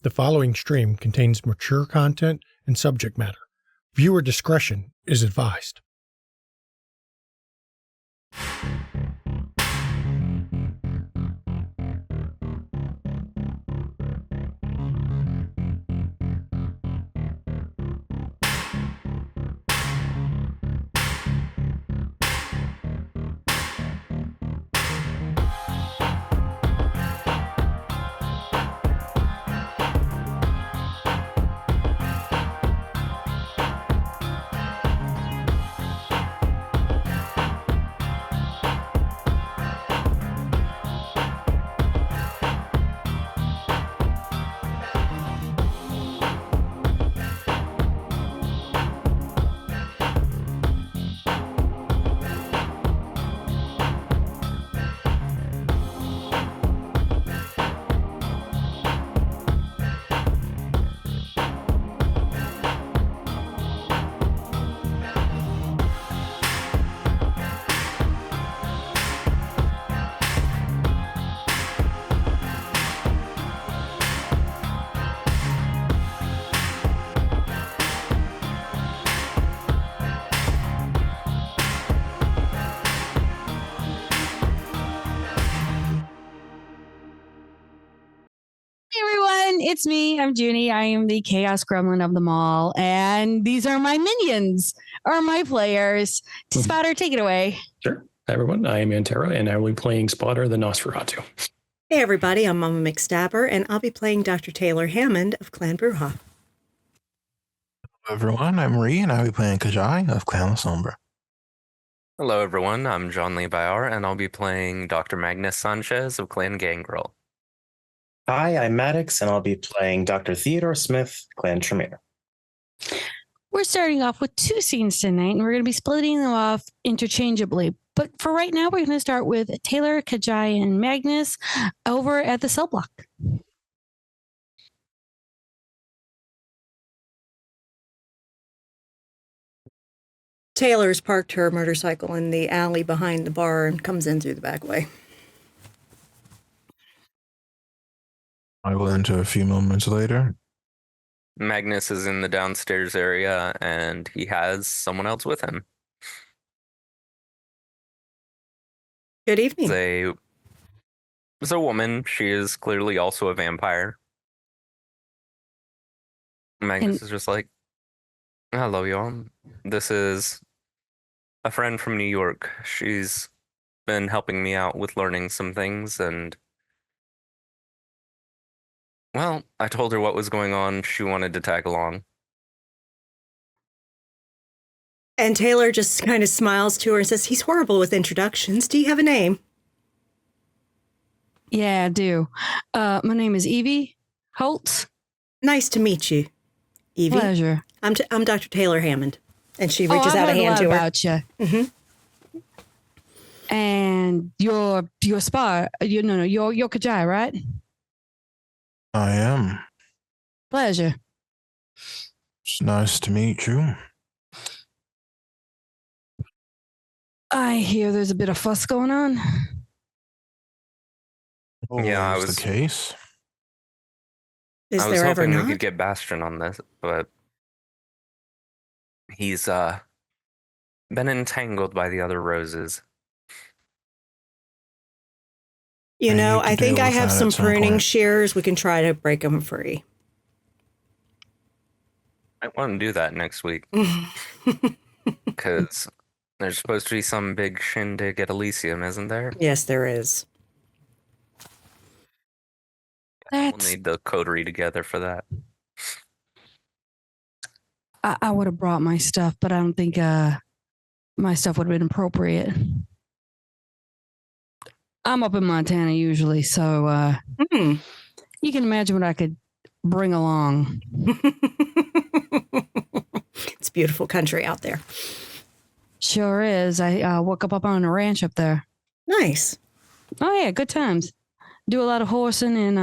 The following stream contains mature content and subject matter. Viewer discretion is advised. It's me. I'm Junie. I am the chaos gremlin of them all. And these are my minions, or my players. Spotter, take it away. Sure. Hi, everyone. I am Antera, and I will be playing Spotter the Nosferatu. Hey, everybody. I'm Mama McStabber, and I'll be playing Dr. Taylor Hammond of Clan Bruja. Hello, everyone. I'm Ree, and I'll be playing Kajai of Clan La Sombra. Hello, everyone. I'm John Lee Bayar, and I'll be playing Dr. Magnus Sanchez of Clan Gangrel. Hi, I'm Maddox, and I'll be playing Dr. Theodore Smith, Clan Tremere. We're starting off with 2 scenes tonight, and we're going to be splitting them off interchangeably. But for right now, we're going to start with Taylor, Kajai, and Magnus over at the cell block. Taylor's parked her motorcycle in the alley behind the bar and comes in through the back way. I will enter a few moments later. Magnus is in the downstairs area, and he has someone else with him. Good evening. It's a woman. She is clearly also a vampire. Magnus is just like, hello, y'all. This is a friend from New York. She's been helping me out with learning some things, and well, I told her what was going on. She wanted to tag along. And Taylor just kind of smiles to her and says, he's horrible with introductions. Do you have a name? Yeah, I do. My name is Evie Holtz. Nice to meet you, Evie. Pleasure. I'm Dr. Taylor Hammond. And she reaches out a hand to her. About you. Mm-hmm. And you're Kajai, right? I am. Pleasure. It's nice to meet you. I hear there's a bit of fuss going on. Oh, Yeah, that was the case. Is I was there ever hoping not? we could get Bastion on this, but he's been entangled by the other roses. You know, I think I have some pruning point. shears. We can try to break them free. I want to do that next week. Because there's supposed to be some big shindig at Elysium, isn't there? Yes, there is. We'll need the coterie together for that. I would have brought my stuff, but I don't think my stuff would have been appropriate. I'm up in Montana usually, so you can imagine what I could bring along. It's beautiful country out there. Sure is. I woke up on a ranch up there. Nice. Oh, yeah, good times. Do a lot of horsing and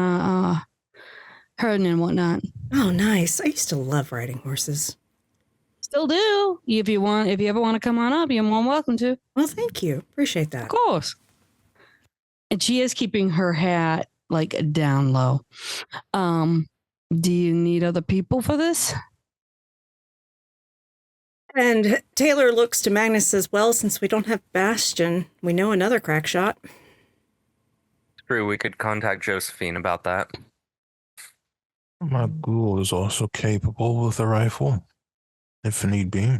herding and whatnot. Oh, nice. I used to love riding horses. Still do. If you ever want to come on up, you're more than welcome to. Well, thank you. Appreciate that. Of course. And she is keeping her hat like down low. Do you need other people for this? And Taylor looks to Magnus as well, since we don't have Bastion. We know another crack shot. True, we could contact Josephine about that. My ghoul is also capable with a rifle, if need be.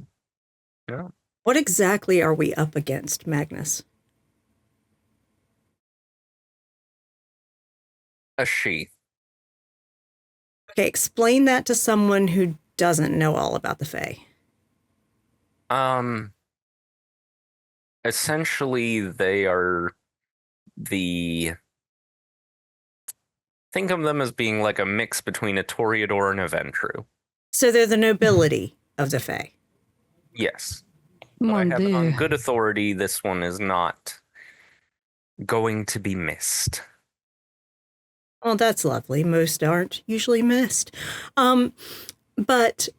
Yeah. What exactly are we up against, Magnus? A she. Okay, explain that to someone who doesn't know all about the Fae. Essentially, they are think of them as being like a mix between a Toreador and a Ventru. So they're the nobility of the Fae. Yes. But I Mon have it Dieu. on good authority, this one is not going to be missed. Well, that's lovely. Most aren't usually missed. But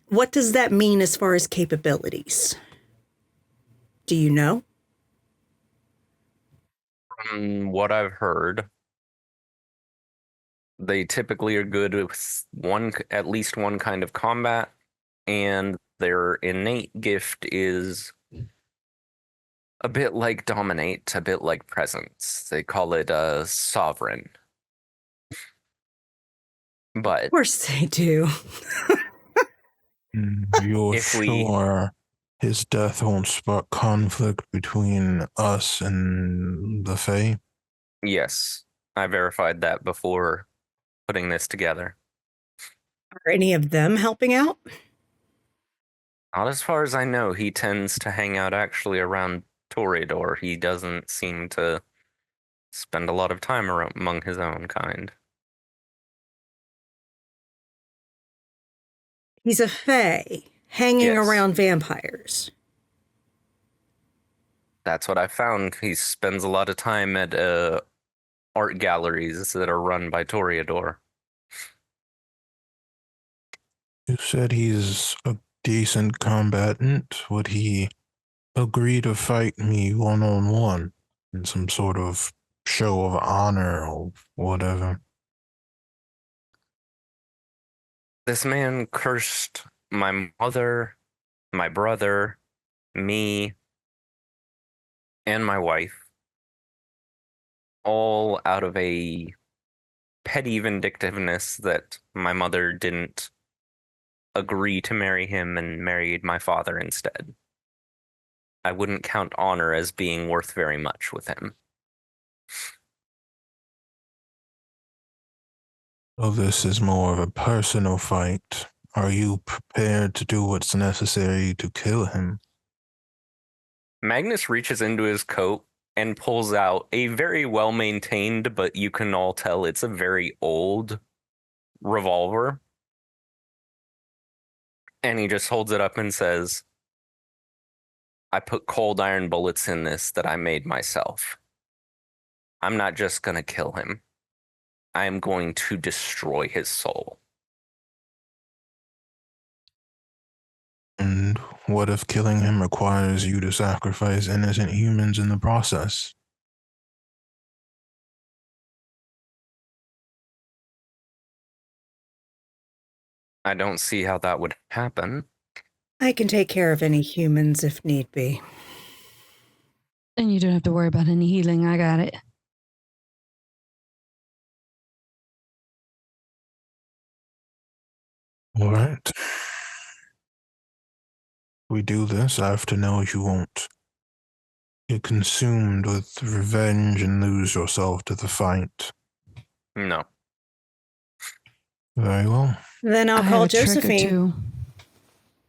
what does that mean as far as capabilities? Do you know? From what I've heard, they typically are good with at least one kind of combat, and their innate gift is a bit like dominate, a bit like presence. They call it sovereign. But Of course they do. You're If we- sure his death won't spark conflict between us and the Fae? yes, I verified that before putting this together. Are any of them helping out? Not as far as I know, he tends to hang out actually around Toreador. He doesn't seem to spend a lot of time among his own kind. He's a Fae hanging Yes. around vampires. That's what I found. He spends a lot of time at art galleries that are run by Toreador. You said he's a decent combatant. Would he agree to fight me one-on-one in some sort of show of honor or whatever? This man cursed my mother, my brother, me, and my wife, all out of a petty vindictiveness that my mother didn't agree to marry him and married my father instead. I wouldn't count honor as being worth very much with him. So this is more of a personal fight. Are you prepared to do what's necessary to kill him? Magnus reaches into his coat and pulls out a very well-maintained, but you can all tell it's a very old revolver. And he just holds it up and says, I put cold iron bullets in this that I made myself. I'm not just going to kill him. I am going to destroy his soul. And what if killing him requires you to sacrifice innocent humans in the process? I don't see how that would happen. I can take care of any humans if need be. And you don't have to worry about any healing. I got it. All right. We do this, I have to know you won't get consumed with revenge and lose yourself to the fight. No. Very well. Then I'll I have call a trick or Josephine. two.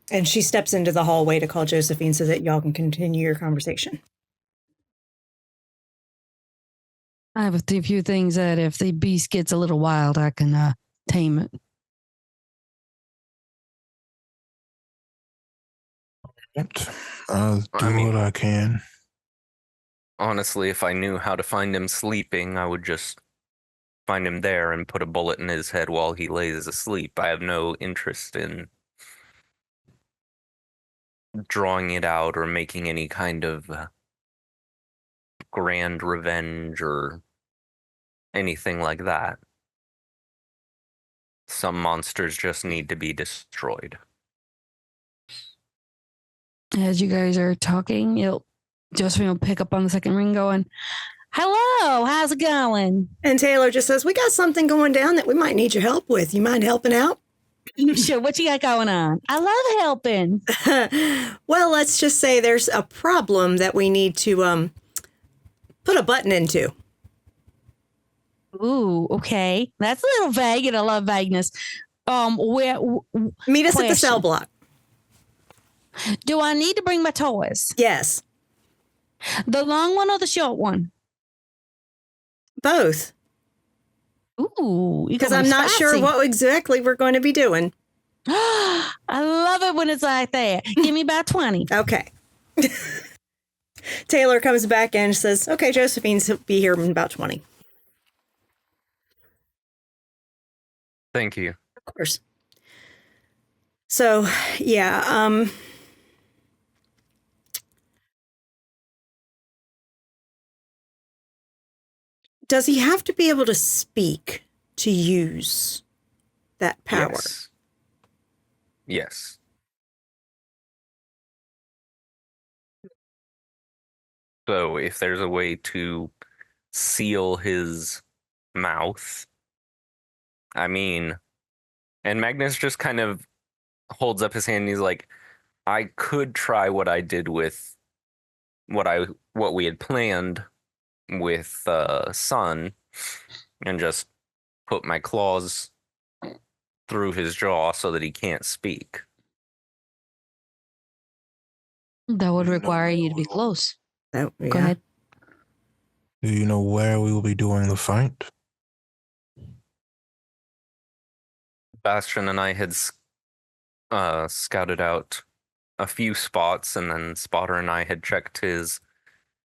And she steps into the hallway to call Josephine so that y'all can continue your conversation. I have a few things that if the beast gets a little wild, I can tame it. I'll do I mean- what I can. Honestly, if I knew how to find him sleeping, I would just find him there and put a bullet in his head while he lays asleep. I have no interest in drawing it out or making any kind of grand revenge or anything like that. Some monsters just need to be destroyed. As you guys are talking, Josephine will pick up on the second ring going, "Hello, how's it going?" And Taylor just says, we got something going down that we might need your help with. You mind helping out? Sure, what you got going on? I love helping. Well, let's just say there's a problem that we need to put a button into. Ooh, okay. That's a little vague, and I love vagueness. Meet us at the cell question. block. Do I need to bring my toys? Yes, The long one or the short one? both. Ooh, Because I'm not sure what exactly we're going to be doing. I love it when it's like that. Give me about 20. Okay. Taylor comes back in and says, okay, Josephine's be here in about 20. Thank you. Of course. So, yeah. Does he have to be able to speak to use that power? Yes. Yes. So if there's a way to seal his mouth, I mean, and Magnus just kind of holds up his hand and he's like, I could try what I did with what we had planned with Sun and just put my claws through his jaw so that he can't speak. That would require you to be close. Oh, yeah. Go ahead. Do you know where we will be doing the fight? Bastion and I had scouted out a few spots, and then Spotter and I had checked his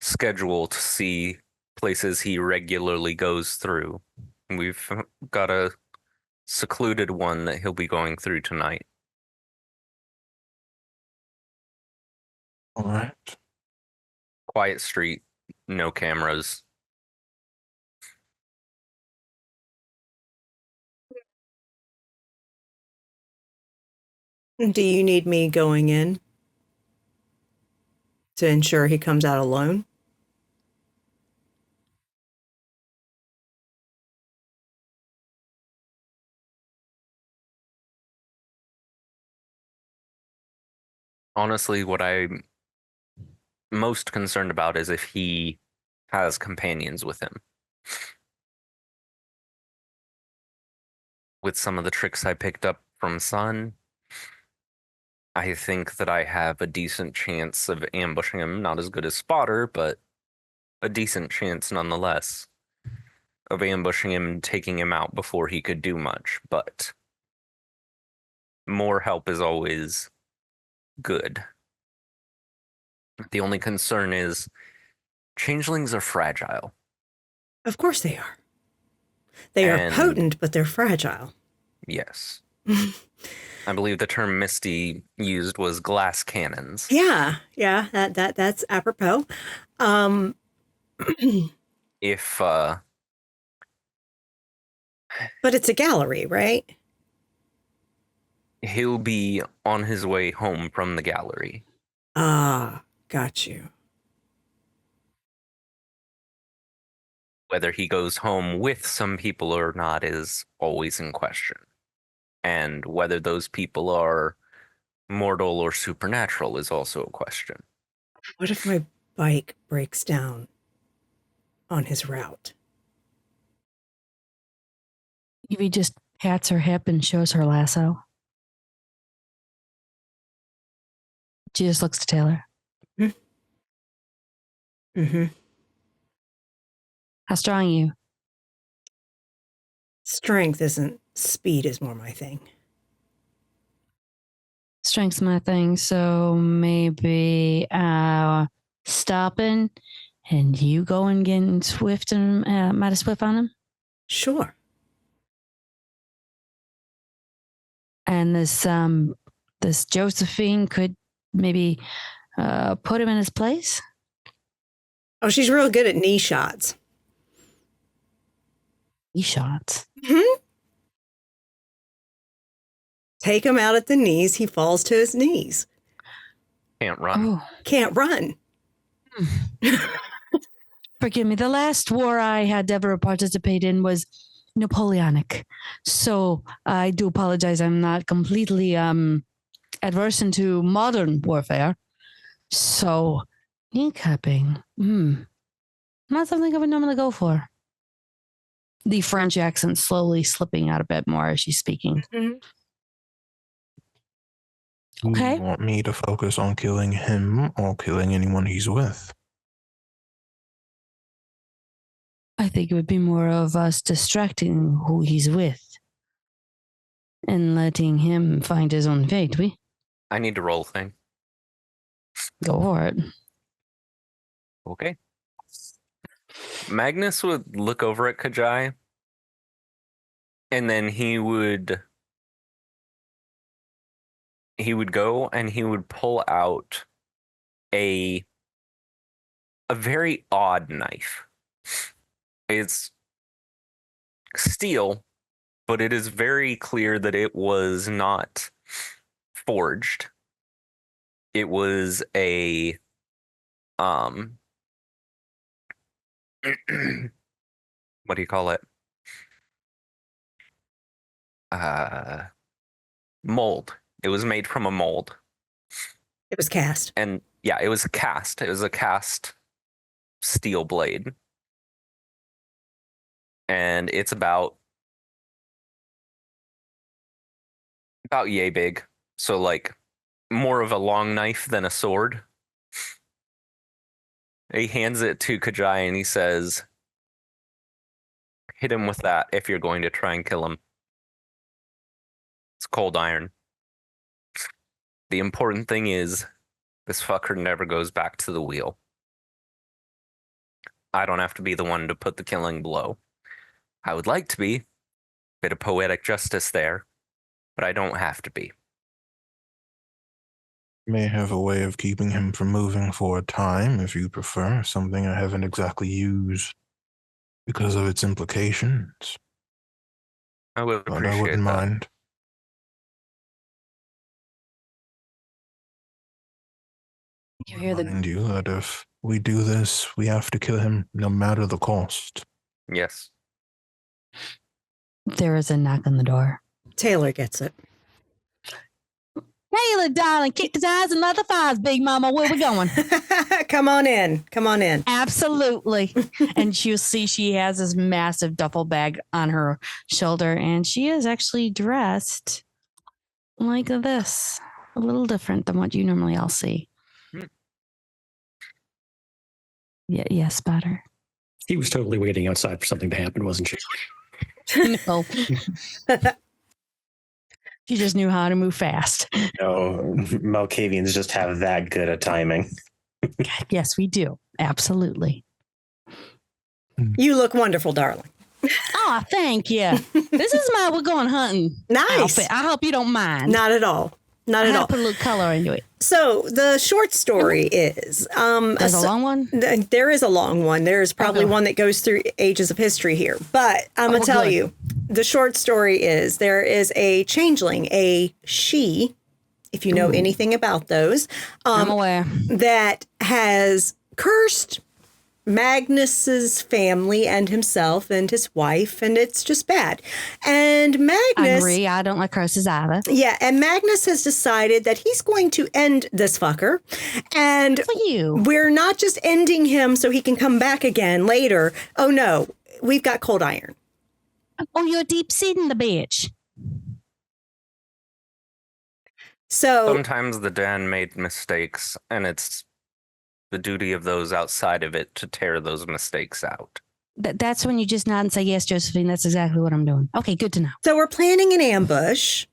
schedule to see places he regularly goes through. We've got a secluded one that he'll be going through tonight. All right. Quiet street, no cameras. Do you need me going in to ensure he comes out alone? Honestly, what I'm most concerned about is if he has companions with him. With some of the tricks I picked up from Sun, I think that I have a decent chance of ambushing him. Not as good as Spotter, but a decent chance nonetheless of ambushing him and taking him out before he could do much. But more help is always good. The only concern is changelings are fragile. Of course they are. They are potent, but they're fragile. Yes. I believe the term Misty used was glass cannons. Yeah, that's apropos. If but it's a gallery, right? he'll be on his way home from the gallery. Ah, got you. Whether he goes home with some people or not is always in question. And whether those people are mortal or supernatural is also a question. What if my bike breaks down on his route? If he just pats her hip and shows her lasso. She just looks to Taylor. Mm-hmm. How strong are you? Strength isn't, speed is more my thing. Strength's my thing, so maybe stopping and you go and getting swift and mighty swift on him. Sure. And this Josephine could maybe put him in his place. Oh, she's real good at knee shots. Knee shots. Mm-hmm. take him out at the knees. He falls to his knees. Can't run. Oh, Can't run. forgive me. The last war I had ever participated in was Napoleonic. So I do apologize. I'm not completely adverse into modern warfare. So kneecapping, not something I would normally go for. The French accent slowly slipping out a bit more as she's speaking. Okay. You want me to focus on killing him or killing anyone he's with? I think it would be more of us distracting who he's with and letting him find his own fate. We I need to roll a thing. go for it. Okay. Magnus would look over at Kajai, and then he would go and he would pull out a very odd knife. It's steel, but it is very clear that it was not forged. It was a what do you call it? Mold. It was made from a mold. It was cast. And yeah, it was cast. It was a cast steel blade. And it's about yay big. So like more of a long knife than a sword. He hands it to Kajai and he says, hit him with that if you're going to try and kill him. It's cold iron. The important thing is this fucker never goes back to the wheel. I don't have to be the one to put the killing blow. I would like to be. Bit of poetic justice there, but I don't have to be. May have a way of keeping him from moving for a time, if you prefer. Something I haven't exactly used because of its implications. I would But appreciate I wouldn't that. mind. You hear the Remind you that if we do this, we have to kill him no matter the cost. Yes. there is a knock on the door. Taylor gets it. Taylor, darling, kick his eyes and mother fires, big mama. Where we going? Come on in. Come on in. Absolutely. And she'll see she has this massive duffel bag on her shoulder, and she is actually dressed like this. A little different than what you normally all see. Yeah, Spotter. He was totally waiting outside for something to happen, wasn't she? No. She just knew how to move fast. No, Malkavians just have that good at timing. Yes, we do. Absolutely. You look wonderful, darling. Oh, thank you. This is my we're going hunting Nice. outfit. I hope you don't mind. Not at all. Not I at had all. to put a little color into it. So the short story is There's a long one. There is a long one. There is probably Okay. one that goes through ages of history here. But I'm going Oh, to tell good. you, the short story is there is a changeling, a she, if you know anything about those, I'm aware. that has cursed Magnus's family and himself and his wife, and it's just bad. And I Magnus... agree. I don't like curses either. Yeah, and Magnus has decided that he's going to end this fucker. And For you. we're not just ending him so he can come back again later. Oh no, we've got cold iron. Oh, you're deep seating the bitch. So Sometimes the Dan made mistakes, and it's the duty of those outside of it to tear those mistakes out. That's when you just nod and say, yes, Josephine, that's exactly what I'm doing. Okay, good to know. so we're planning an ambush,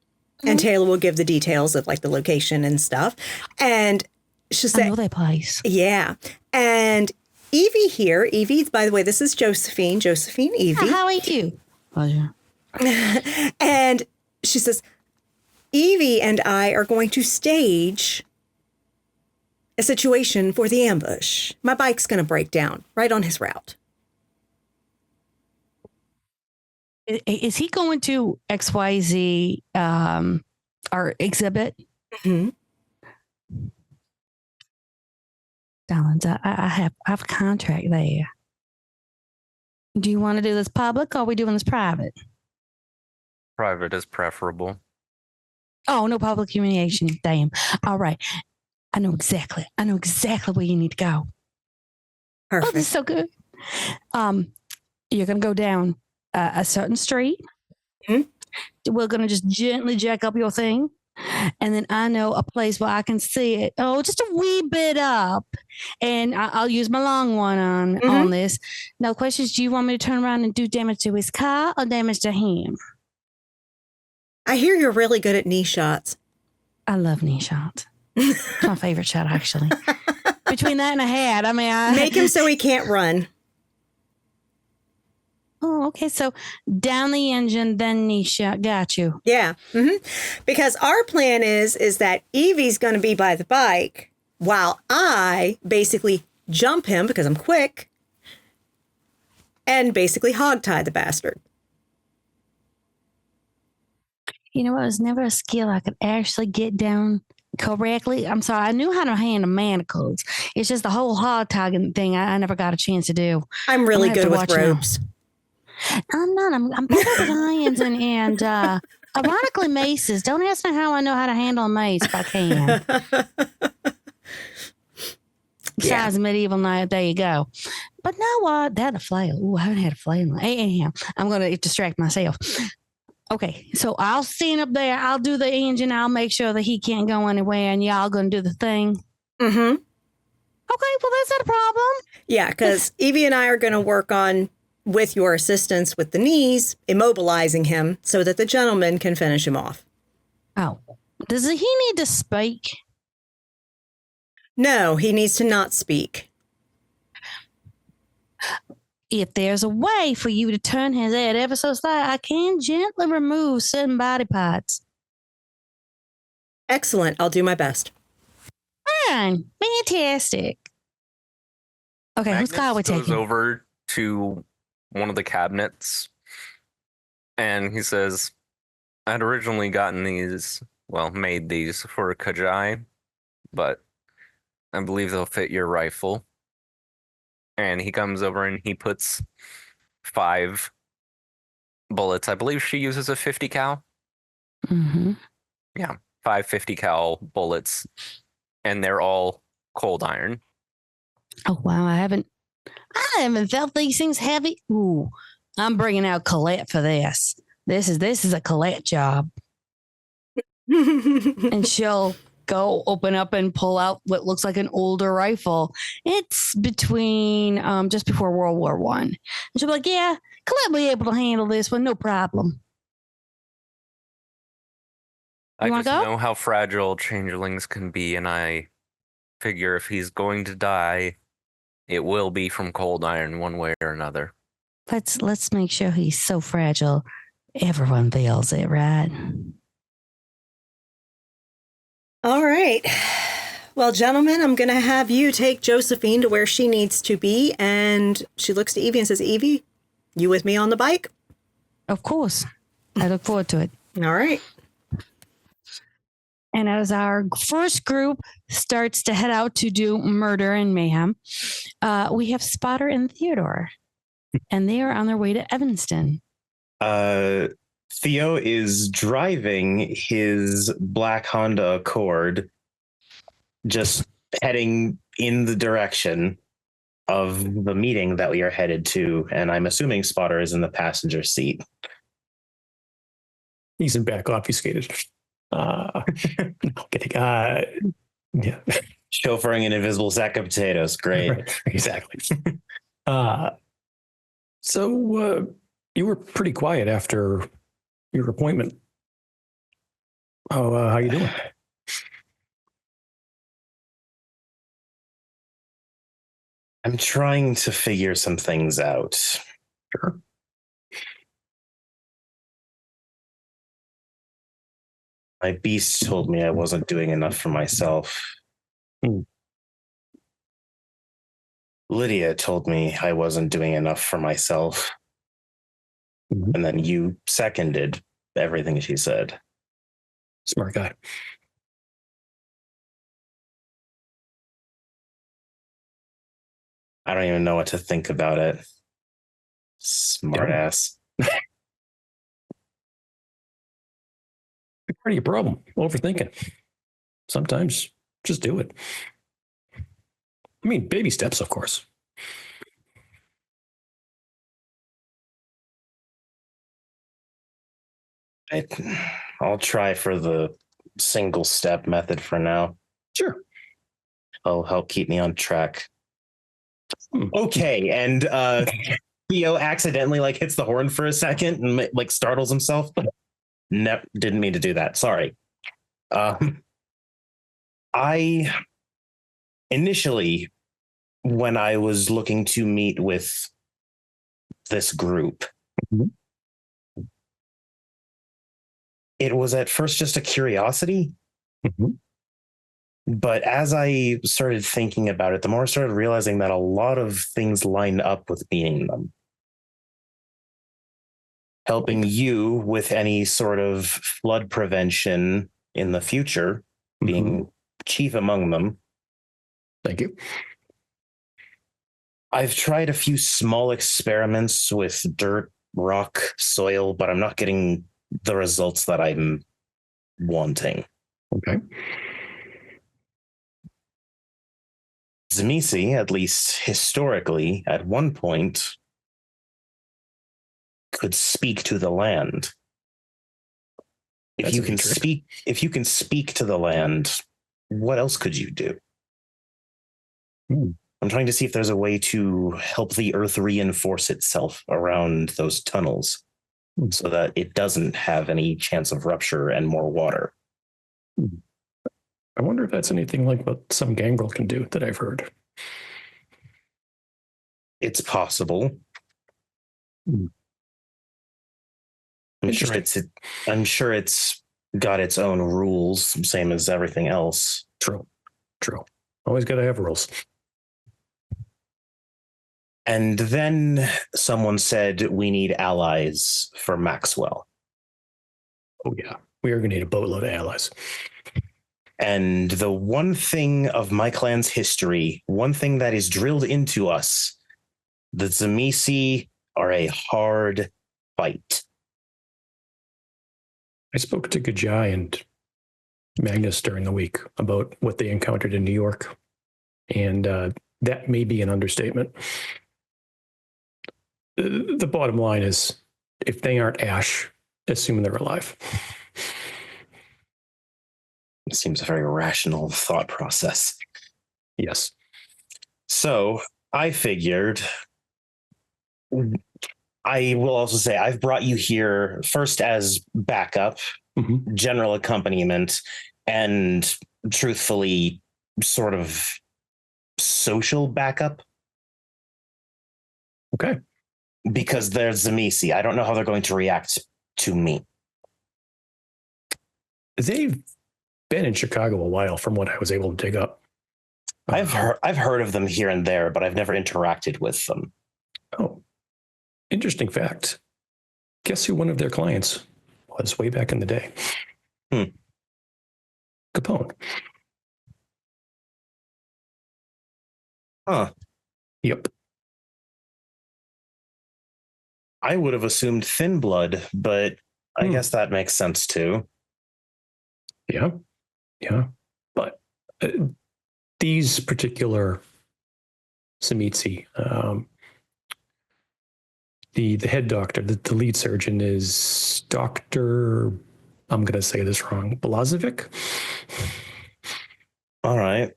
and Taylor will give the details of like the location and stuff. And she I said, know that place. yeah. And Evie here, Evie, by the way, this is Josephine, Evie. How are you? Pleasure. And she says, Evie and I are going to stage a situation for the ambush. My bike's going to break down right on his route. Is he going to XYZ our exhibit. Mhm. Darlings, I have a contract there. Do you want to do this public or are we doing this private? Private is preferable. Oh, no public humiliation. Damn. All right. I know exactly where you need to go. Perfect. Oh, this is so good. You're going to go down a certain street. Mm-hmm. We're going to just gently jack up your thing. And then I know a place where I can see it. Oh, just a wee bit up. And I'll use my long one on this. Now, the question is, do you want me to turn around and do damage to his car or damage to him? I hear you're really good at knee shots. I love knee shots. It's my favorite shot, actually. Between that and a hat, I mean, Make him so he can't run. Oh, okay. So down the engine, then knee shot. Got you. Yeah. Mm-hmm. Because our plan is that Evie's going to be by the bike while I basically jump him because I'm quick and basically hogtie the bastard. You know, it was never a skill I could actually get down correctly. I'm sorry. I knew how to handle manacles. It's just the whole hog tagging thing I never got a chance to do. I'm really good with ropes. I'm not. I'm better with irons and ironically maces. Don't ask me how I know how to handle a mace if I can. Besides medieval knight, there you go. But now what? That a flail. Ooh, I haven't had a flail. Anyhow, I'm going to distract myself. Okay, so I'll stand up there. I'll do the engine. I'll make sure that he can't go anywhere, and y'all going to do the thing. Mm-hmm. Okay, well, that's not a problem. Yeah, because Evie and I are going to work on, with your assistance with the knees, immobilizing him so that the gentleman can finish him off. Oh, does he need to speak? No, he needs to not speak. If there's a way for you to turn his head ever so slightly, I can gently remove certain body parts. Excellent. I'll do my best. Fine. Fantastic. Okay, Magnus whose car are we goes taking? over to one of the cabinets and he says, I'd originally gotten these, made these for a Kajai, but I believe they'll fit your rifle. And he comes over and he puts 5 bullets. I believe she uses a 50 cal. Mm-hmm. Yeah, 5 50 cal bullets, and they're all cold iron. Oh wow, I haven't felt these things heavy. Ooh, I'm bringing out Colette for this. This is a Colette job, and she'll go open up and pull out what looks like an older rifle. It's between just before World War I. And she'll be like, yeah, Colette will be able to handle this one, no problem. I wanna just go? know how fragile changelings can be, and I figure if he's going to die, it will be from cold iron one way or another. Let's make sure he's so fragile everyone feels it, right? All right. Well, gentlemen, I'm going to have you take Josephine to where she needs to be. And she looks to Evie and says, Evie, you with me on the bike? Of course. I look forward to it. All right. And as our first group starts to head out to do murder and mayhem, we have Spotter and Theodore. And they are on their way to Evanston. Theo is driving his black Honda Accord, just heading in the direction of the meeting that we are headed to. And I'm assuming Spotter is in the passenger seat. He's in back, obfuscated. No kidding. Yeah. Chauffeuring an invisible sack of potatoes. Great. Right, exactly. So you were pretty quiet after your appointment. How you doing? I'm trying to figure some things out. Sure. My beast told me I wasn't doing enough for myself. Lydia told me I wasn't doing enough for myself. And then you seconded everything she said. Smart guy. I don't even know what to think about it. Smart ass. Big part of your problem. Overthinking. Sometimes just do it. I mean, baby steps, of course. I'll try for the single step method for now. Sure. It'll help keep me on track. Hmm. Okay, and Theo accidentally like hits the horn for a second and like startles himself. No, didn't mean to do that. Sorry. I initially, when I was looking to meet with this group, Mhm. it was at first just a curiosity. Mhm. But as I started thinking about it, the more I started realizing that a lot of things line up with being them. Helping you with any sort of flood prevention in the future, being chief among them. Thank you. I've tried a few small experiments with dirt, rock, soil, but I'm not getting the results that I'm wanting. Okay. Tzimisce, at least historically, at one point, could speak to the land. If That's you a can neat trick. speak to the land, what else could you do? Hmm. I'm trying to see if there's a way to help the earth reinforce itself around those tunnels so that it doesn't have any chance of rupture and more water. I wonder if that's anything like what some gangrel can do that I've heard. It's possible. Hmm. I'm sure it's got its own rules, same as everything else. True. Always got to have rules. And then someone said we need allies for Maxwell. Oh, yeah. We are going to need a boatload of allies. And the one thing of my clan's history, one thing that is drilled into us, the Tzimisce are a hard fight. I spoke to Gajai and Magnus during the week about what they encountered in New York. And that may be an understatement. The bottom line is, if they aren't Ash, assume they're alive. It seems a very rational thought process. Yes. So I figured, I will also say, I've brought you here first as backup, general accompaniment, and truthfully, sort of social backup. Okay. Because there's Tzimisce. I don't know how they're going to react to me. They've been in Chicago a while from what I was able to dig up. I've heard of them here and there, but I've never interacted with them. Oh, interesting fact. Guess who one of their clients was way back in the day? Capone. Huh. Yep. I would have assumed Thin Blood, but I guess that makes sense too. Yeah. But these particular Tzimisce, the head doctor, the lead surgeon is Dr. I'm going to say this wrong, Blazovic. All right.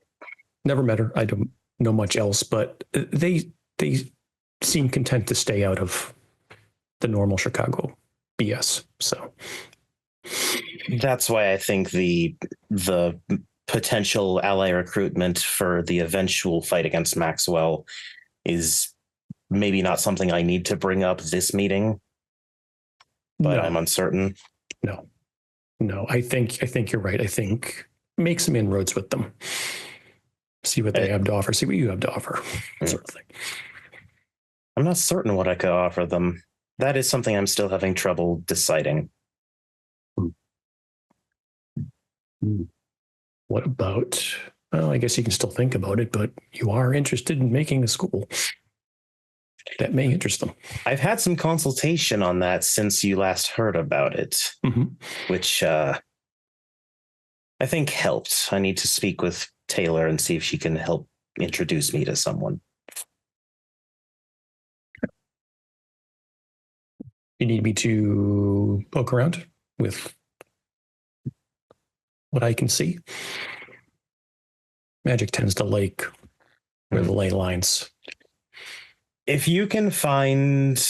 Never met her. I don't know much else, but they seem content to stay out of the normal Chicago BS. So that's why I think the potential ally recruitment for the eventual fight against Maxwell is maybe not something I need to bring up this meeting, but no. I'm uncertain. No, I think you're right. I think make some inroads with them. See what they have to offer. See what you have to offer. Sort of thing. I'm not certain what I could offer them. That is something I'm still having trouble deciding. What about, well, I guess you can still think about it, but you are interested in making a school. That may interest them. I've had some consultation on that since you last heard about it, which I think helped. I need to speak with Taylor and see if she can help introduce me to someone. You need me to poke around with what I can see. Magic tends to like where the ley lines. If you can find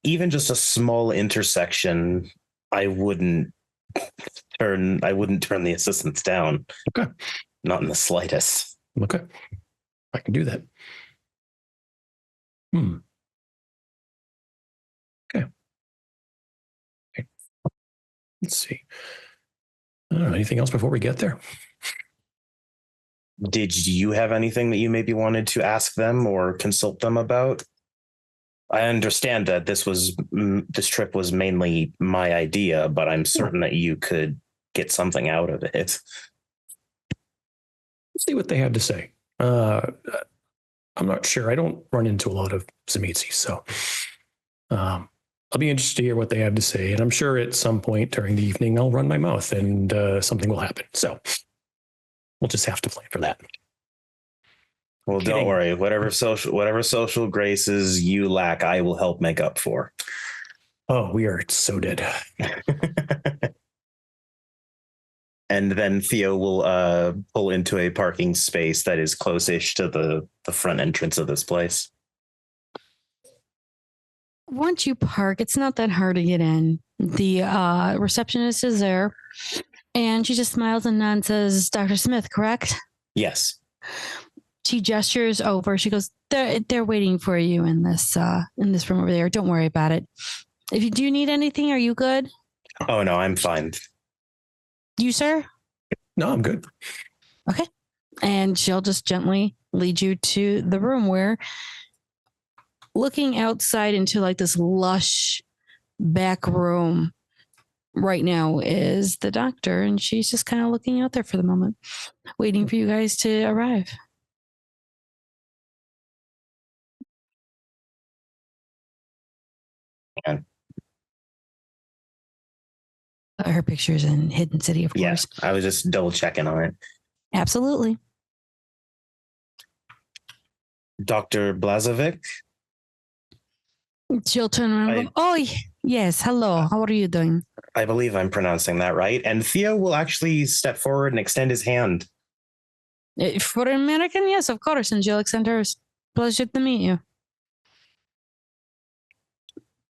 even just a small intersection, I wouldn't turn the assistants down. Okay. Not in the slightest. Okay. I can do that. Okay. Let's see. I don't know, anything else before we get there? Did you have anything that you maybe wanted to ask them or consult them about? I understand that this trip was mainly my idea, but I'm certain that you could get something out of it. Let's see what they had to say. I'm not sure. I don't run into a lot of Zemitsis, so I'll be interested to hear what they have to say. And I'm sure at some point during the evening, I'll run my mouth and something will happen. So we'll just have to plan for that. Well, Kidding. Don't worry. Whatever social graces you lack, I will help make up for. Oh, we are so dead. And then Theo will pull into a parking space that is close-ish to the front entrance of this place. Once you park, it's not that hard to get in. The receptionist is there, and she just smiles and nods and says, "Dr. Smith, correct?" Yes. She gestures over. She goes, "They're waiting for you in this room over there. Don't worry about it. If you do need anything, are you good?" Oh, no, I'm fine. You, sir? No, I'm good. Okay. And she'll just gently lead you to the room where, looking outside into like this lush back room right now, is the doctor. And she's just kind of looking out there for the moment, waiting for you guys to arrive. Yeah. Her pictures in Hidden City, of course. I was just double checking on it. Absolutely. Dr. Blazovic? She'll turn around and go, "Oh, yes. Hello. How are you doing?" I believe I'm pronouncing that right. And Theo will actually step forward and extend his hand. For an American, yes, of course. And she'll extend hers. Pleasure to meet you.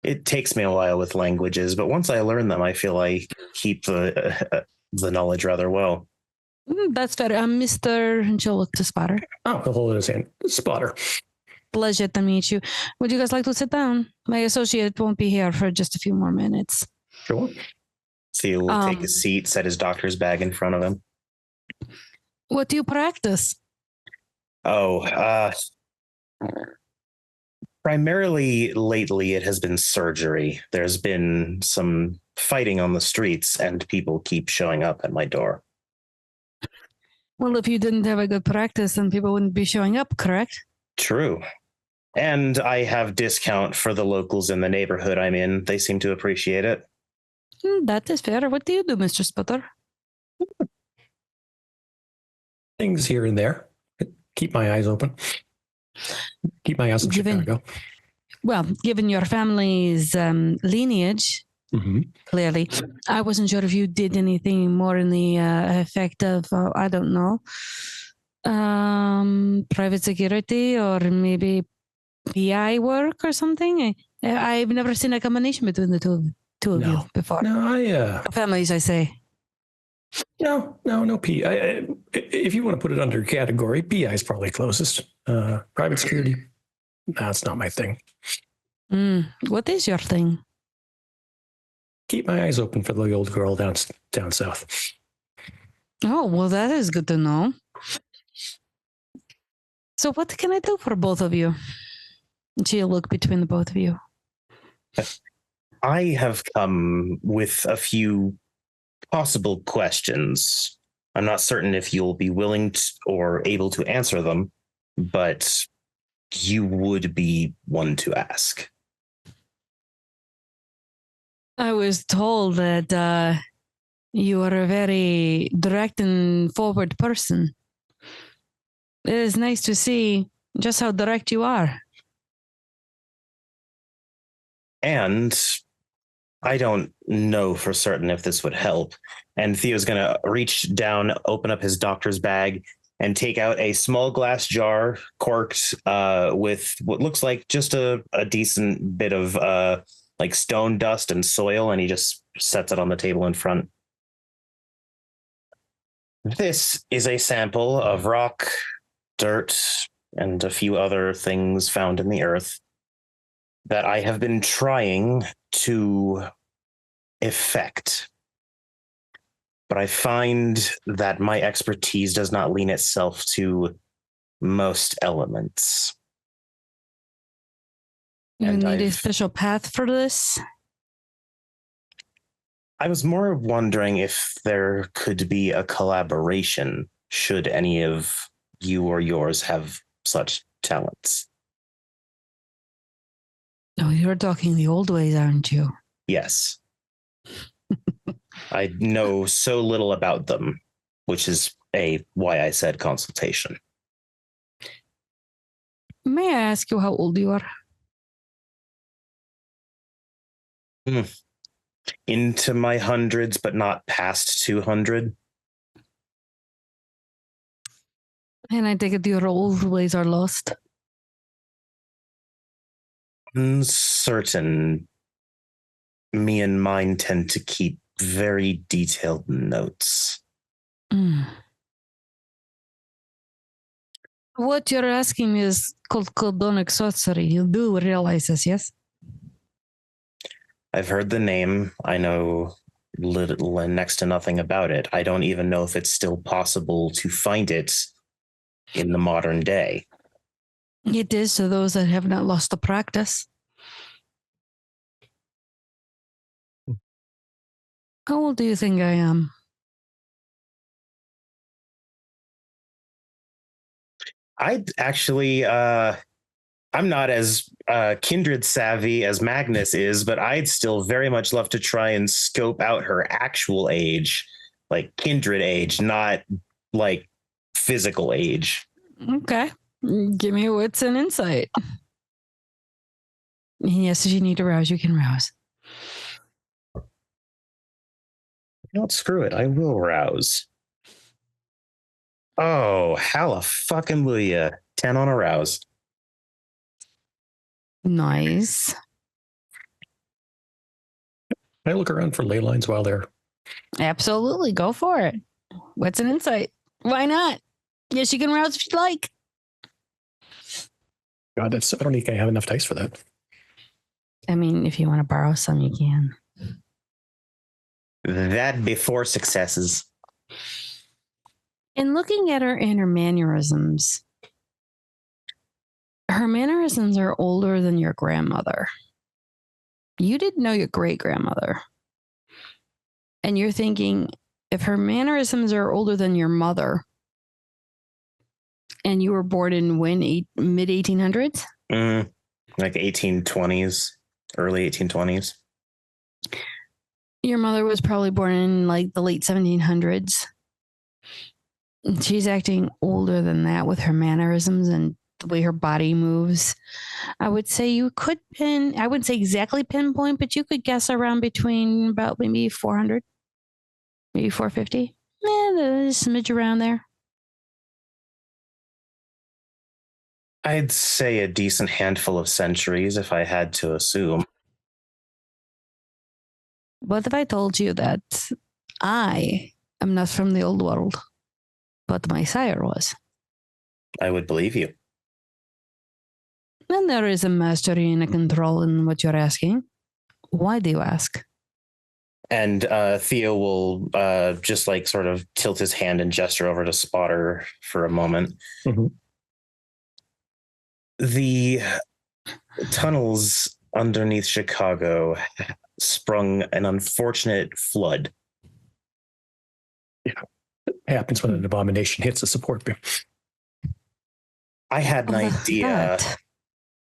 It takes me a while with languages, but once I learn them, I feel I keep the knowledge rather well. That's fair. Mr. And she'll look to Spotter. Oh, he'll hold his hand. Spotter. Pleasure to meet you. Would you guys like to sit down? My associate won't be here for just a few more minutes. Sure. Theo will take a seat, set his doctor's bag in front of him. What do you practice? Primarily lately it has been surgery. There's been some fighting on the streets and people keep showing up at my door. Well, if you didn't have a good practice, then people wouldn't be showing up, correct? True. And I have discount for the locals in the neighborhood I'm in. They seem to appreciate it. That is fair. What do you do, Mr. Spotter? Things here and there. Keep my eyes open. Keep my eyes on Chicago. Well, given your family's lineage, clearly, I wasn't sure if you did anything more in the effect of, I don't know, private security or maybe PI work or something. I've never seen a combination between the two of you before. No, Families, I say. No PI. If you want to put it under category, PI is probably closest. Private security, that's not my thing. What is your thing? Keep my eyes open for the old girl down south. Oh, well, that is good to know. So what can I do for both of you? And she'll look between the both of you. I have come with a few possible questions. I'm not certain if you'll be willing to, or able to answer them, but you would be one to ask. I was told that you are a very direct and forward person. It is nice to see just how direct you are. And I don't know for certain if this would help. And Theo's going to reach down, open up his doctor's bag, and take out a small glass jar, corked with what looks like just a decent bit of like stone dust and soil, and he just sets it on the table in front. This is a sample of rock, dirt, and a few other things found in the earth that I have been trying to effect. But I find that my expertise does not lean itself to most elements. You And need a I've- special path for this? I was more wondering if there could be a collaboration should any of you or yours have such talents. Oh, you're talking the old ways, aren't you? Yes. I know so little about them, which is why I said consultation. May I ask you how old you are? Into my hundreds, but not past 200. And I take it your old ways are lost. Uncertain. Me and mine tend to keep very detailed notes. Mm. What you're asking me is called codonic sorcery. You do realize this, yes? I've heard the name. I know little and next to nothing about it. I don't even know if it's still possible to find it in the modern day. It is to those that have not lost the practice. How old do you think I am? I'd actually, I'm not as kindred savvy as Magnus is, but I'd still very much love to try and scope out her actual age, like kindred age, not like physical age. Okay. Give me what's an insight. Yes, if you need to rouse, you can rouse. You know what? Screw it. I will rouse. Oh, hallelujah. 10 on a rouse. Nice. Can I look around for ley lines while they're... Absolutely. Go for it. What's an insight? Why not? Yes, you can rouse if you'd like. God, I don't think I have enough dice for that. I mean, if you want to borrow some, you can. That'd be 4 successes. In looking at her and her mannerisms are older than your grandmother. You didn't know your great grandmother. And you're thinking, if her mannerisms are older than your mother, and you were born in when, mid 1800s? Like 1820s, early 1820s. Your mother was probably born in like the late 1700s. She's acting older than that with her mannerisms and the way her body moves. I would say you could I wouldn't say exactly pinpoint, but you could guess around between about maybe 400, maybe 450. Yeah, there's a smidge around there. I'd say a decent handful of centuries if I had to assume. What if I told you that I am not from the old world, but my sire was? I would believe you. Then there is a mastery and a control in what you're asking. Why do you ask? And Theo will just like sort of tilt his hand and gesture over to Spotter for a moment. Mhm. The tunnels underneath Chicago sprung an unfortunate flood happens when an abomination hits a support beam. I had an idea. That.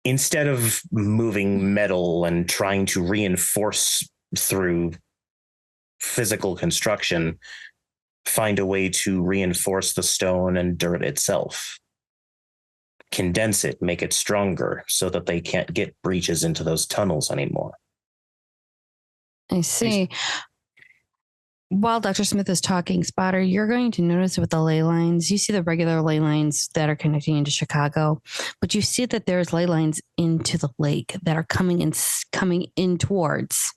Instead of moving metal and trying to reinforce through physical construction, find a way to reinforce the stone and dirt itself. Condense it, make it stronger so that they can't get breaches into those tunnels anymore. I see. While Dr. Smith is talking, Spotter, you're going to notice with the ley lines, you see the regular ley lines that are connecting into Chicago, but you see that there's ley lines into the lake that are coming in towards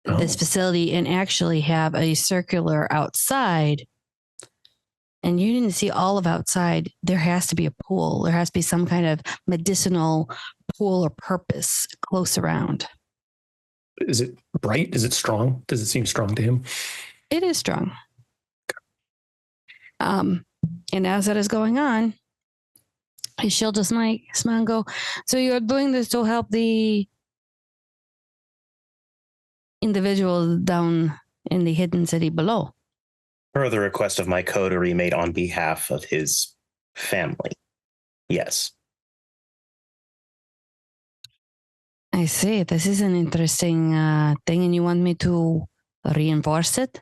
this facility and actually have a circular outside. And you didn't see all of outside. There has to be a pool. There has to be some kind of medicinal pool or purpose close around. Is it bright? Is it strong? Does it seem strong to him? It is strong. And as that is going on, she'll just like smile and go, so you're doing this to help the individuals down in the hidden city below. Per the request of my coterie made on behalf of his family. Yes. I see. This is an interesting thing, and you want me to reinforce it?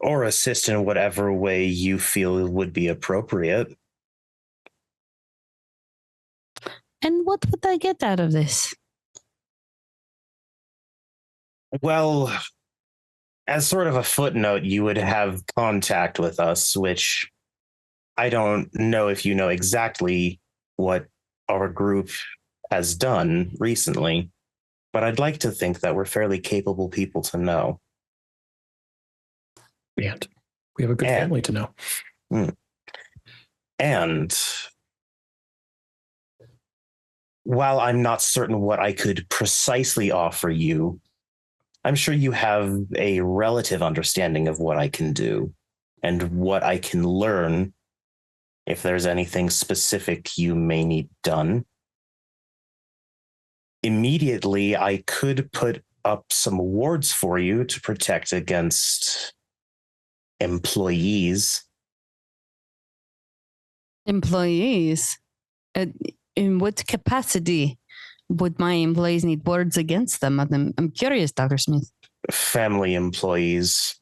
Or assist in whatever way you feel would be appropriate. And what would I get out of this? Well, as sort of a footnote, you would have contact with us, which I don't know if you know exactly what our group has done recently, but I'd like to think that we're fairly capable people to know. And we have a good family to know. And while I'm not certain what I could precisely offer you, I'm sure you have a relative understanding of what I can do and what I can learn if there's anything specific you may need done. Immediately, I could put up some wards for you to protect against employees. Employees? In what capacity would my employees need wards against them? I'm curious, Dr. Smith. Family employees.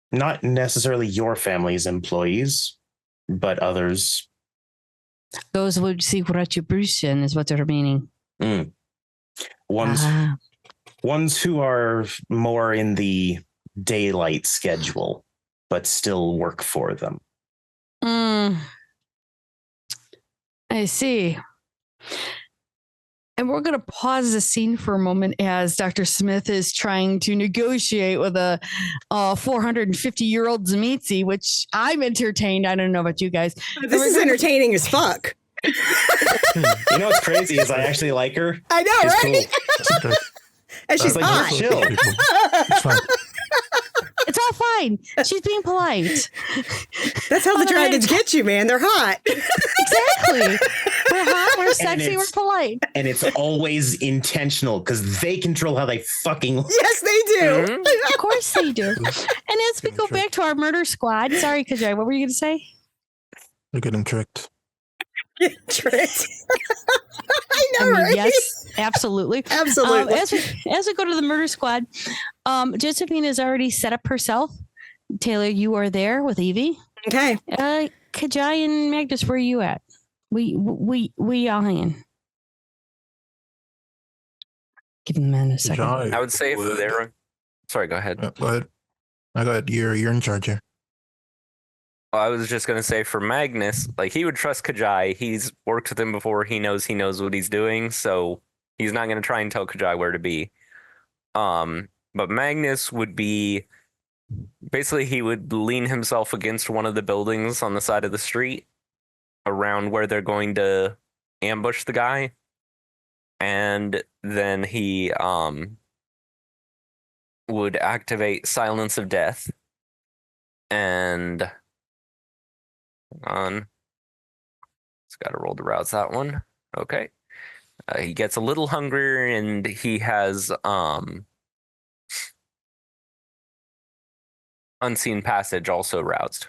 Not necessarily your family's employees, but others. Those would seek retribution is what you're meaning. Ones who are more in the daylight schedule, but still work for them. I see. And we're going to pause the scene for a moment as Dr. Smith is trying to negotiate with a 450-year-old Zemitzi, which I'm entertained. I don't know about you guys. This is entertaining as fuck. You know what's crazy is I actually like her. I know, right? Cool. And she's like, hot. chill. It's fine. It's all fine. She's being polite. That's how the dragons get you, man. They're hot. Exactly. We're hot, we're sexy, we're polite. And it's always intentional because they control how they fucking... Yes, they do. Of course they do. And as we go back to our murder squad, sorry, Kajai, what were you going to say? They're getting tricked. Tricked. I know, right? Yes, absolutely. Absolutely. As we go to the murder squad, Josephine has already set up herself. Taylor, you are there with Evie. Okay. Kajai and Magnus, where are you at? We all hanging. Give them a minute a second. I would say if they're... Sorry, go ahead. Go ahead. I got you're in charge here. I was just going to say for Magnus, like he would trust Kajai. He's worked with him before. He knows what he's doing. So he's not going to try and tell Kajai where to be. But Magnus would be basically he would lean himself against one of the buildings on the side of the street around where they're going to ambush the guy. And then he would activate Silence of Death. And hang on. It's got to roll to rouse that one. Okay. He gets a little hungrier and he has Unseen passage also roused.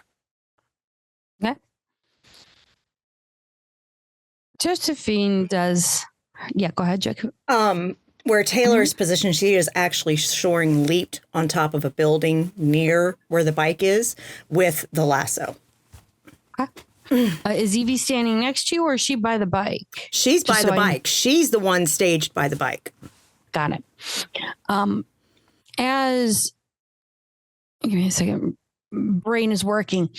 Okay. Josephine does. Yeah, go ahead, Jacob. Where Taylor's position, she is actually soaring leaped on top of a building near where the bike is with the lasso. Is Evie standing next to you, or is she by the bike? She's by the bike. She's the one staged by the bike. Got it. As give me a second, brain is working.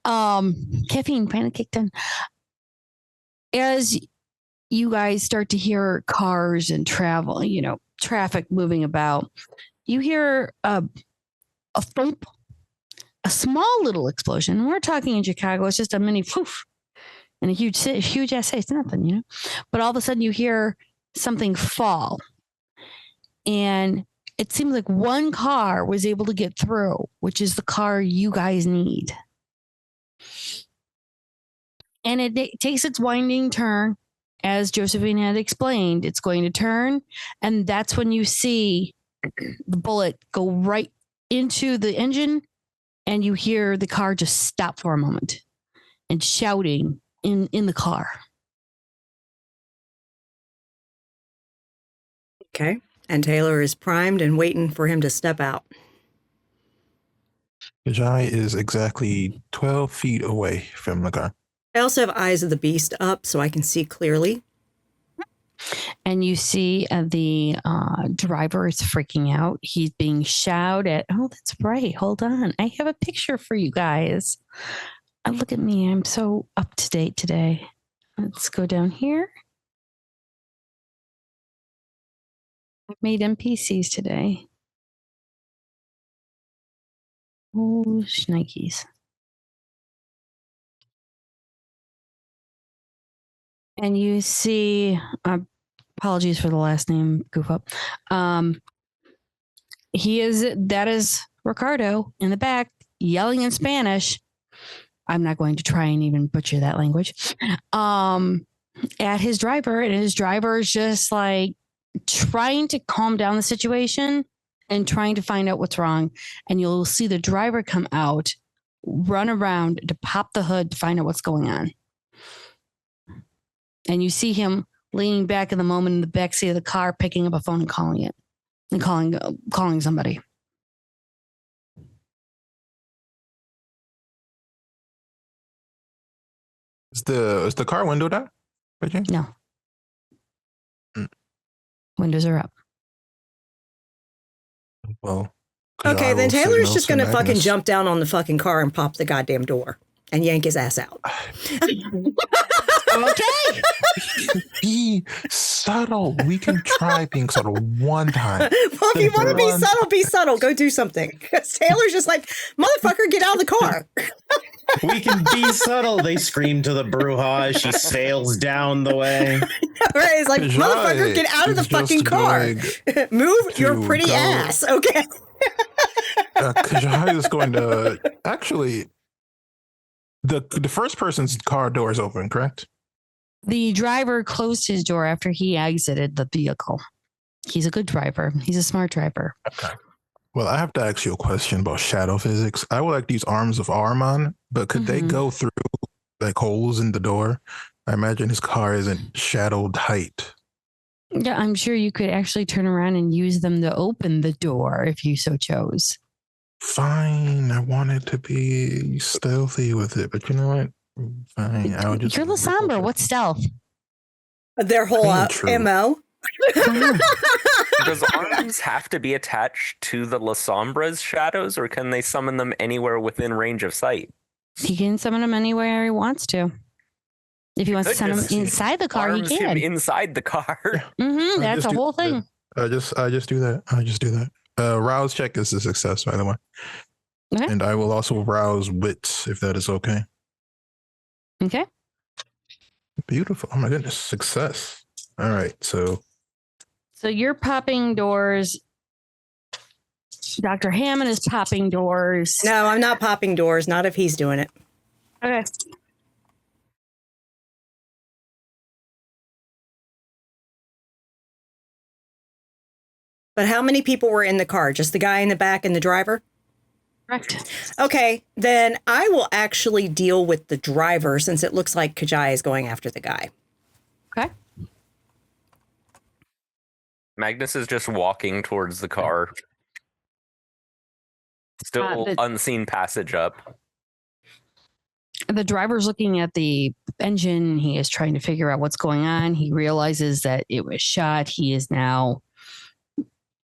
Caffeine finally kicked in. As you guys start to hear cars and travel, traffic moving about, you hear a thump, a small little explosion. We're talking in Chicago, it's just a mini poof and a huge ass. It's nothing, But all of a sudden you hear something fall. And it seems like one car was able to get through, which is the car you guys need. And it takes its winding turn. As Josephine had explained, it's going to turn. And that's when you see the bullet go right into the engine. And you hear the car just stop for a moment and shouting in the car. Okay. And Taylor is primed and waiting for him to step out. Kajai is exactly 12 feet away from the car. I also have Eyes of the Beast up so I can see clearly. And you see the driver is freaking out. He's being shouted at. Oh, that's right. Hold on. I have a picture for you guys. Look at me. I'm so up to date today. Let's go down here. I made NPCs today. Oh, shnikes. And you see, apologies for the last name goof up. That is Ricardo in the back yelling in Spanish. I'm not going to try and even butcher that language. At his driver, and his driver is just like trying to calm down the situation and trying to find out what's wrong. And you'll see the driver come out, run around to pop the hood to find out what's going on. And you see him leaning back in the moment in the backseat of the car, picking up a phone and calling it, and calling somebody. Is the car window down? Okay. No. Windows are up. Well. Okay, then Taylor's just going to fucking Magnus. jump down on the fucking car and pop the goddamn door and yank his ass out. Okay. Be subtle. We can try being subtle one time. Well, if you want to be subtle, go do something. Because Taylor's just like, motherfucker, get out of the car. We can be subtle, they scream to the Bruja as she sails down the way. Right, it's like, motherfucker, get out of the fucking car. Move your pretty ass, okay? Kajai is going to actually. The first person's car door is open, correct? The driver closed his door after he exited the vehicle. He's a good driver. He's a smart driver. Okay. Well, I have to ask you a question about shadow physics. I would like these arms of Armon, but could they go through like holes in the door? I imagine his car isn't shadowed height. Yeah, I'm sure you could actually turn around and use them to open the door if you so chose. Fine, I wanted to be stealthy with it, but you know what? Fine, I'll just. You're Lasombra. What's stealth? Their whole MO. Does arms have to be attached to the Lasombra's shadows, or can they summon them anywhere within range of sight? He can summon them anywhere he wants to. If he wants to send them inside the car, he can. Him inside the car. That's the whole thing. I just do that. I just do that. Rouse check is a success, by the way. Okay. And I will also rouse wits if that is okay. Okay. Beautiful. Oh my goodness. Success. All right. So you're popping doors. Dr. Hammond is popping doors. No, I'm not popping doors. Not if he's doing it. Okay. But how many people were in the car? Just the guy in the back and the driver? Correct. Okay, then I will actually deal with the driver since it looks like Kajai is going after the guy. Okay. Magnus is just walking towards the car. Still unseen passage up. The driver's looking at the engine. He is trying to figure out what's going on. He realizes that it was shot. He is now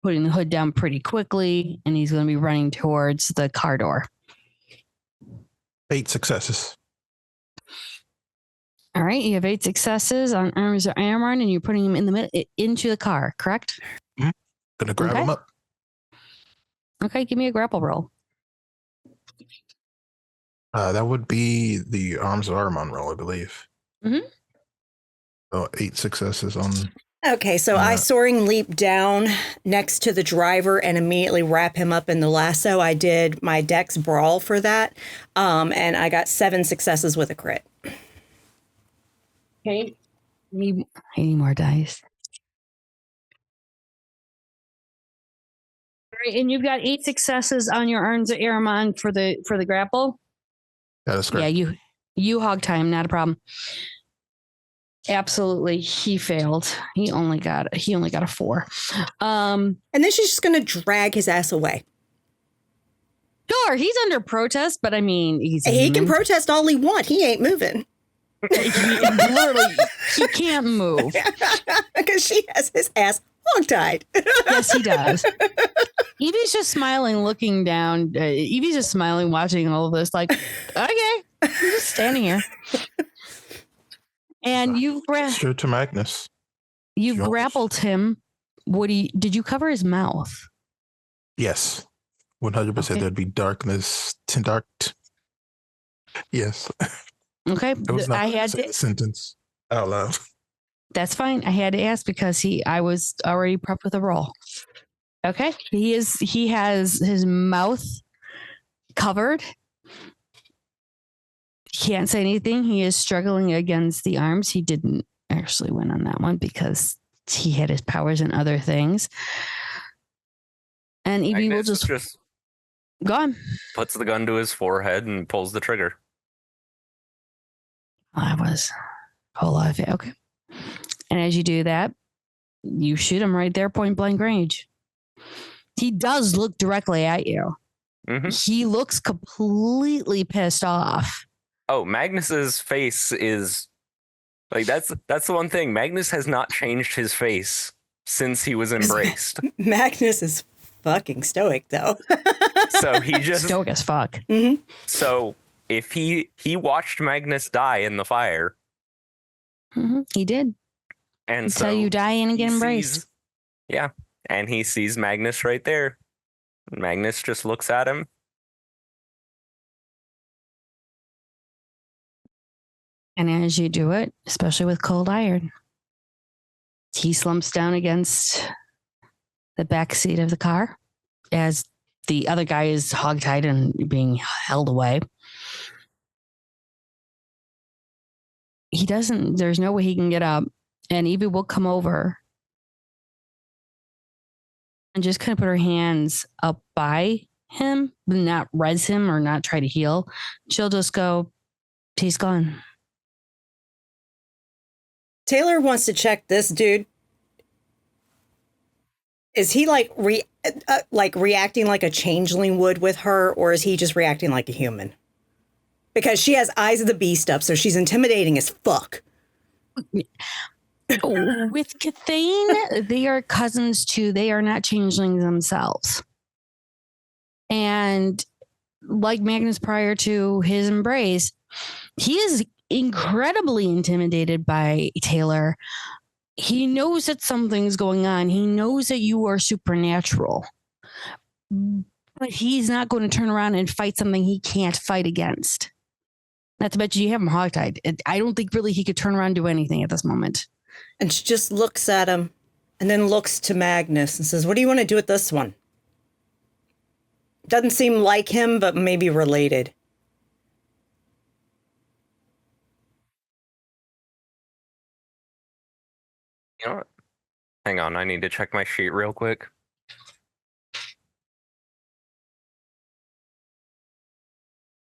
putting the hood down pretty quickly, and he's going to be running towards the car door. 8 successes. All right. You have 8 successes on arms or armor, and you're putting him in the into the car, correct? Mm-hmm. Gonna grab him up. Okay. Give me a grapple roll. That would be the arms of Armon roll, I believe. Mm-hmm. So 8 successes on. Okay, so I soaring leap down next to the driver and immediately wrap him up in the lasso. I did my dex brawl for that, and I got 7 successes with a crit. Okay. Need more dice. All right, and you've got 8 successes on your Arns of Aramon for the grapple. That is correct. Yeah, you hog time, not a problem. Absolutely, he failed. He only got a 4. And then she's just going to drag his ass away. Sure, he's under protest, but I mean, he can protest all he wants. He ain't moving. Literally, he can't move because she has his ass hogtied. Yes, he does. Evie's just smiling, looking down. Evie's just smiling, watching all of this. Like, okay, I'm just standing here. And you've Sure to Magnus. You've grappled him. Did you cover his mouth? Yes. 100%. Okay. There'd be darkness. Yes. Okay. I had to say the sentence out loud. That's fine. I had to ask because I was already prepped with a roll. Okay. He has his mouth covered. He can't say anything. He is struggling against the arms. He didn't actually win on that one because he had his powers in other things. And Evie will just go on. Puts the gun to his forehead and pulls the trigger. I was a whole lot of it. Okay. And as you do that, you shoot him right there, point blank range. He does look directly at you. Mm-hmm. He looks completely pissed off. Oh, Magnus's face is like that's the one thing. Magnus has not changed his face since he was embraced. Magnus is fucking stoic though. So he just stoic as fuck. Mm-hmm. So if he watched Magnus die in the fire. Mm-hmm. He did. And until so you die and get embraced. Yeah. And he sees Magnus right there. Magnus just looks at him. And as you do it, especially with cold iron, he slumps down against the back seat of the car as the other guy is hogtied and being held away. There's no way he can get up. And Evie will come over and just kind of put her hands up by him, but not res him or not try to heal. She'll just go, he's gone. Taylor wants to check this dude. Is he like reacting like a changeling would with her, or is he just reacting like a human? Because she has eyes of the beast up, so she's intimidating as fuck. With Cathane, they are cousins too. They are not changelings themselves. And like Magnus prior to his embrace, he is incredibly intimidated by Taylor. He knows that something's going on. He knows that you are supernatural. But he's not going to turn around and fight something he can't fight against. Not to mention you have him hogtied. I don't think really he could turn around and do anything at this moment. And she just looks at him and then looks to Magnus and says, what do you want to do with this one? Doesn't seem like him, but maybe related. You know what? Hang on, I need to check my sheet real quick.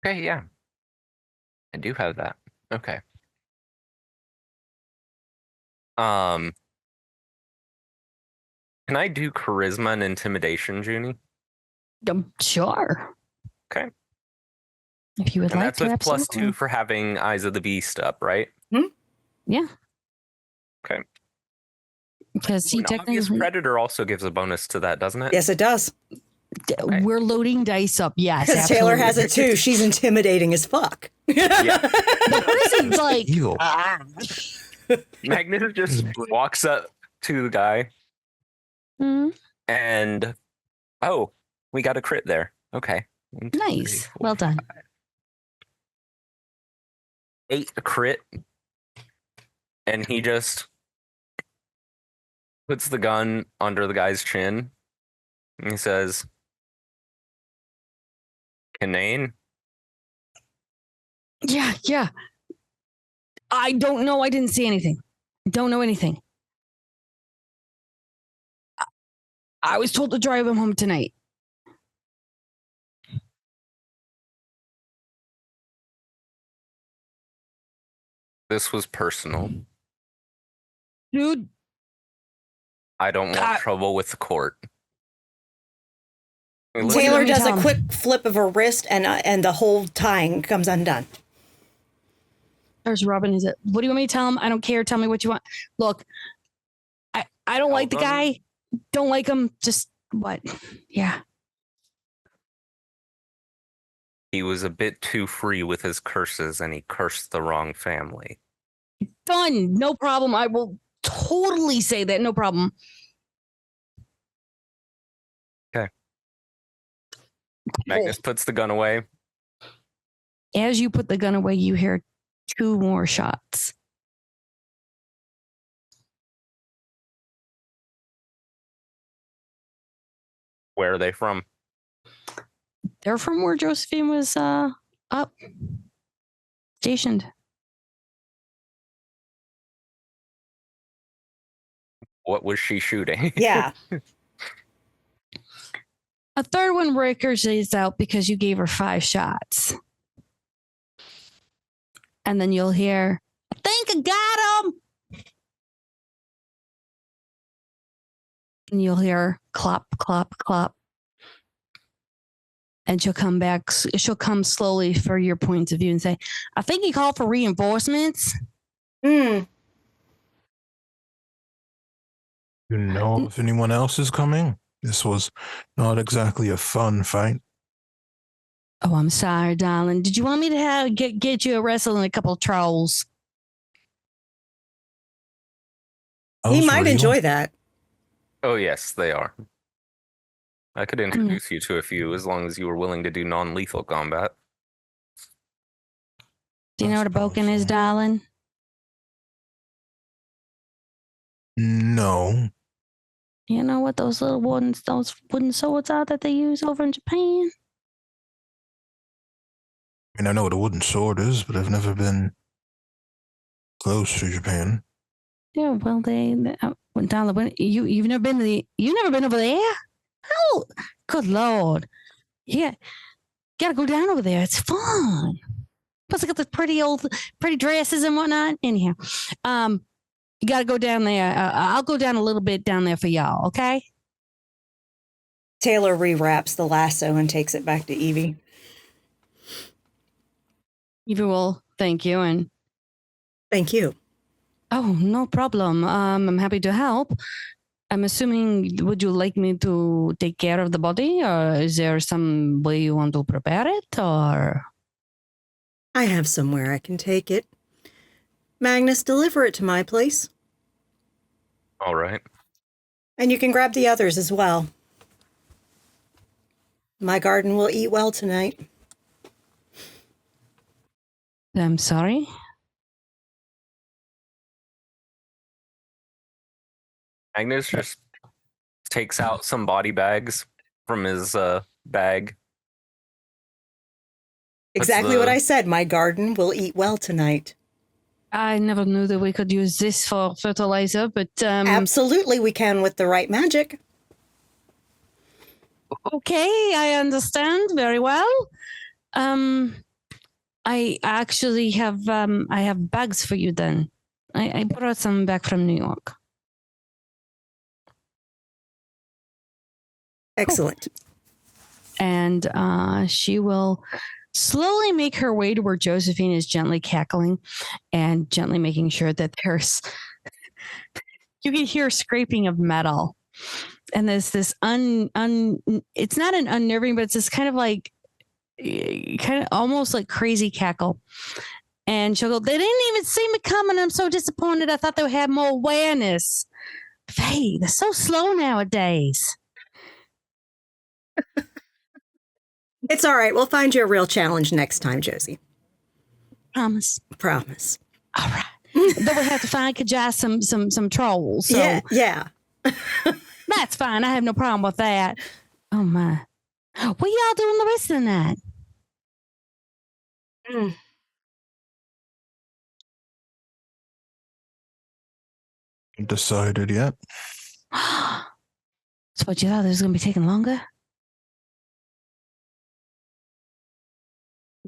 Okay, yeah. I do have that. Okay. Can I do charisma and intimidation, Junie? Sure. Okay. If you would And like that's to, with absolutely. +2 for having Eyes of the Beast up, right? Yeah. Okay. Because he An obvious technically, predator also gives a bonus to that, doesn't it? Yes, it does. Okay. we're loading dice up. Yes, Because Taylor absolutely. has it too. She's intimidating as fuck. Yeah. The person's like, Evil. Magnus just walks up to the guy "Hmm, and we got a crit there. Okay. 1, 2, 3, nice. 4, Well done. 8 crit. And he just puts the gun under the guy's chin. And he says, Canane? Yeah. I don't know. I didn't see anything. Don't know anything. I was told to drive him home tonight. This was personal. Dude, I don't want trouble with the court. Hey, listen, Taylor Let me does tell a him. quick flip of her wrist, and the whole tying comes undone. there's Robin. Is it? What do you want me to tell him? I don't care. Tell me what you want. Look, I don't like the Tell them. guy. Don't like him. Just what? Yeah. He was a bit too free with his curses and he cursed the wrong family. Done. No problem. I will totally say that. No problem. Magnus puts the gun away. As you put the gun away, you hear 2 more shots. Where are they from? They're from where Josephine was up stationed. What was she shooting? Yeah. A third one ricochets out because you gave her 5 shots. And then you'll hear, I think I got him. And you'll hear clop, clop, clop. And she'll come back. She'll come slowly for your points of view and say, I think he called for reinforcements. Mm. You know if anyone else is coming? This was not exactly a fun fight. Oh, I'm sorry, darling. Did you want me to get you a wrestle and a couple of trolls? He Those might real? enjoy that. Oh, yes, they are. I could introduce you to a few as long as you were willing to do non-lethal combat. Do you know what a boken is, so. darling? No. You know what those wooden swords are that they use over in Japan? I mean, I know what a wooden sword is, but I've never been close to Japan. Yeah, well, darling, you've never been over there? Oh, good Lord. Yeah, gotta go down over there. It's fun. Plus, I got the pretty dresses and whatnot. Anyhow, you gotta go down there. I'll go down a little bit down there for y'all, okay? Taylor rewraps the lasso and takes it back to Evie. Evie will thank you and Thank you. oh, no problem. I'm happy to help. I'm assuming, would you like me to take care of the body, or is there some way you want to prepare it, or? I have somewhere I can take it. Magnus, deliver it to my place. All right. And you can grab the others as well. My garden will eat well tonight. I'm sorry. Magnus just takes out some body bags from his bag. Exactly what I said. My garden will eat well tonight. I never knew that we could use this for fertilizer, but Absolutely, we can with the right magic. okay, I understand very well. I actually have I have bags for you then. I brought some back from New York. Excellent. And she will slowly make her way to where Josephine is gently cackling and gently making sure that there's you can hear scraping of metal. And there's this it's not an unnerving, but it's this kind of like kind of almost like crazy cackle. And she'll go, they didn't even see me coming. I'm so disappointed. I thought they would have more awareness. Hey, they're so slow nowadays. It's all right. We'll find you a real challenge next time, Josie. Promise. Promise. All right. Then we have to find Kajai some trolls. So Yeah. that's fine. I have no problem with that. Oh my. What y'all doing the rest of the night? Decided yet? So what you thought it was going to be taking longer?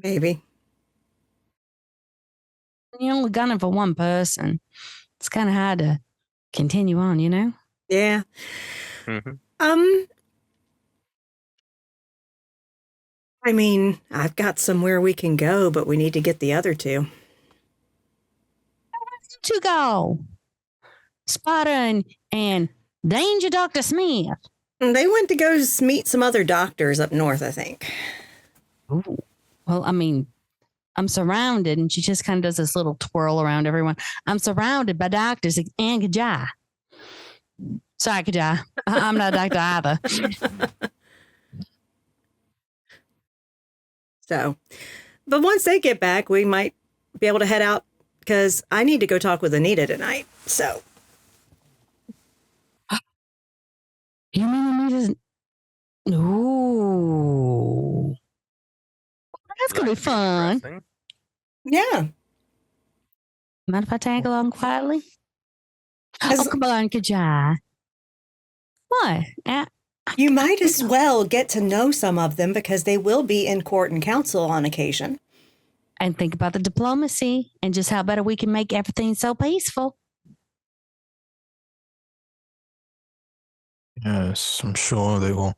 Maybe. You only got it for one person. It's kind of hard to continue on, you know? Yeah. Mm-hmm. I mean, I've got somewhere we can go, but we need to get the other two. To go. Sparta and Danger Dr. Smith. They went to go meet some other doctors up north, I think. Ooh. Well, I mean, I'm surrounded, and she just kind of does this little twirl around everyone. I'm surrounded by doctors and Kajai. Sorry, Kajai. I'm not a doctor either. So, but once they get back, we might be able to head out because I need to go talk with Anita tonight. So, You mean Anita's? Ooh. That's going to be fun. yeah. Mind if I tag along quietly? As- Oh, come on, Kajai. What? You might as well get to know some of them because they will be in court and council on occasion. And think about the diplomacy and just how better we can make everything so peaceful. Yes, I'm sure they will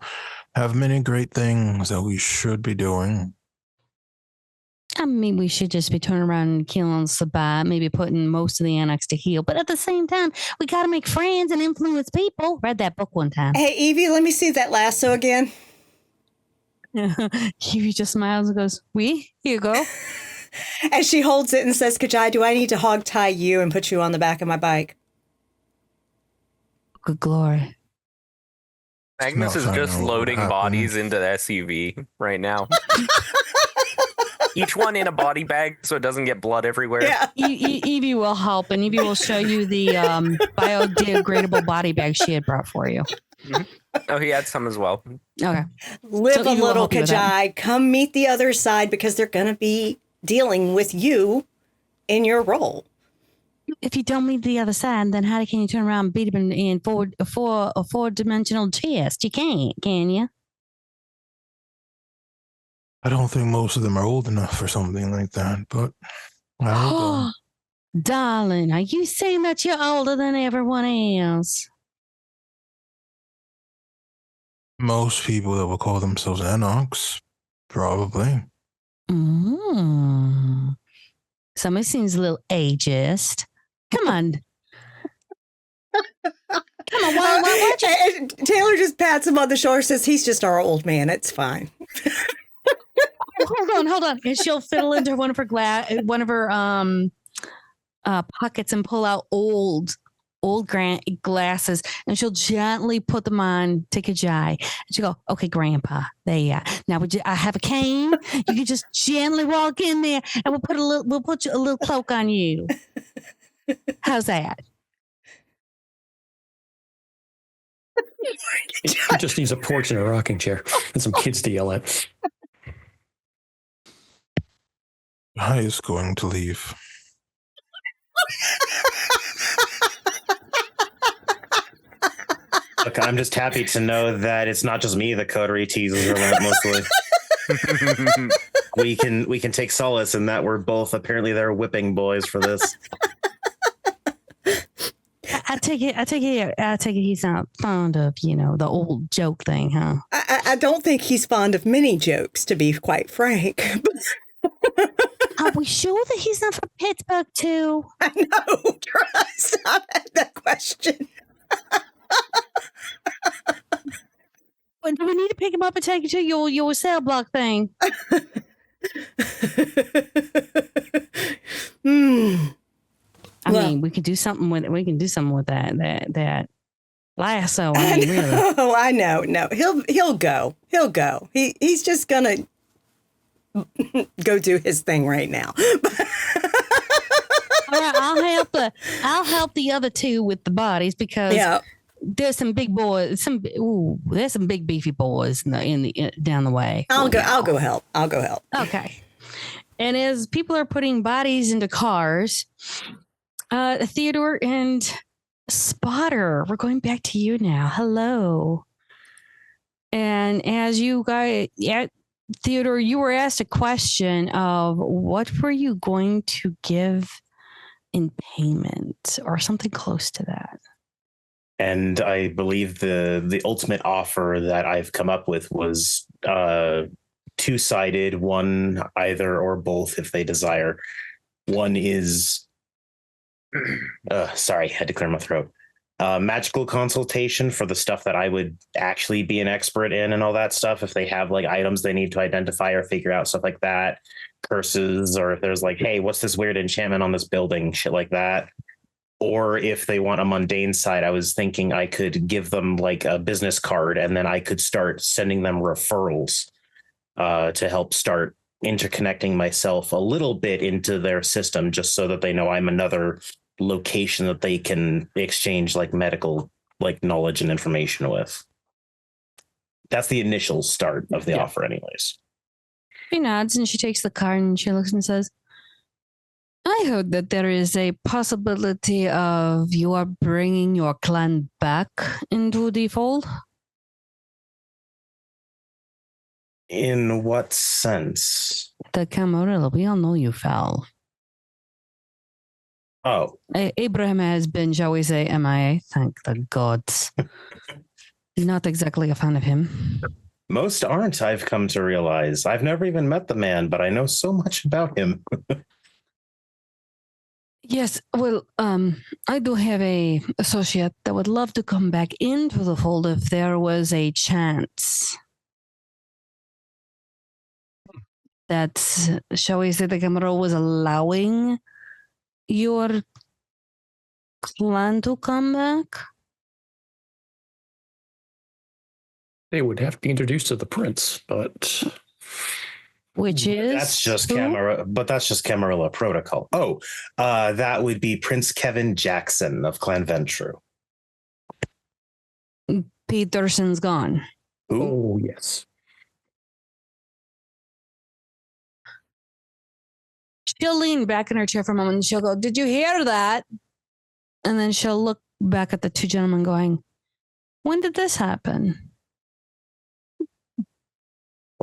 have many great things that we should be doing. I mean, we should just be turning around and killing Sabat, maybe putting most of the annex to heel. But at the same time, we got to make friends and influence people. Read that book one time. Hey, Evie, let me see that lasso again. Evie just smiles and goes, here you go. And she holds it and says, Kajai, do I need to hog tie you and put you on the back of my bike? Good glory. Magnus is just loading bodies into the SUV right now. Each one in a body bag so it doesn't get blood everywhere. Yeah. Evie will help, and Evie will show you the biodegradable body bag she had brought for you. Mm-hmm. Oh, he had some as well. Okay. Live So a Evie will little, help you with that. Kajai. Come meet the other side because they're going to be dealing with you in your role. If you don't meet the other side, then how can you turn around and beat him in a four-dimensional chest? You can't, can you? I don't think most of them are old enough for something like that, but I will go. Darling, are you saying that you're older than everyone else? Most people that will call themselves Enox, probably. Somebody seems a little ageist. Come on. Come on, why Taylor just pats him on the shoulder, says he's just our old man. It's fine. Hold on. And she'll fiddle into one of her pockets and pull out old glasses, and she'll gently put them on to Kajai. And she'll go, okay, Grandpa, there you are. Now I have a cane. You can just gently walk in there, and we'll put a little cloak on you. How's that? He just needs a porch and a rocking chair and some kids to yell at. I is going to leave. Look, I'm just happy to know that it's not just me the coterie teases relentlessly. we can take solace in that we're both apparently they're whipping boys for this. I take it he's not fond of, the old joke thing, huh? I don't think he's fond of many jokes, to be quite frank. Are we sure that he's not from Pittsburgh too? I know, trust. I've had that question. But do we need to pick him up and take him to your cell block thing? I mean, we could do something with that lasso. I mean, really. Oh, I know. No, he'll go. He's just gonna go do his thing right now. All right, I'll help the other two with the bodies because there's some big boys. There's some big beefy boys down the way. I'll go help. Okay. And as people are putting bodies into cars, Theodore and Spotter, we're going back to you now. Hello. And as you guys, Theodore, you were asked a question of what were you going to give in payment or something close to that. And I believe the ultimate offer that I've come up with was two-sided, one either or both if they desire. One is, sorry, had to clear my throat. Magical consultation for the stuff that I would actually be an expert in and all that stuff. If they have like items they need to identify or figure out, stuff like that, curses, or if there's like, hey, what's this weird enchantment on this building, shit like that. Or if they want a mundane side, I was thinking I could give them like a business card and then I could start sending them referrals to help start interconnecting myself a little bit into their system, just so that they know I'm another location that they can exchange like medical like knowledge and information with. That's the initial start of the offer anyways. She nods and she takes the card and she looks and says, I heard that there is a possibility of you are bringing your clan back into the fold. In what sense? The Camarilla, we all know you fell. Oh. Abraham has been, shall we say, MIA. Thank the gods. Not exactly a fan of him. Most aren't, I've come to realize. I've never even met the man, but I know so much about him. Yes, well, I do have a associate that would love to come back into the fold if there was a chance. That, shall we say, the Camarilla was allowing your clan to come back? They would have to be introduced to the prince, but Which is that's just Camarilla protocol. Oh, that would be Prince Kevin Jackson of Clan Ventru. Peterson's gone. Oh yes. She'll lean back in her chair for a moment and she'll go, did you hear that? And then she'll look back at the two gentlemen going, when did this happen?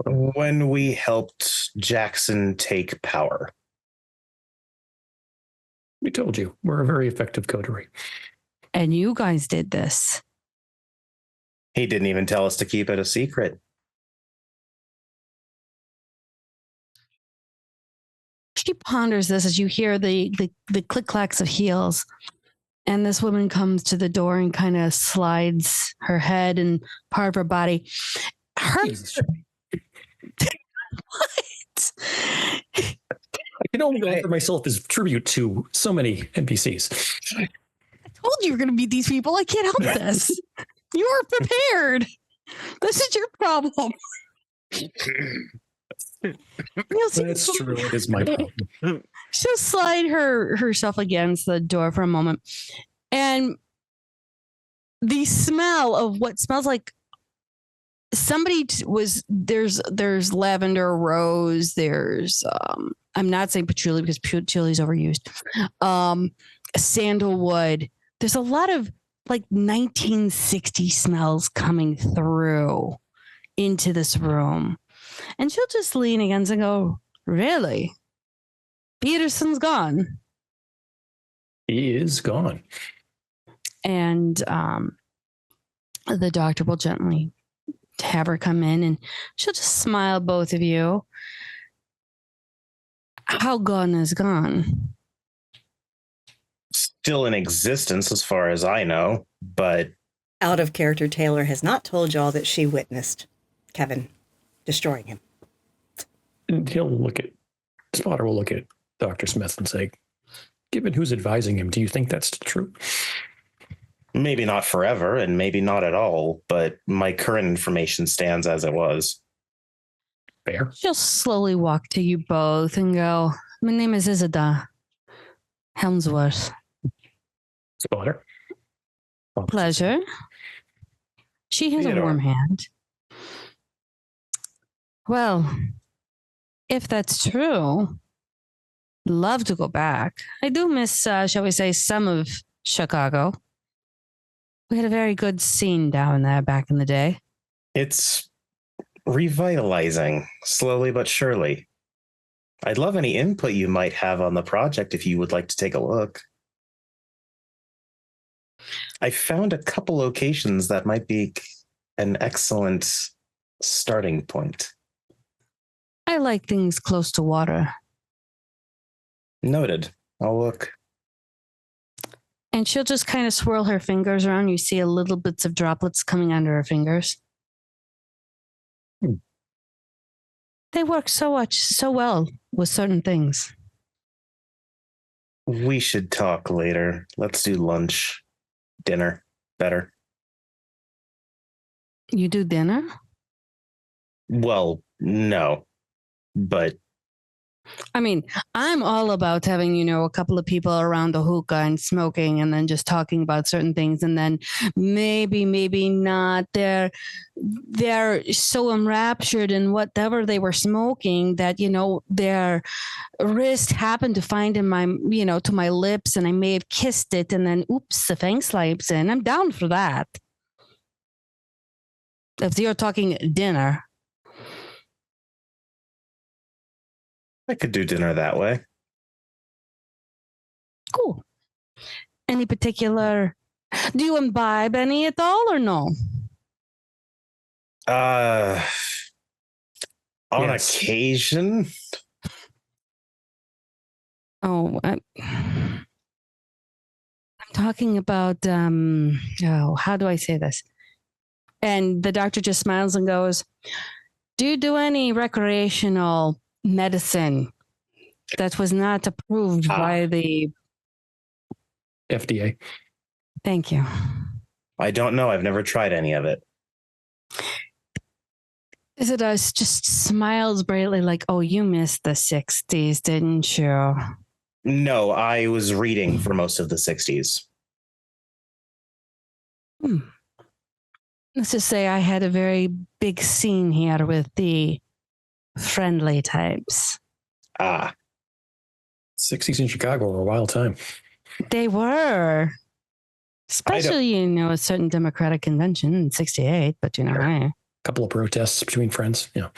When we helped Jackson take power. We told you, we're a very effective coterie. And you guys did this. He didn't even tell us to keep it a secret. She ponders this as you hear the click-clacks of heels. And this woman comes to the door and kind of slides her head and part of her body. What? I can only offer myself as tribute to so many NPCs. I told you were going to meet these people. I can't help this. You were prepared. This is your problem. That's true. It is my problem. She'll slide herself against the door for a moment. And the smell of what smells like there's lavender, rose, there's I'm not saying patchouli because patchouli is overused. Sandalwood. There's a lot of like 1960 smells coming through into this room. And she'll just lean against and go, really? Peterson's gone. He is gone. And the doctor will gently have her come in and she'll just smile at both of you. How gone is gone? Still in existence as far as I know, but Out of character, Taylor has not told y'all that she witnessed Kevin destroying him. And Spotter will look at Dr. Smith and say, given who's advising him, do you think that's true? maybe not forever and maybe not at all, but my current information stands as it was. Fair. She'll slowly walk to you both and go, my name is Isada Helmsworth. Spotter. Pleasure. She has a Theodore. warm hand. Well, if that's true, love to go back. I do miss, shall we say, some of Chicago. We had a very good scene down there back in the day. It's revitalizing, slowly but surely. I'd love any input you might have on the project if you would like to take a look. I found a couple locations that might be an excellent starting point. I like things close to water. Noted. I'll look. And she'll just kind of swirl her fingers around. You see a little bits of droplets coming under her fingers. They work so well with certain things. We should talk later. Let's do lunch, dinner, better. You do dinner? Well, no, but I mean, I'm all about having, a couple of people around the hookah and smoking and then just talking about certain things. And then maybe not. They're so enraptured in whatever they were smoking that, their wrist happened to find in my, to my lips and I may have kissed it. And then, oops, the fang slides in. I'm down for that. If you're talking dinner. I could do dinner that way. Cool. Any particular, do you imbibe any at all or no? On Yes. occasion. Oh, I'm talking about, how do I say this? And the doctor just smiles and goes, do you do any recreational medicine that was not approved by the FDA. Thank you. I don't know. I've never tried any of it. Isida just smiles brightly like, oh, you missed the 60s, didn't you? No, I was reading for most of the 60s. Let's just say I had a very big scene here with the friendly types. 60s in Chicago were a wild time. They were. Especially, a certain Democratic convention in 68, but Sure. hey. Couple of protests between friends. Yeah.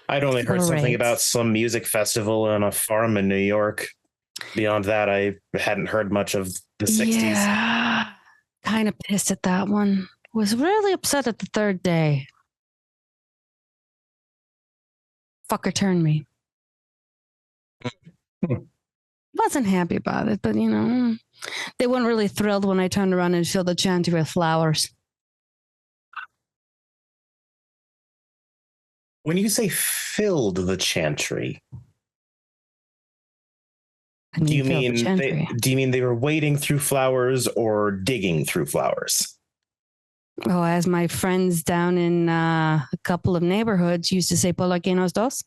I'd only heard something Great. about some music festival on a farm in New York. Beyond that, I hadn't heard much of the 60s. Yeah. Kind of pissed at that one. Was really upset at the third day. Fucker turned me. Wasn't happy about it, but they weren't really thrilled when I turned around and filled the chanty with flowers. When you say filled the chantry, I do you filled the mean chantry. they were wading through flowers or digging through flowers? Oh, as my friends down in a couple of neighborhoods used to say, por aquí nos dos.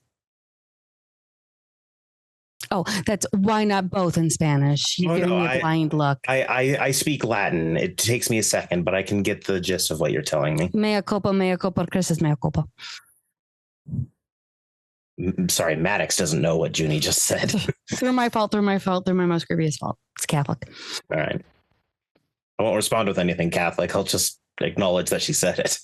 Oh, that's why not both in Spanish? You're giving me a blind look. I speak Latin. It takes me a second, but I can get the gist of what you're telling me. Mea culpa, Chris is mea culpa. Sorry, Maddox doesn't know what Junie just said. Through my Musgravia's fault. It's Catholic. All right. I won't respond with anything Catholic. I'll just acknowledge that she said it.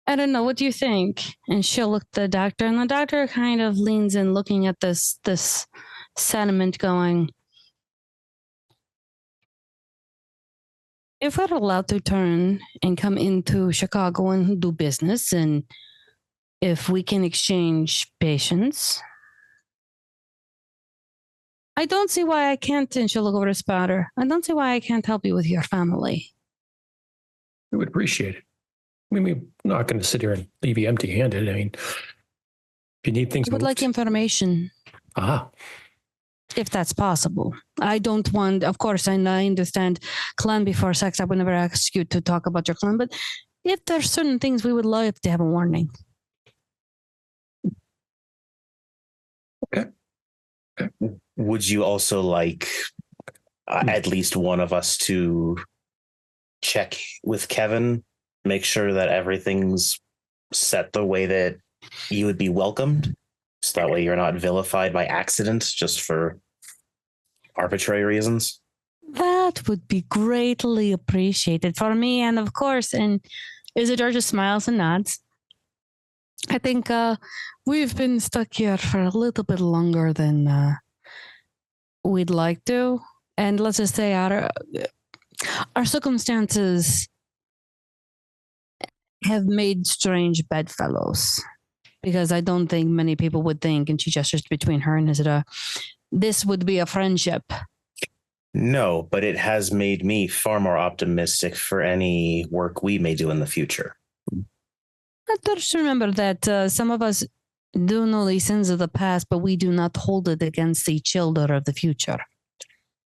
I don't know. What do you think? And she'll look at the doctor, and the doctor kind of leans in, looking at this sediment, going, if we're allowed to turn and come into Chicago and do business, and if we can exchange patients, I don't see why I can't. And she'll look over to Spotter. I don't see why I can't help you with your family. We would appreciate it. I mean, we're not going to sit here and leave you empty-handed. I mean, if you need things I would like information. If that's possible. I don't want, of course, I understand clan before sex. I would never ask you to talk about your clan, but if there's certain things, we would love to have a warning. Okay. Would you also like at least one of us to check with Kevin, make sure that everything's set the way that you would be welcomed? So that way you're not vilified by accident just for arbitrary reasons. That would be greatly appreciated for me. And of course, and Isidore just smiles and nods. I think we've been stuck here for a little bit longer than we'd like to. And let's just say our circumstances have made strange bedfellows. Because I don't think many people would think, and she gestures between her and Isidore, this would be a friendship. No, but it has made me far more optimistic for any work we may do in the future. Just remember that some of us do know the sins of the past, but we do not hold it against the children of the future.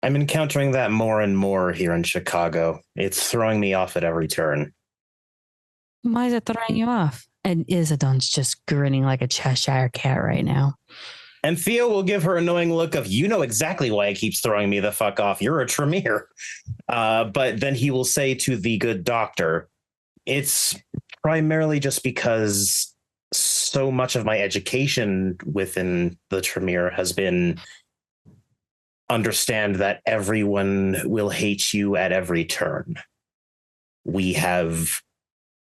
I'm encountering that more and more here in Chicago. It's throwing me off at every turn. Why is it throwing you off? And Isidore's just grinning like a Cheshire cat right now. And Theo will give her a knowing look of, you know exactly why it keeps throwing me the fuck off. You're a Tremere. But then he will say to the good doctor, it's primarily just because so much of my education within the Tremere has been understand that everyone will hate you at every turn. We have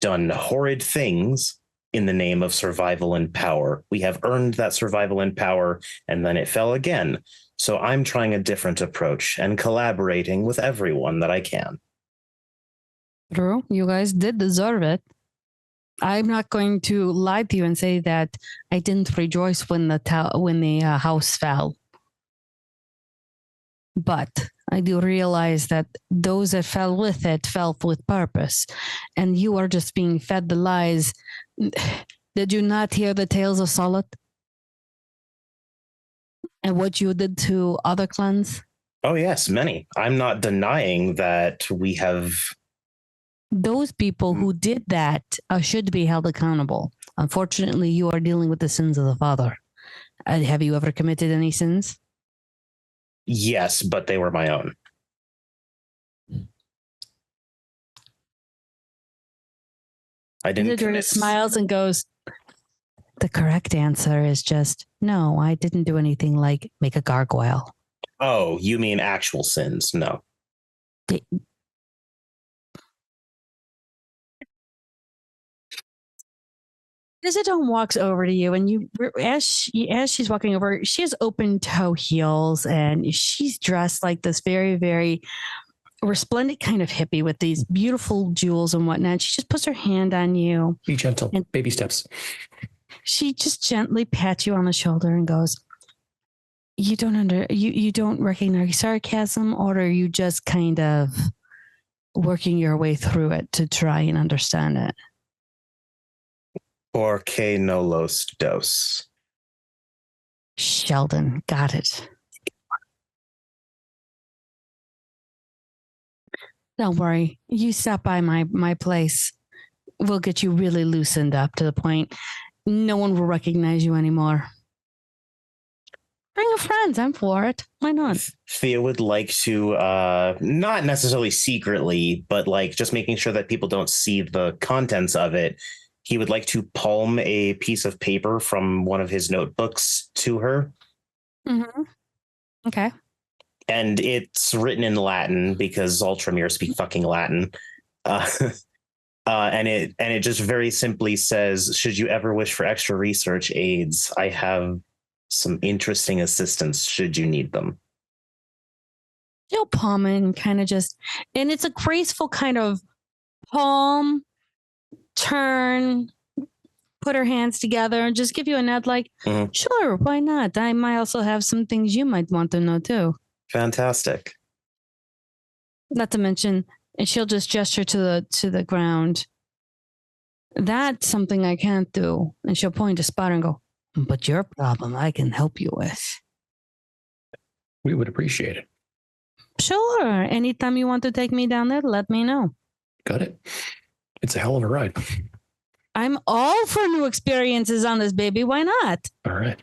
done horrid things in the name of survival and power. We have earned that survival and power, and then it fell again. So I'm trying a different approach and collaborating with everyone that I can. True, you guys did deserve it. I'm not going to lie to you and say that I didn't rejoice when the house fell. But I do realize that those that fell with it fell with purpose. And you are just being fed the lies. Did you not hear the tales of Solid? And what you did to other clans? Oh, yes, many. I'm not denying that we have... Those people who did that should be held accountable. Unfortunately, you are dealing with the sins of the father. Have you ever committed any sins? Yes, but they were my own. I didn't commit. Smiles and goes, the correct answer is just, no, I didn't do anything like make a gargoyle. Oh, you mean actual sins? No. Isidore walks over to you, and you, as she's walking over, she has open toe heels, and she's dressed like this very, very resplendent kind of hippie with these beautiful jewels and whatnot. She just puts her hand on you. Be gentle, and baby steps. She just gently pats you on the shoulder and goes, "You don't recognize sarcasm, or are you just kind of working your way through it to try and understand it?" Porque no los dos. Sheldon, got it. Don't worry. You stop by my place. We'll get you really loosened up to the point no one will recognize you anymore. Bring your friends. I'm for it. Why not? Thea would like to, not necessarily secretly, but like just making sure that people don't see the contents of it. He would like to palm a piece of paper from one of his notebooks to her. Mm-hmm. Okay. And it's written in Latin because all Tremere speak fucking Latin. and it just very simply says, should you ever wish for extra research aids, I have some interesting assistants should you need them. She'll palm it and kind of just, and it's a graceful kind of palm, turn, put her hands together and just give you a nod like, sure, why not? I might also have some things you might want to know too. Fantastic. Not to mention, and she'll just gesture to the ground. That's something I can't do. And she'll point to Spotter and go, but your problem I can help you with. We would appreciate it. Sure. Anytime you want to take me down there, let me know. Got it. It's a hell of a ride. I'm all for new experiences on this baby. Why not? All right.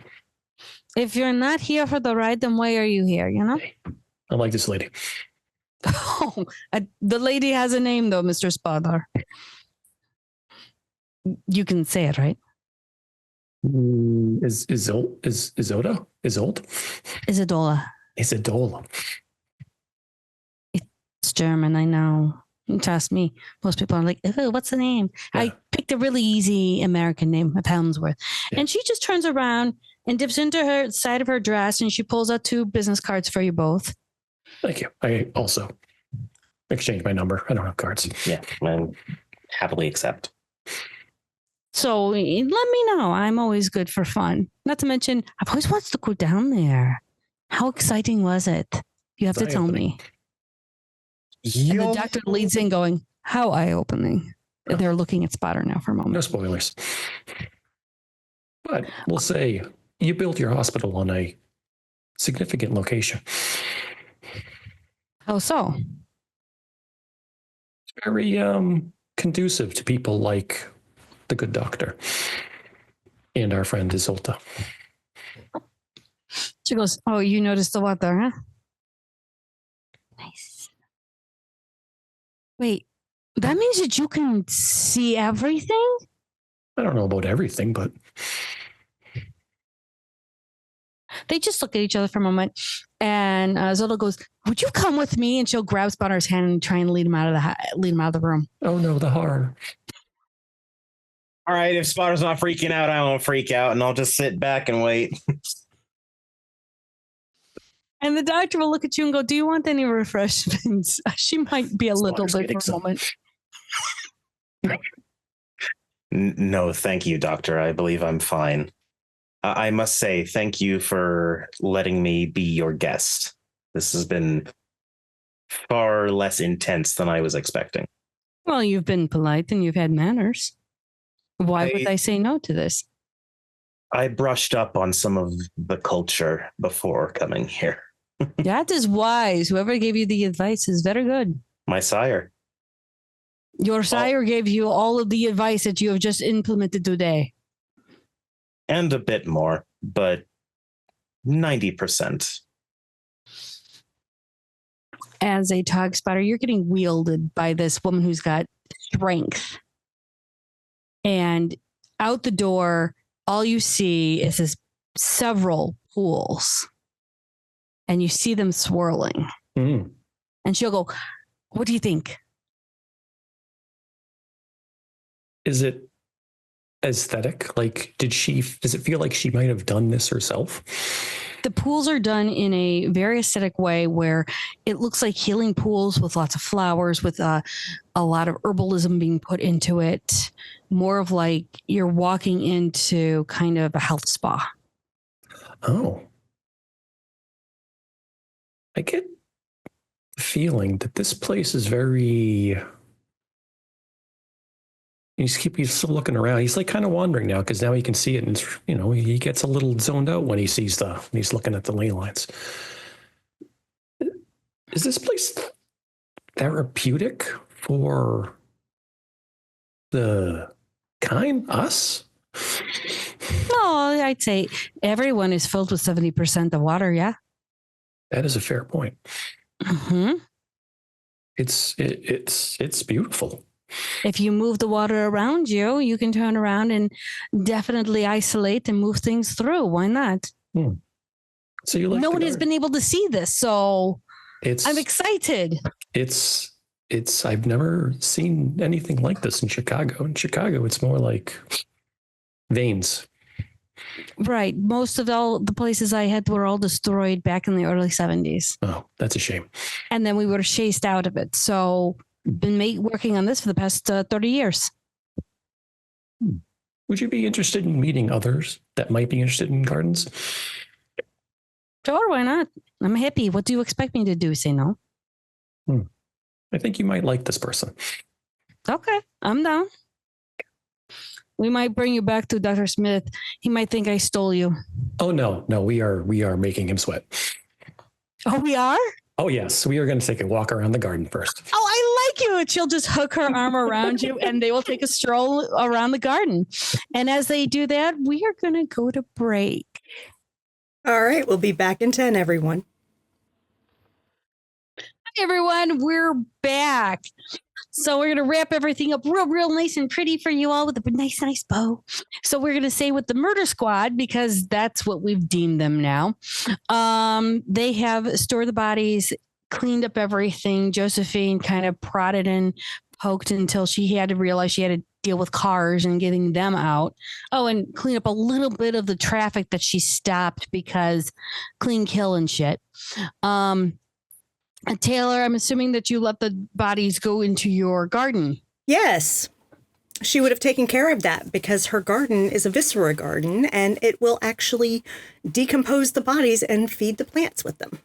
If you're not here for the ride, then why are you here? You know? Hey, I like this lady. Oh, the lady has a name though, Mr. Spotter. You can say it, right? Is Isolda? Isolde? Isadola. Isadola. It's German, I know. Trust me. Most people are like, oh, what's the name? Yeah. I picked a really easy American name, a Helmsworth. Yeah. And she just turns around and dips into her side of her dress and she pulls out 2 business cards for you both. Thank you. I also exchanged my number. I don't have cards. Yeah, I happily accept. So let me know. I'm always good for fun. Not to mention, I've always wanted to go down there. How exciting was it? You have to tell me. And the doctor leads in going, how eye-opening. Oh. They're looking at Spotter now for a moment. No spoilers. But we'll say you built your hospital on a significant location. How so? It's very conducive to people like the good doctor and our friend Isolde. She goes, oh, you noticed the water, huh? Nice. Wait, that means that you can see everything? I don't know about everything, but... They just look at each other for a moment, and Isolde goes, would you come with me? And she'll grab Spotter's hand and try and lead him out of the room. Oh no, the horror. All right, if Spotter's not freaking out, I won't freak out, and I'll just sit back and wait. And the doctor will look at you and go, do you want any refreshments? She might be a little bit for a moment. No, thank you, doctor. I believe I'm fine. I must say, thank you for letting me be your guest. This has been far less intense than I was expecting. Well, you've been polite and you've had manners. Why would I say no to this? I brushed up on some of the culture before coming here. That is wise. Whoever gave you the advice is very good. My sire. Your sire gave you all of the advice that you have just implemented today. And a bit more, but 90%. As a Tog Spotter, you're getting wielded by this woman who's got strength. And out the door, all you see is several pools. And you see them swirling. Mm. And she'll go, what do you think? Is it aesthetic? Like, does it feel like she might have done this herself? The pools are done in a very aesthetic way where it looks like healing pools with lots of flowers, with a lot of herbalism being put into it. More of like you're walking into kind of a health spa. Oh. I get the feeling that this place is very... He's still looking around. He's like kind of wandering now because now he can see it, and it's, he gets a little zoned out when he sees he's looking at the ley lines. Is this place therapeutic for the kind, us? No, I'd say everyone is filled with 70% of water. Yeah, that is a fair point. Mm-hmm. It's beautiful. If you move the water around you, you can turn around and definitely isolate and move things through. Why not? So you like no one has been able to see this, so I'm excited. It's I've never seen anything like this in Chicago. In Chicago, it's more like veins. Right. Most of all the places I had were all destroyed back in the early 70s. Oh, that's a shame. And then we were chased out of it. So been working on this for the past 30 years. Would you be interested in meeting others that might be interested in gardens? Sure, why not? I'm a hippie. What do you expect me to do? Say no? I think you might like this person. Okay, I'm down. We might bring you back to Dr. Smith. He might think I stole you. Oh, no, we are making him sweat. Oh, we are? Oh, yes. We are going to take a walk around the garden first. Oh, I like you. And she'll just hook her arm around you and they will take a stroll around the garden. And as they do that, we are going to go to break. All right, we'll be back in 10, everyone. Hi, everyone. We're back. So we're going to wrap everything up real nice and pretty for you all with a nice bow. So we're going to say with the murder squad, because that's what we've deemed them now. They have stored the bodies, cleaned up everything. Josephine kind of prodded and poked until she had to realize she had to deal with cars and getting them out. Oh, and clean up a little bit of the traffic that she stopped because clean kill and shit. Taylor, I'm assuming that you let the bodies go into your garden. Yes, she would have taken care of that because her garden is a viscera garden and it will actually decompose the bodies and feed the plants with them.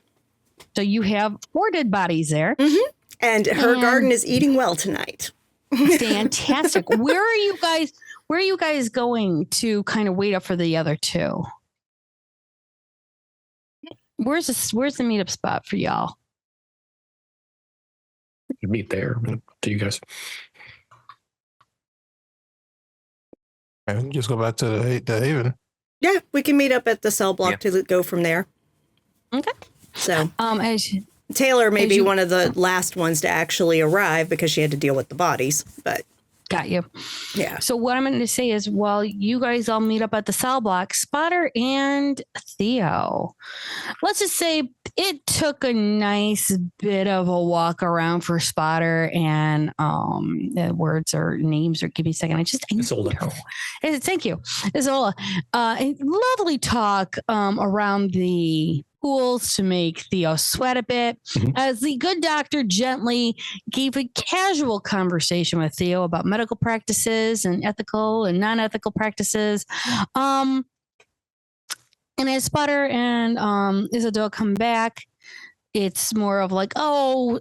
So you have 4 dead bodies there. Mm-hmm. And her garden is eating well tonight. Fantastic. Where are you guys going to kind of wait up for the other 2? Where's the meetup spot for y'all? Meet there. To you guys. And just go back to the Haven. Yeah, we can meet up at the cell block to go from there. Okay. So, Taylor may be one of the last ones to actually arrive because she had to deal with the bodies, but. Got you. Yeah. So what I'm going to say is, while you guys all meet up at the cell block, Spotter and Theo, let's just say it took a nice bit of a walk around for Spotter and words or names, or give me a second. Isolde. Thank you. Isolde. A lovely talk around the pools to make Theo sweat a bit, as the good doctor gently gave a casual conversation with Theo about medical practices and ethical and non-ethical practices. And as Spotter and Isadora come back, it's more of like, oh,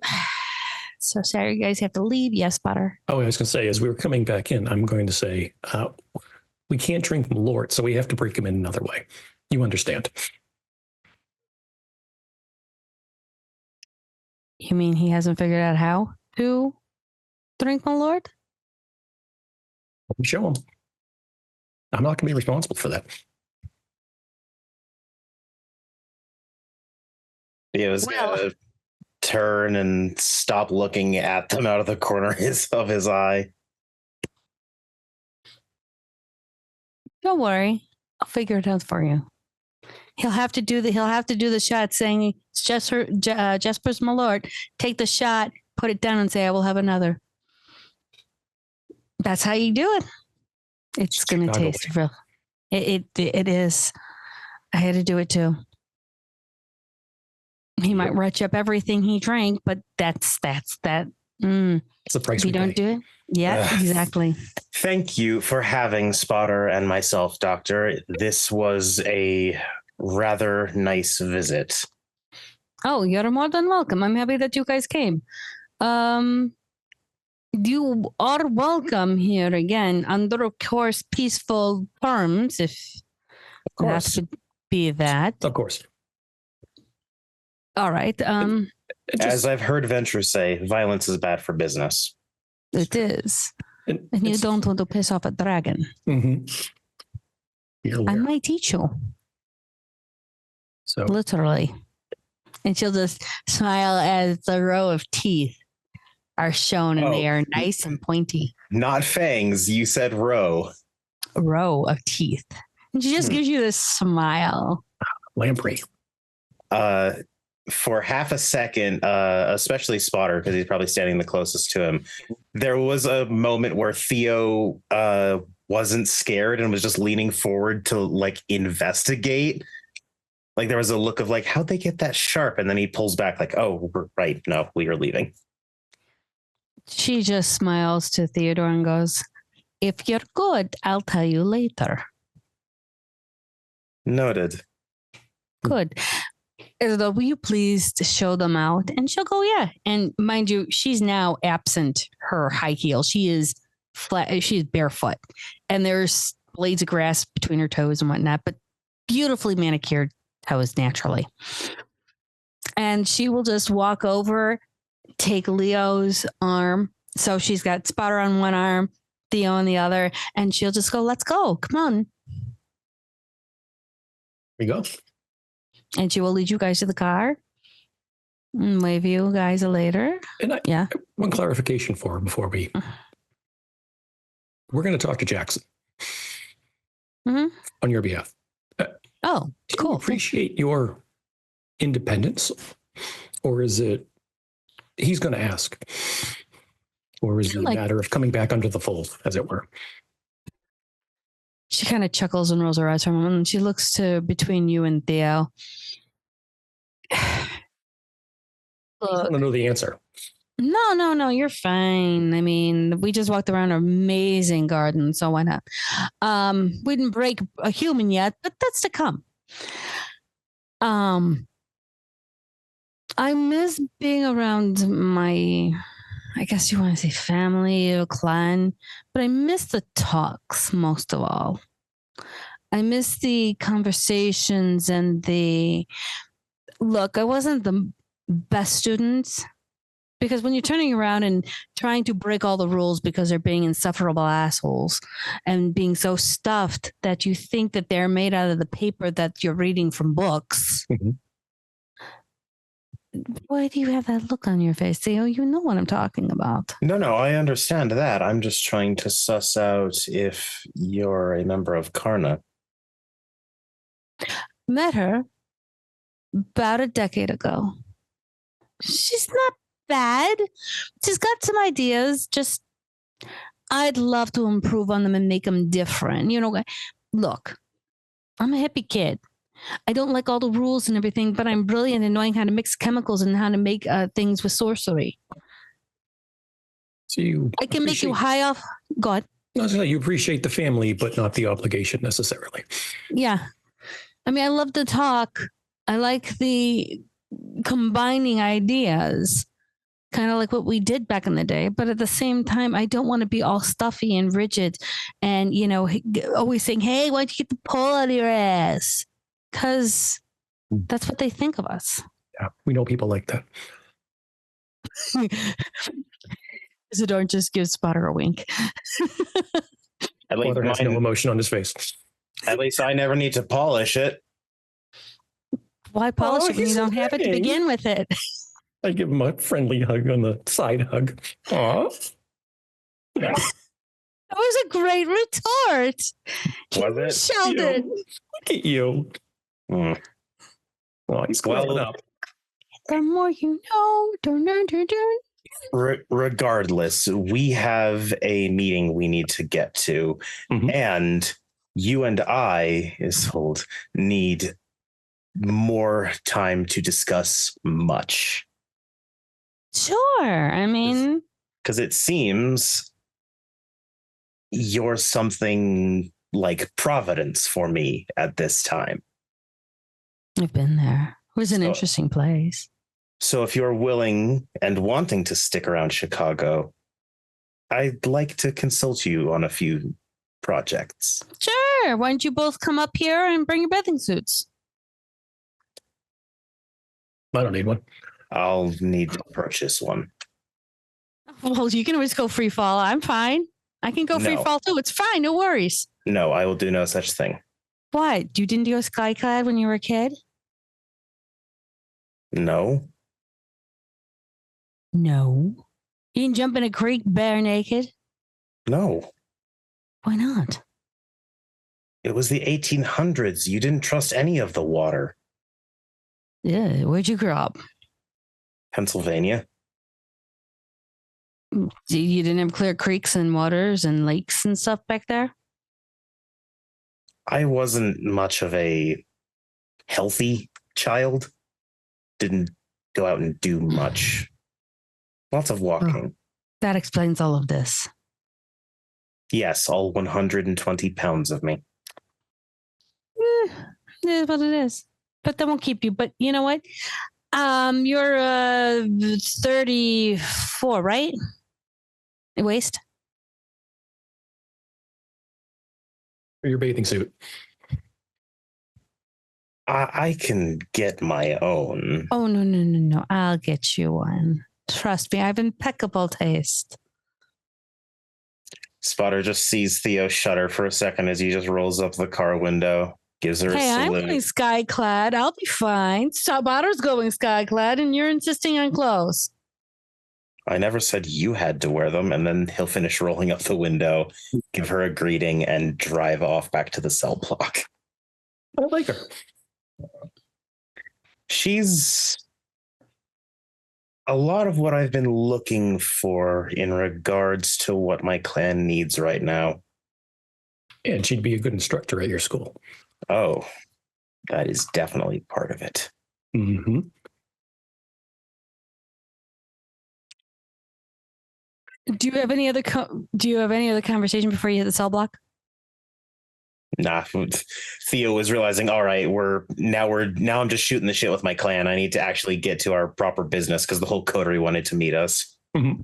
so sorry you guys have to leave. Yes, Spotter. Oh, I was going to say, as we were coming back in, I'm going to say, we can't drink Malort, so we have to break him in another way. You understand? You mean he hasn't figured out how to drink, my lord? Show him. I'm not going to be responsible for that. He was going to turn and stop looking at them out of the corner of his eye. Don't worry, I'll figure it out for you. He'll have to do the shot saying it's Jesper's my lord. Take the shot, put it down and say, I will have another. That's how you do it. It's going to taste real. It is. I had to do it too. He might retch up everything he drank, but that's that. It's the price if you don't do it. Yeah, exactly. Thank you for having Spotter and myself, Doctor. This was a rather nice visit. Oh, you're more than welcome. I'm happy that you guys came. You are welcome here again under, of course, peaceful terms, if that could be that. Of course. All right. As I've heard Venture say, violence is bad for business. It is. And you don't want to piss off a dragon. Mm-hmm. I might teach you. So literally. And she'll just smile as the row of teeth are shown, and they are nice and pointy. Not fangs. You said row. A row of teeth. And she just gives you this smile. Lamprey. for half a second, especially Spotter, because he's probably standing the closest to him, there was a moment where Theo wasn't scared and was just leaning forward to like investigate. Like there was a look of like, how'd they get that sharp? And then he pulls back like, oh, right. No, we are leaving. She just smiles to Theodore and goes, if you're good, I'll tell you later. Noted. Good. Will you please show them out? And she'll go, yeah. And mind you, she's now absent her high heel. She is flat. She's barefoot. And there's blades of grass between her toes and whatnot, but beautifully manicured toes naturally. And she will just walk over, take Leo's arm. So she's got Spotter on one arm, Theo on the other, and she'll just go, let's go. Come on. Here you go. And she will lead you guys to the car and wave you guys later. And yeah. One clarification for her before we're going to talk to Jackson on your behalf. Oh, cool. Do you appreciate your independence, or is it he's going to ask, or is it a matter of coming back under the fold, as it were? She kind of chuckles and rolls her eyes for a moment, and she looks to between you and Theo. I want to know the answer. No, you're fine. I mean, we just walked around an amazing garden, so why not? We didn't break a human yet, but that's to come. I miss being around my, I guess you want to say family or clan, but I miss the talks most of all. I miss the conversations and look, I wasn't the best student, because when you're turning around and trying to break all the rules because they're being insufferable assholes and being so stuffed that you think that they're made out of the paper that you're reading from books. Mm-hmm. Why do you have that look on your face, Theo? You know what I'm talking about. No, I understand that. I'm just trying to suss out if you're a member of Karna. Met her about a decade ago. She's not bad. She's got some ideas. Just, I'd love to improve on them and make them different. You know, look, I'm a hippie kid. I don't like all the rules and everything, but I'm brilliant in knowing how to mix chemicals and how to make things with sorcery. So I can make you high off. God. No, you appreciate the family, but not the obligation necessarily. Yeah. I mean, I love to talk. I like the combining ideas, kind of like what we did back in the day. But at the same time, I don't want to be all stuffy and rigid and, you know, always saying, hey, why'd you get the pole out of your ass? Because that's what they think of us. Yeah, we know people like that. Isidore just gives Spotter a wink. At least Father has no emotion on his face. At least I never need to polish it. Why polish it when you don't have it to begin with it? I give him a friendly hug on the side hug. Aw. That was a great retort. Was it? Sheldon. Look at you. Mm. Well, he's growing up. The more you know. Dun, dun, dun, dun. Regardless, we have a meeting we need to get to, and you and I, Isolde, need more time to discuss much. Sure. I mean, because it seems you're something like Providence for me at this time. I've been there. It was an interesting place. So if you're willing and wanting to stick around Chicago, I'd like to consult you on a few projects. Sure. Why don't you both come up here and bring your bathing suits? I don't need one. I'll need to purchase one. Well, you can always go free fall. I'm fine. I can go free fall too. It's fine. No worries. No, I will do no such thing. What? You didn't go skyclad when you were a kid? No. No. You didn't jump in a creek bare naked? No. Why not? It was the 1800s. You didn't trust any of the water. Yeah, where'd you grow up? Pennsylvania. You didn't have clear creeks and waters and lakes and stuff back there? I wasn't much of a healthy child. Didn't go out and do much. Lots of walking. That explains all of this. Yes, all 120 pounds of me. It is what it is. But that won't keep you. But you know what? You're 34, right? Waist? Your bathing suit. I can get my own. Oh, no. I'll get you one. Trust me, I have impeccable taste. Spotter just sees Theo shudder for a second as he just rolls up the car window, gives her Hey, a I'm salute. going skyclad. I'll be fine. Spotter's going skyclad, and you're insisting on clothes. I never said you had to wear them. And then he'll finish rolling up the window, give her a greeting, and drive off back to the cell block. I like her. She's a lot of what I've been looking for in regards to what my clan needs right now. And she'd be a good instructor at your school. Oh, that is definitely part of it. Mm-hmm. Do you have any other conversation before you hit the cell block? Nah, Theo was realizing, all right, now I'm just shooting the shit with my clan. I need to actually get to our proper business because the whole coterie wanted to meet us. Mm-hmm.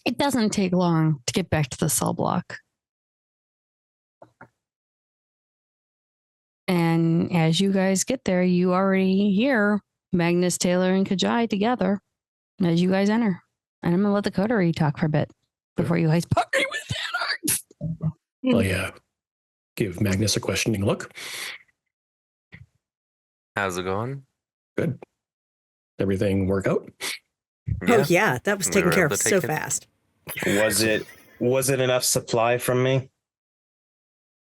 It doesn't take long to get back to the cell block. And as you guys get there, you already hear Magnus, Taylor, and Kajai together as you guys enter. And I'm going to let the coterie talk for a bit before you guys party with Anarchs. Well, yeah. Give Magnus a questioning look. How's it going? Good. Everything work out? Oh yeah, that was We taken were care able of to so take it. fast. Was it enough supply from me?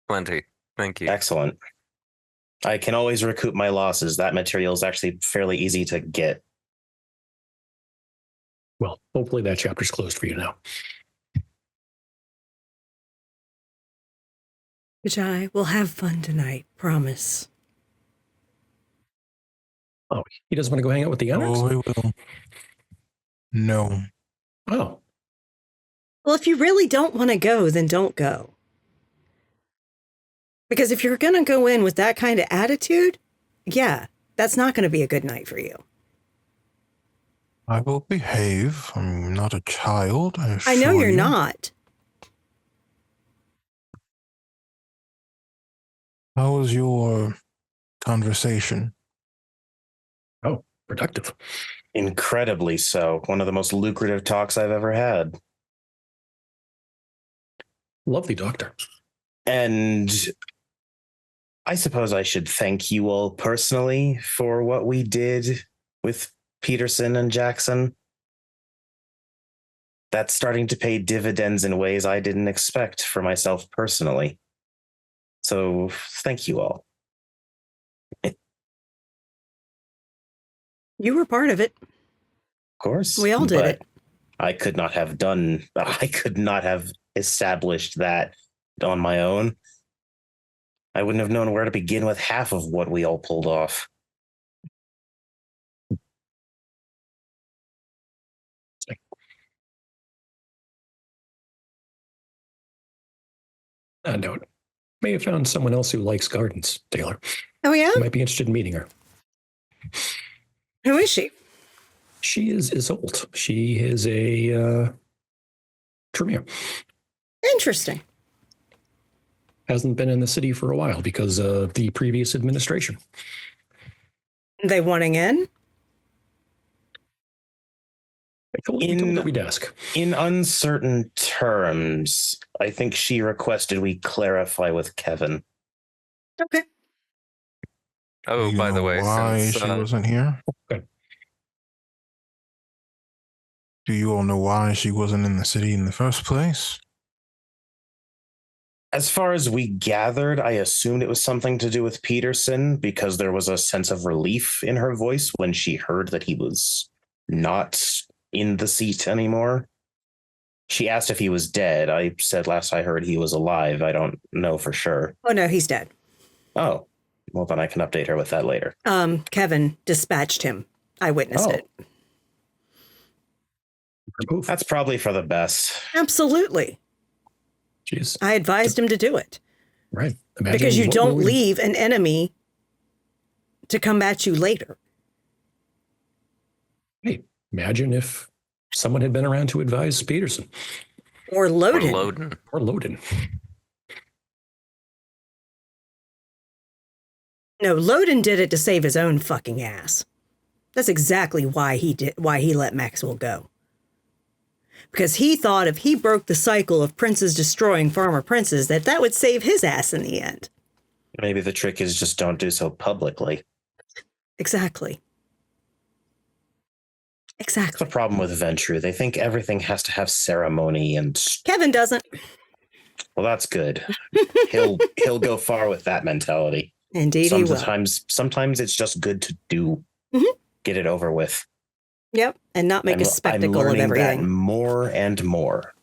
Plenty. Thank you. Excellent. I can always recoup my losses. That material is actually fairly easy to get. Well, hopefully that chapter's closed for you now. Kajai, we'll have fun tonight. Promise. Oh, he doesn't want to go hang out with the others? Oh, I will. No. Oh, Well, if you really don't want to go, then don't go. Because if you're going to go in with that kind of attitude, yeah, that's not going to be a good night for you. I will behave. I'm not a child. I know assure you're you. not. How was your conversation? oh, productive. Incredibly so. One of the most lucrative talks I've ever had. Lovely doctor. And I suppose I should thank you all personally for what we did with Peterson and Jackson. That's starting to pay dividends in ways I didn't expect for myself personally. So thank you all. You were part of it. Of course. We all did but it. I could not have established that on my own. I wouldn't have known where to begin with half of what we all pulled off. Note. May have found someone else who likes gardens, Taylor. Oh, yeah? You might be interested in meeting her. Who is she? She is Isolde. She is a Tremere. Interesting. Hasn't been in the city for a while because of the previous administration. They wanting in? I told you that we'd ask. In uncertain terms, I think she requested we clarify with Kevin. Okay. Oh, Do you by the know way, why since she wasn't here? Okay. Do you all know why she wasn't in the city in the first place? As far as we gathered, I assumed it was something to do with Peterson because there was a sense of relief in her voice when she heard that he was not in the seat anymore. She asked if he was dead. I said last I heard he was alive. I don't know for sure. Oh, no, he's dead. Oh, well, then I can update her with that later. Kevin dispatched him. I witnessed it. That's probably for the best. Absolutely. Jeez. I advised him to do it. Right. Because you don't leave an enemy to come at you later. Hey, imagine if someone had been around to advise Peterson. Or Loden. Or Loden. No, Loden did it to save his own fucking ass. That's exactly why he let Maxwell go. Because he thought if he broke the cycle of princes destroying farmer princes, that would save his ass in the end. Maybe the trick is just don't do so publicly. Exactly. That's the problem with Ventru. They think everything has to have ceremony and... Kevin doesn't. Well, that's good. He'll go far with that mentality. Indeed he will. Sometimes it's just good to do. Mm-hmm. Get it over with. Yep, and not make a spectacle of everything. That more and more.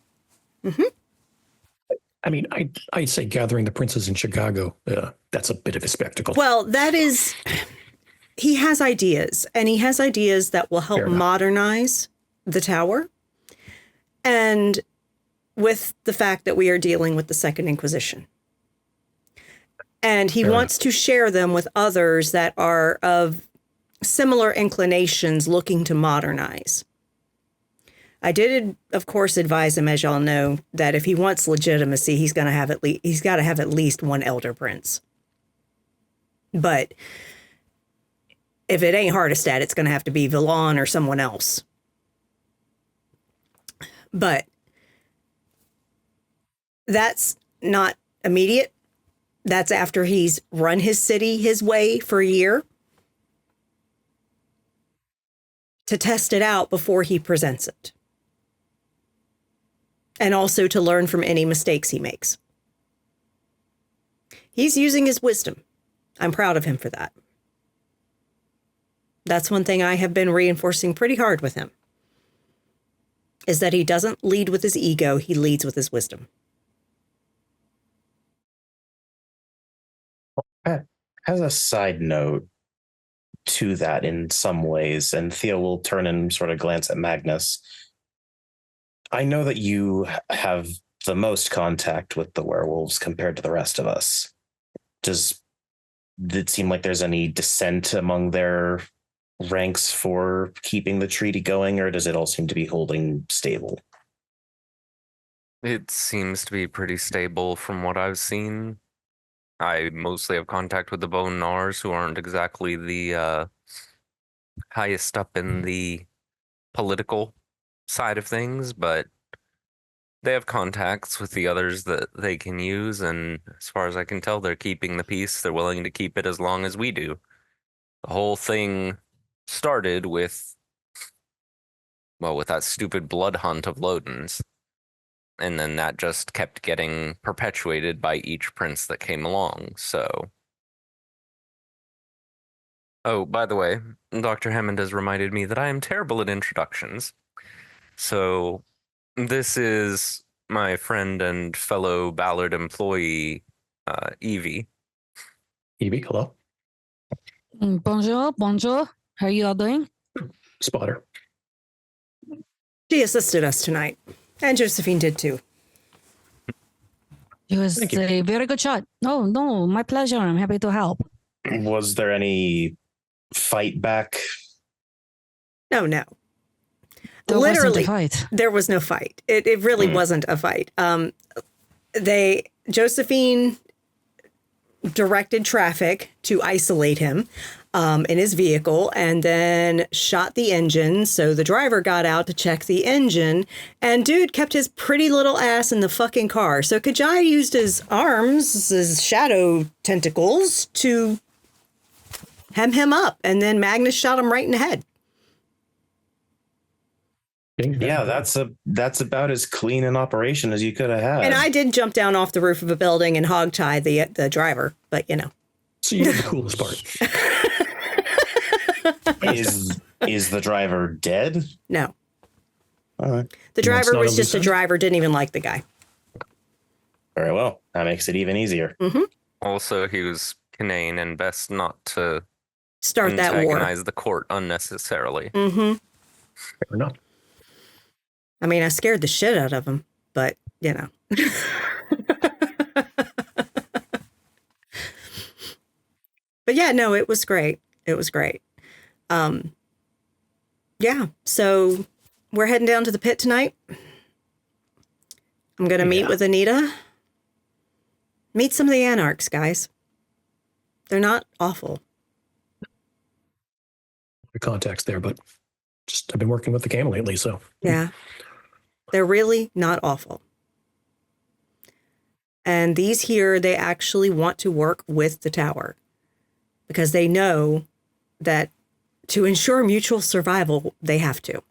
Mm-hmm. I mean, I'd say gathering the princes in Chicago, that's a bit of a spectacle. Well, that is... He has ideas, and he has ideas that will help modernize the tower. And with the fact that we are dealing with the Second Inquisition. And he wants to share them with others that are of similar inclinations looking to modernize. I did, of course, advise him, as y'all know, that if he wants legitimacy, he's got to have at least one elder prince. But if it ain't Hardestat, it's going to have to be Villon or someone else. But that's not immediate. That's after he's run his city his way for a year to test it out before he presents it. And also to learn from any mistakes he makes. He's using his wisdom. I'm proud of him for that. That's one thing I have been reinforcing pretty hard with him. Is that he doesn't lead with his ego, he leads with his wisdom. As a side note to that in some ways, and Theo will turn and sort of glance at Magnus. I know that you have the most contact with the werewolves compared to the rest of us. Does it seem like there's any dissent among their ranks for keeping the treaty going, or does it all seem to be holding stable? It seems to be pretty stable from what I've seen. I mostly have contact with the Bone Gnars, who aren't exactly the highest up in the political side of things, but they have contacts with the others that they can use, and as far as I can tell, they're keeping the peace. They're willing to keep it as long as we do. The whole thing started with that stupid blood hunt of Loden's. And then that just kept getting perpetuated by each prince that came along, so... Oh, by the way, Dr. Hammond has reminded me that I am terrible at introductions. So, this is my friend and fellow Ballard employee, Evie. Evie, hello. Bonjour. How are you all doing? Spotter. She assisted us tonight. And Josephine did too. It was a very good shot. Oh, no, my pleasure. I'm happy to help. Was there any fight back? No. There Literally, wasn't a fight. There was no fight. It really wasn't a fight. Josephine directed traffic to isolate him in his vehicle and then shot the engine. So the driver got out to check the engine and dude kept his pretty little ass in the fucking car. So Kajai used his arms, his shadow tentacles to hem him up. And then Magnus shot him right in the head. Yeah, that's about as clean an operation as you could have had. And I did jump down off the roof of a building and hogtie the driver, but you know. So you did the coolest part. Is the driver dead? No. All right. The driver not was a just a loose end? driver, didn't even like the guy. Very well. That makes it even easier. Also, he was Canaan, and best not to Start that war. antagonize the court unnecessarily. Mm-hmm. Fair enough. I mean, I scared the shit out of him, but you know. But yeah, no, it was great. It was great. Yeah, so we're heading down to the pit tonight. I'm going to meet with Anita. Meet some of the Anarchs, guys. They're not awful. The contacts there, but just I've been working with the camel lately, so Yeah. They're really not awful. And these here, they actually want to work with the tower because they know that to ensure mutual survival, they have to.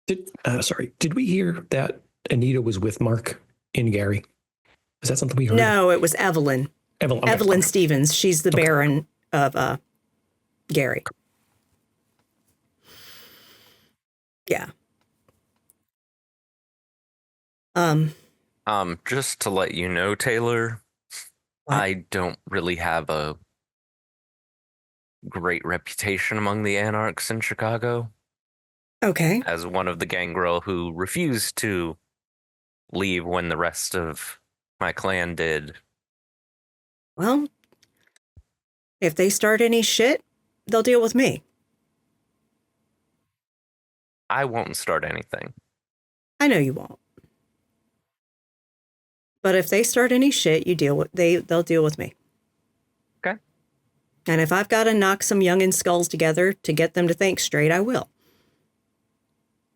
Did we hear that Anita was with Mark in Gary? Is that something we heard? No, it was Evelyn. Evelyn, okay, Evelyn okay. Stevens. She's the Baron of Gary. Yeah. Just to let you know, Taylor, What? I don't really have a great reputation among the Anarchs in Chicago Okay. as one of the gangrel who refused to leave when the rest of my clan did. Well, if they start any shit, they'll deal with me. I won't start anything. I know you won't. But if they start any shit, they'll deal with me. Okay. And if I've got to knock some youngin' skulls together to get them to think straight, I will.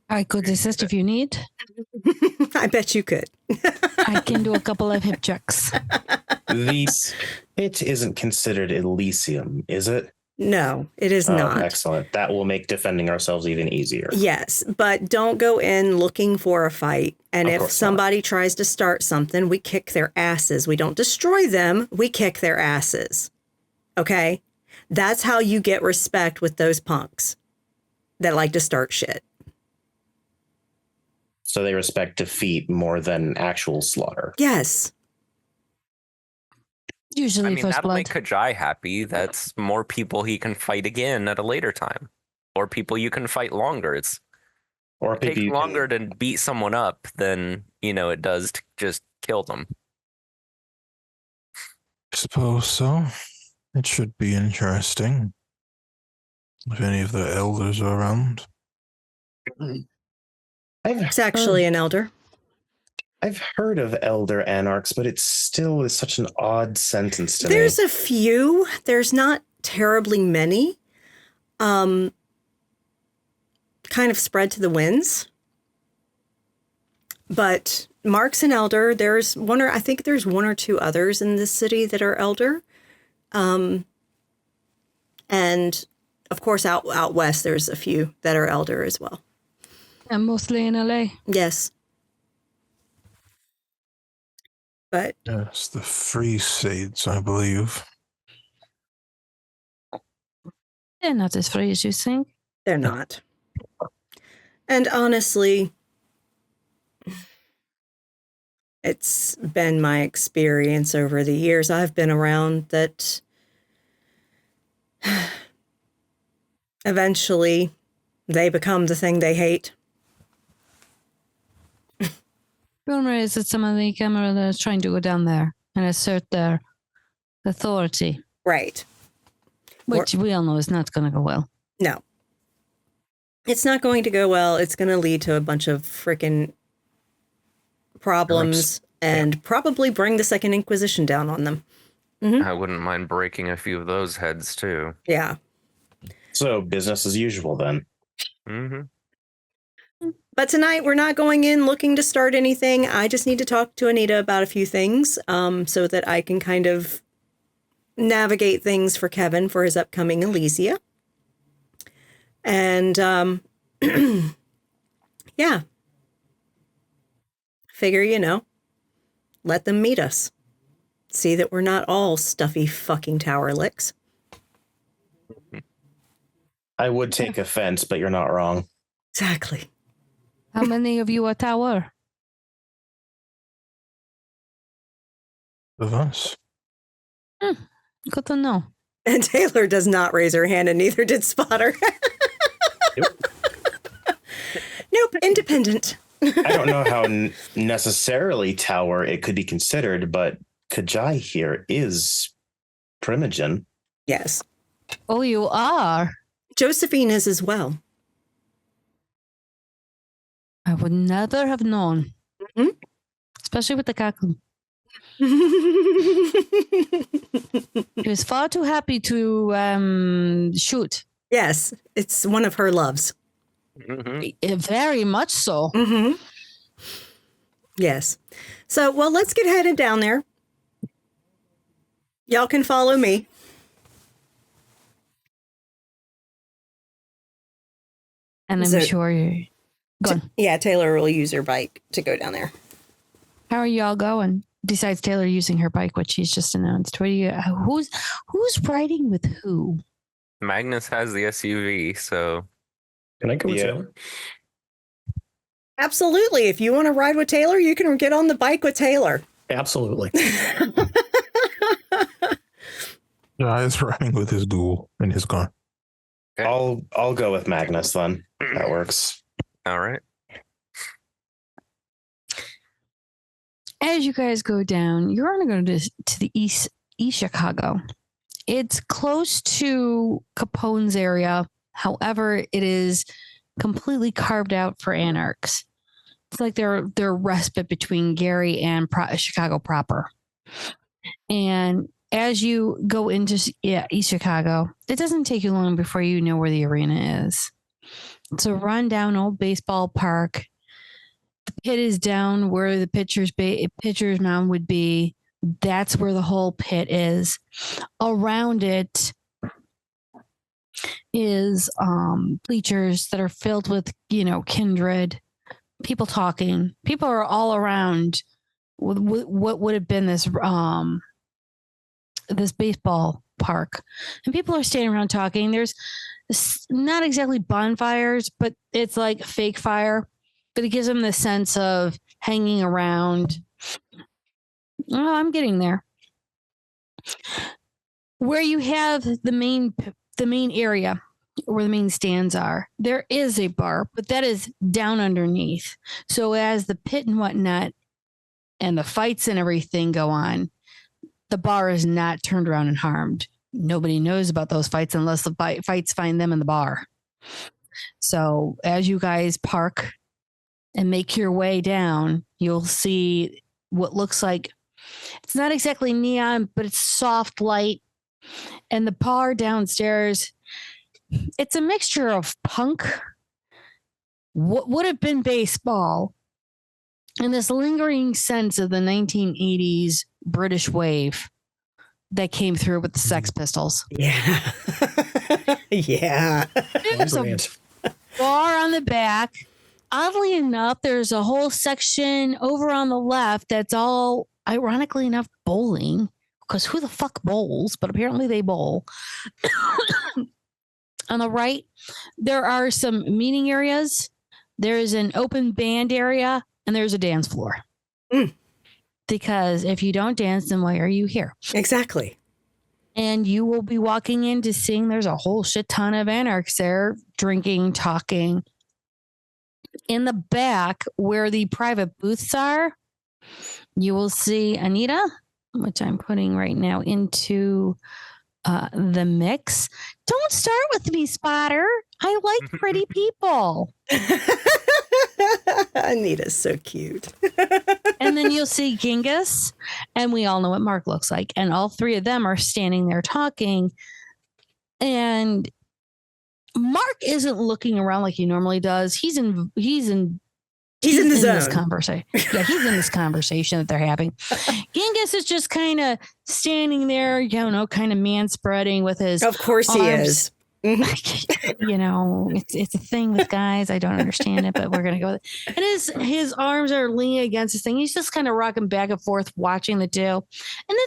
I could assist if you need. I bet you could. I can do a couple of hip checks. The pit isn't considered Elysium, is it? No, it is Oh, not. excellent. That will make defending ourselves even easier. Yes, but don't go in looking for a fight. And Of if course not. somebody tries to start something, we kick their asses. We don't destroy them, we kick their asses. Okay? That's how you get respect with those punks that like to start shit. So they respect defeat more than actual slaughter. Yes. Usually I mean, first that'll blood. make Kajai happy. That's more people he can fight again at a later time. Or people you can fight longer. It Or takes maybe longer to beat someone up than, it does to just kill them. I suppose so. It should be interesting. If any of the elders are around. It's actually an elder. I've heard of elder anarchs, but it still is such an odd sentence to There's me. a few. There's not terribly many. Kind of spread to the winds. But Mark's an elder. I think there's one or two others in this city that are elder. And of course, out west, there's a few that are elder as well. And mostly in LA. Yes. But Yes, the Free States, I believe. They're not as free as you think. they're not. And honestly, it's been my experience over the years I've been around that eventually they become the thing they hate. Rumor is that some of the camera are trying to go down there and assert their authority, Right. which we all know is not going to go well. No. It's not going to go well. It's going to lead to a bunch of freaking problems and probably bring the Second Inquisition down on them. I wouldn't mind breaking a few of those heads too. Yeah. So business as usual then. Mm-hmm. But tonight we're not going in looking to start anything. I just need to talk to Anita about a few things so that I can kind of navigate things for Kevin for his upcoming Elysia. And yeah, figure, let them meet us. See that we're not all stuffy fucking tower licks. I would take offense, but you're not wrong. Exactly. How many of you are tower? Of us. Good to know. And Taylor does not raise her hand, and neither did Spotter. Nope, independent. I don't know how necessarily tower it could be considered, but Kajai here is Primogen. Yes. Oh, you are? Josephine is as well. I would never have known. Mm-hmm. Especially with the kaku. He was far too happy to shoot. Yes, it's one of her loves. Very much so. Mm-hmm. Yes. So, well, let's get headed down there. Y'all can follow me. And I'm So- sure you. Go on. Yeah, Taylor will use her bike to go down there. How are y'all going? Besides Taylor using her bike, which she's just announced. What do you? Who's riding with who? Magnus has the SUV, so Can I go with Yeah. Taylor? Absolutely. If you want to ride with Taylor, you can get on the bike with Taylor. Absolutely. Yeah, he's riding with his ghoul in his car. Okay. I'll go with Magnus then. That works. all right. As you guys go down, you're going to go to the East Chicago. It's close to Capone's area. However, it is completely carved out for anarchs. It's like they're respite between Gary and Chicago proper. And as you go into East Chicago, it doesn't take you long before you know where the arena is. It's a rundown old baseball park. The pit is down where the pitcher's mound would be. That's where the whole pit is. Around it is bleachers that are filled with, kindred people talking. People are all around what would have been this baseball park, and people are standing around talking. There's not exactly bonfires, but it's like fake fire, but it gives them the sense of hanging around. Oh, I'm getting there. Where you have the main area where the main stands are, there is a bar, but that is down underneath. So as the pit and whatnot and the fights and everything go on, the bar is not turned around and harmed. Nobody knows about those fights unless the fights find them in the bar. So as you guys park and make your way down, you'll see what looks like, it's not exactly neon, but it's soft light. And the bar downstairs, it's a mixture of punk, what would have been baseball, and this lingering sense of the 1980s British wave that came through with the Sex Pistols. Yeah. Yeah. There's a Brilliant. bar on the back. Oddly enough, there's a whole section over on the left that's all, ironically enough, bowling, because who the fuck bowls? But apparently they bowl. On the right, there are some meeting areas. There is an open band area, and there's a dance floor. Mm. Because if you don't dance, then why are you here? Exactly. And you will be walking in to seeing there's a whole shit ton of anarchs there, drinking, talking. In the back, where the private booths are, you will see Anita, which I'm putting right now into the mix. Don't start with me, Spotter. I like pretty people. Anita's so cute. And then you'll see Genghis, and we all know what Mark looks like. And all three of them are standing there talking. And Mark isn't looking around like he normally does. He's in the zone. This conversation. Yeah, he's in this conversation that they're having. Genghis is just kind of standing there, kind of man spreading with his Of course he arms is. You know, it's a thing with guys. I don't understand it, but we're gonna go with it. And his arms are leaning against this thing. He's just kind of rocking back and forth, watching the two. And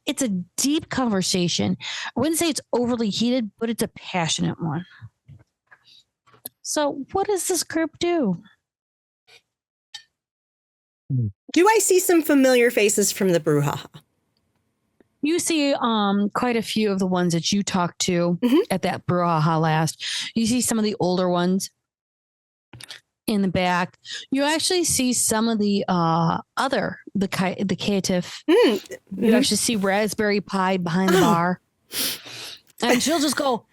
it's a deep conversation. I wouldn't say it's overly heated, but it's a passionate one. So, what does this group do? Do I see some familiar faces from the brouhaha? You see quite a few of the ones that you talked to at that brouhaha last. You see some of the older ones in the back. You actually see some of the caitiff. You actually see Raspberry Pie behind the bar. And she'll just go,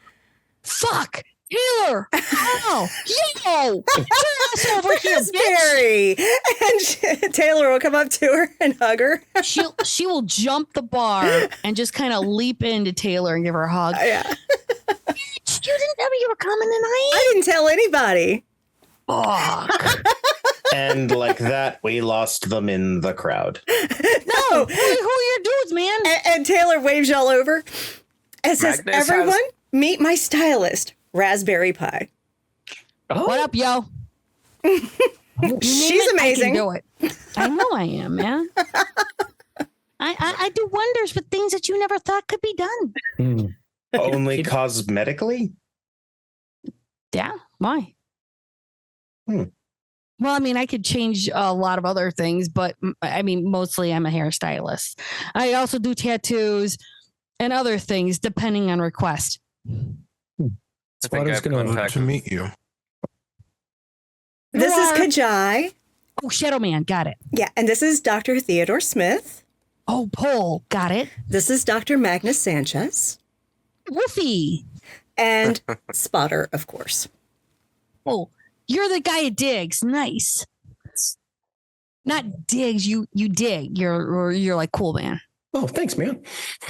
fuck, Taylor, oh, yo, turn us over here, Raspberry. And Taylor will come up to her and hug her. She will jump the bar and just kind of leap into Taylor and give her a hug. Yeah. You didn't tell me you were coming tonight? I didn't tell anybody. Fuck. And like that, we lost them in the crowd. No, who are your dudes, man? And Taylor waves y'all over and says, Magnus everyone, meet my stylist, Raspberry Pie. Oh, What up, yo? She's amazing. I can do it. I know I am, man. I do wonders with things that you never thought could be done. Only cosmetically? Yeah, why? Well, I mean, I could change a lot of other things, but I mean, mostly I'm a hairstylist. I also do tattoos and other things depending on request. I think I've Glad contacted to meet you. This is Kajai. Oh, Shadow Man, got it. Yeah, and this is Dr. Theodore Smith. Oh, Paul, got it. This is Dr. Magnus Sanchez. Woofy. And Spotter, of course. Oh, you're the guy at Diggs. Nice. Not Diggs, you dig. You're like cool, man. oh, thanks, man.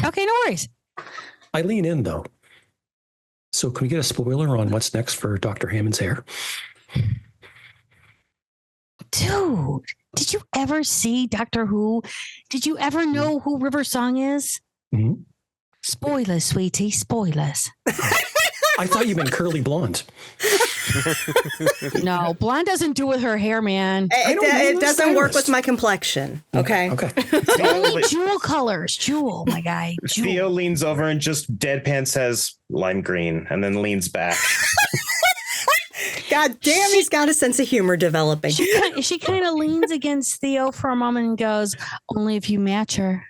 Okay, no worries. I lean in though. So can we get a spoiler on what's next for Dr. Hammond's hair? Dude, did you ever see Doctor Who? Did you ever know who River Song is? Mm-hmm. Spoilers, sweetie, spoilers. I thought you meant curly blonde. No, blonde doesn't do with her hair, man. It doesn't work stylist. with my complexion. Okay. Okay. Only Jewel colors. Jewel, my guy. Jewel. Theo leans over and just deadpan says lime green and then leans back. God damn, he's got a sense of humor developing. She kind of leans against Theo for a moment and goes, only if you match her.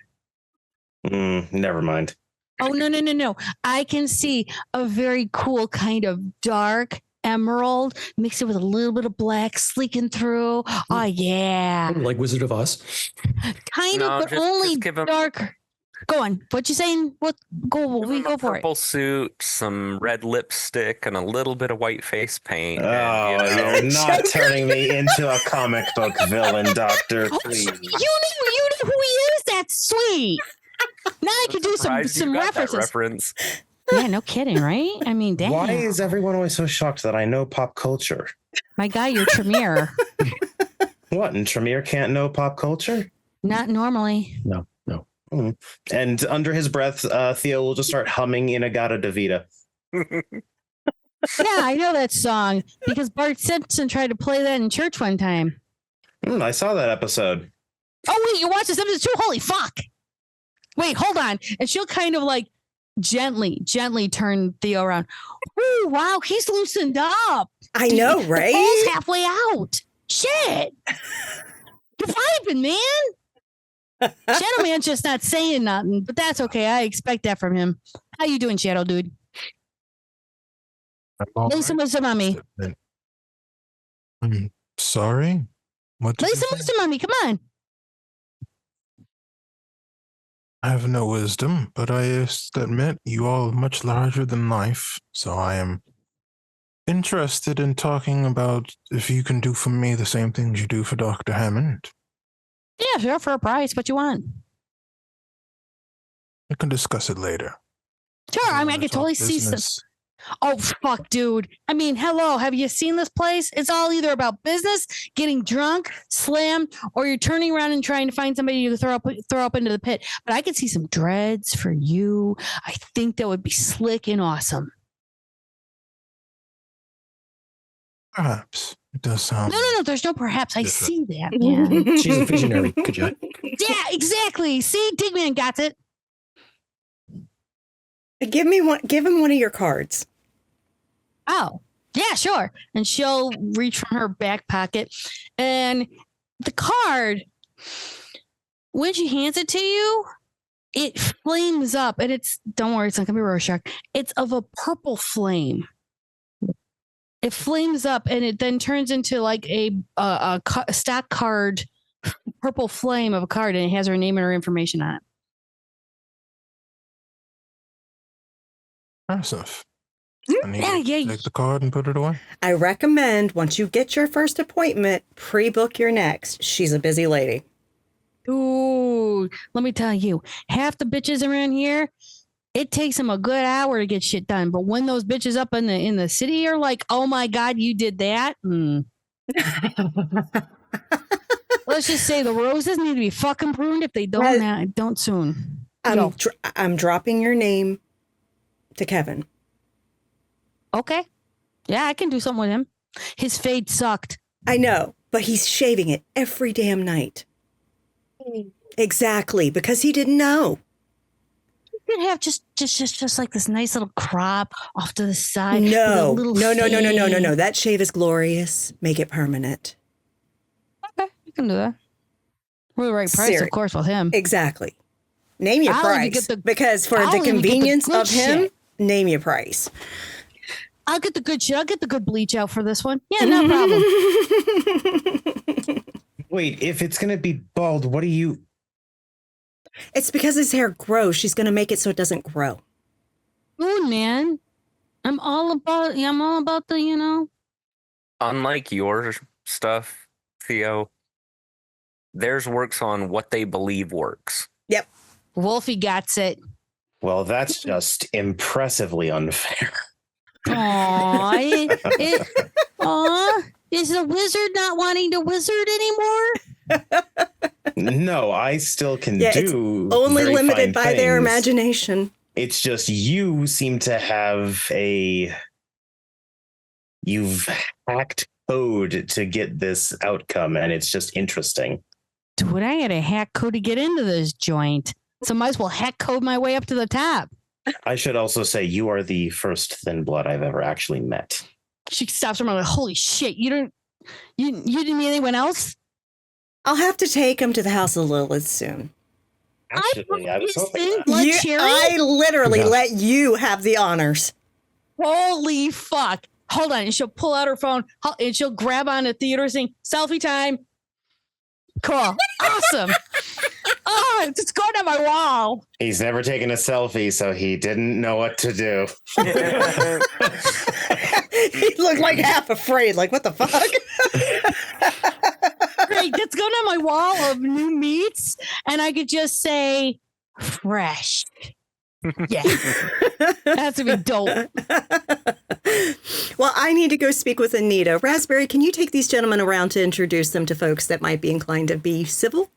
Never mind. Oh, no. I can see a very cool kind of dark emerald, mix it with a little bit of black sleeking through. Oh, yeah. Like Wizard of Oz. Kind No, of, but just only give him- dark. Go on. What you saying? We go for it. Purple suit, some red lipstick, and a little bit of white face paint. Oh, and, you're not turning me into a comic book villain, Doctor. Oh, Please. you knew who he is? That's sweet. Now I can do surprised some you got that references. reference. Yeah, no kidding, right? I mean, damn. Why is everyone always so shocked that I know pop culture? My guy, you're Tremere. What? And Tremere can't know pop culture? Not normally. No. And under his breath, Theo will just start humming Inagata Davida. Yeah, I know that song because Bart Simpson tried to play that in church one time. I saw that episode. Oh, wait, you watched this episode too? Holy fuck. Wait, hold on. And she'll kind of like gently turn Theo around. Ooh, wow, he's loosened up. I know, The right? ball's halfway out. Shit. You're vibing, man. Shadow Man's just not saying nothing, but that's okay. I expect that from him. How you doing, Shadow Dude? I'm all Lay some right. wisdom on me. I'm sorry? What did Lay you some say? wisdom on me. Come on. I have no wisdom, but I admit you all are much larger than life, so I am interested in talking about if you can do for me the same things you do for Dr. Hammond. Yeah, sure, for a price. What you want? We can discuss it later. Sure, I mean, I wanna can totally talk see some. business. Oh, fuck, dude. I mean, hello. Have you seen this place? It's all either about business, getting drunk, slam, or you're turning around and trying to find somebody to throw up into the pit. But I could see some dreads for you. I think that would be slick and awesome. Perhaps. It does sound. No. There's no perhaps. I Different. see that. Yeah. She's a visionary, Kajai. Yeah, exactly. See, Digman got it. Give him one of your cards. Oh, yeah, sure. And she'll reach from her back pocket. And the card, when she hands it to you, it flames up. And don't worry, it's not going to be Rorschach. It's of a purple flame. It flames up and it then turns into like a stock card, purple flame of a card. And it has her name and her information on it. Impressive. I need Yeah, to yeah. take the card and put it away. I recommend once you get your first appointment, pre-book your next. She's a busy lady. Ooh, let me tell you, half the bitches around here, it takes them a good hour to get shit done. But when those bitches up in the city are like, "Oh my God, you did that," let's just say the roses need to be fucking pruned if they don't soon. I'm dropping your name to Kevin. Okay, yeah, I can do something with him. His fade sucked. I know, but he's shaving it every damn night. Exactly, because he didn't know. You could have just like this nice little crop off to the side. No. with a little No. That shave is glorious. Make it permanent. Okay, you can do that. For the right price, of course, with him. Exactly. Name your I'll even price. get Because for I'll the even get the convenience good of him, shit. name your price. I'll get the good shit. I'll get the good bleach out for this one. Yeah, no problem. Wait, if it's going to be bald, what do you... It's because his hair grows. She's going to make it so it doesn't grow. Ooh, man. I'm all about the, Unlike your stuff, Theo, theirs works on what they believe works. Yep. Wolfie gets it. Well, that's just impressively unfair. Aw. Is the wizard not wanting to wizard anymore? No, I still can Yeah, do it's only very limited fine by their things. imagination. It's just you seem to have you've hacked code to get this outcome, and it's just interesting. Dude, I had a hack code to get into this joint. So might as well hack code my way up to the top. I should also say you are the first thin blood I've ever actually met. She stops her. I'm like, holy shit, you didn't meet anyone else? I'll have to take him to the House of Lilith soon. Actually, I was hoping Thin that. blood cherry? I literally Yeah. let you have the honors. Holy fuck. Hold on. And she'll pull out her phone and she'll grab onto Theodore saying, selfie time. Cool. Awesome. Oh, it's going on my wall. He's never taken a selfie, so he didn't know what to do. He looked like half afraid. Like, what the fuck? Great. That's going on my wall of new meats. And I could just say, fresh. Yeah. That's to be dope. Well, I need to go speak with Anita. Raspberry, can you take these gentlemen around to introduce them to folks that might be inclined to be civil?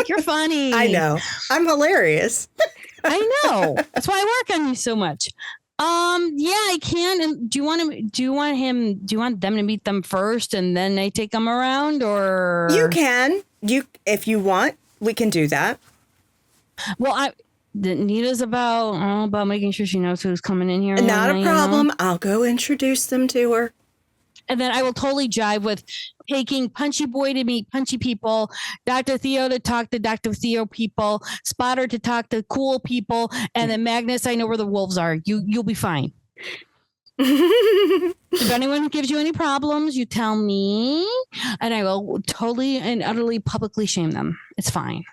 You're funny. I know. I'm hilarious. I know. That's why I work on you so much. Yeah, I can. And do you want them to meet them first and then I take them around, or You can. If you want, we can do that. Well, Nita's about making sure she knows who's coming in here. Not a you know? problem. I'll go introduce them to her. And then I will totally jive with taking Punchy Boy to meet Punchy people, Dr. Theo to talk to Dr. Theo people, Spotter to talk to cool people, and then Magnus, I know where the wolves are. You'll be fine. If anyone gives you any problems, you tell me, and I will totally and utterly publicly shame them. It's fine.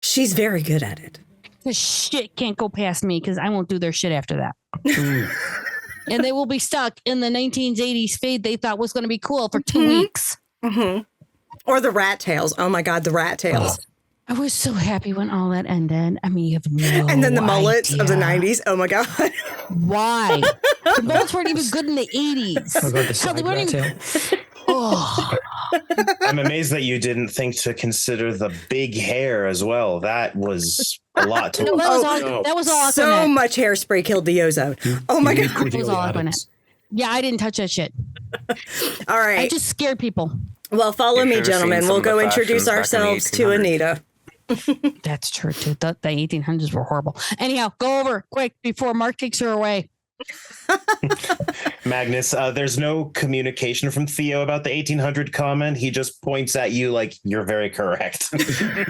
She's very good at it. Because shit can't go past me because I won't do their shit after that. And they will be stuck in the 1980s fade they thought was going to be cool for 2 weeks. Mm-hmm. Or the rat tails. Oh my God, the rat tails. I was so happy when all that ended. I mean, you have no And then the mullets of the idea. 90s. Oh my God. Why? The mullets weren't even good in the 80s. I'll go to the Hell, they side weren't rat even. tail. Oh, I'm amazed that you didn't think to consider the big hair as well. That was a lot to No, that was all So Aquanet. much hairspray killed the ozone. Oh my God. That was all Aquanet. Yeah, I didn't touch that shit. All right. I just scared people. Well, follow You me, should have seen gentlemen. some We'll of the go introduce fashions back in the ourselves to 1800s. Anita. That's true too. The 1800s were horrible. Anyhow, go over quick before Mark takes her away. Magnus, there's no communication from Theo about the 1800 comment. He just points at you like you're very correct.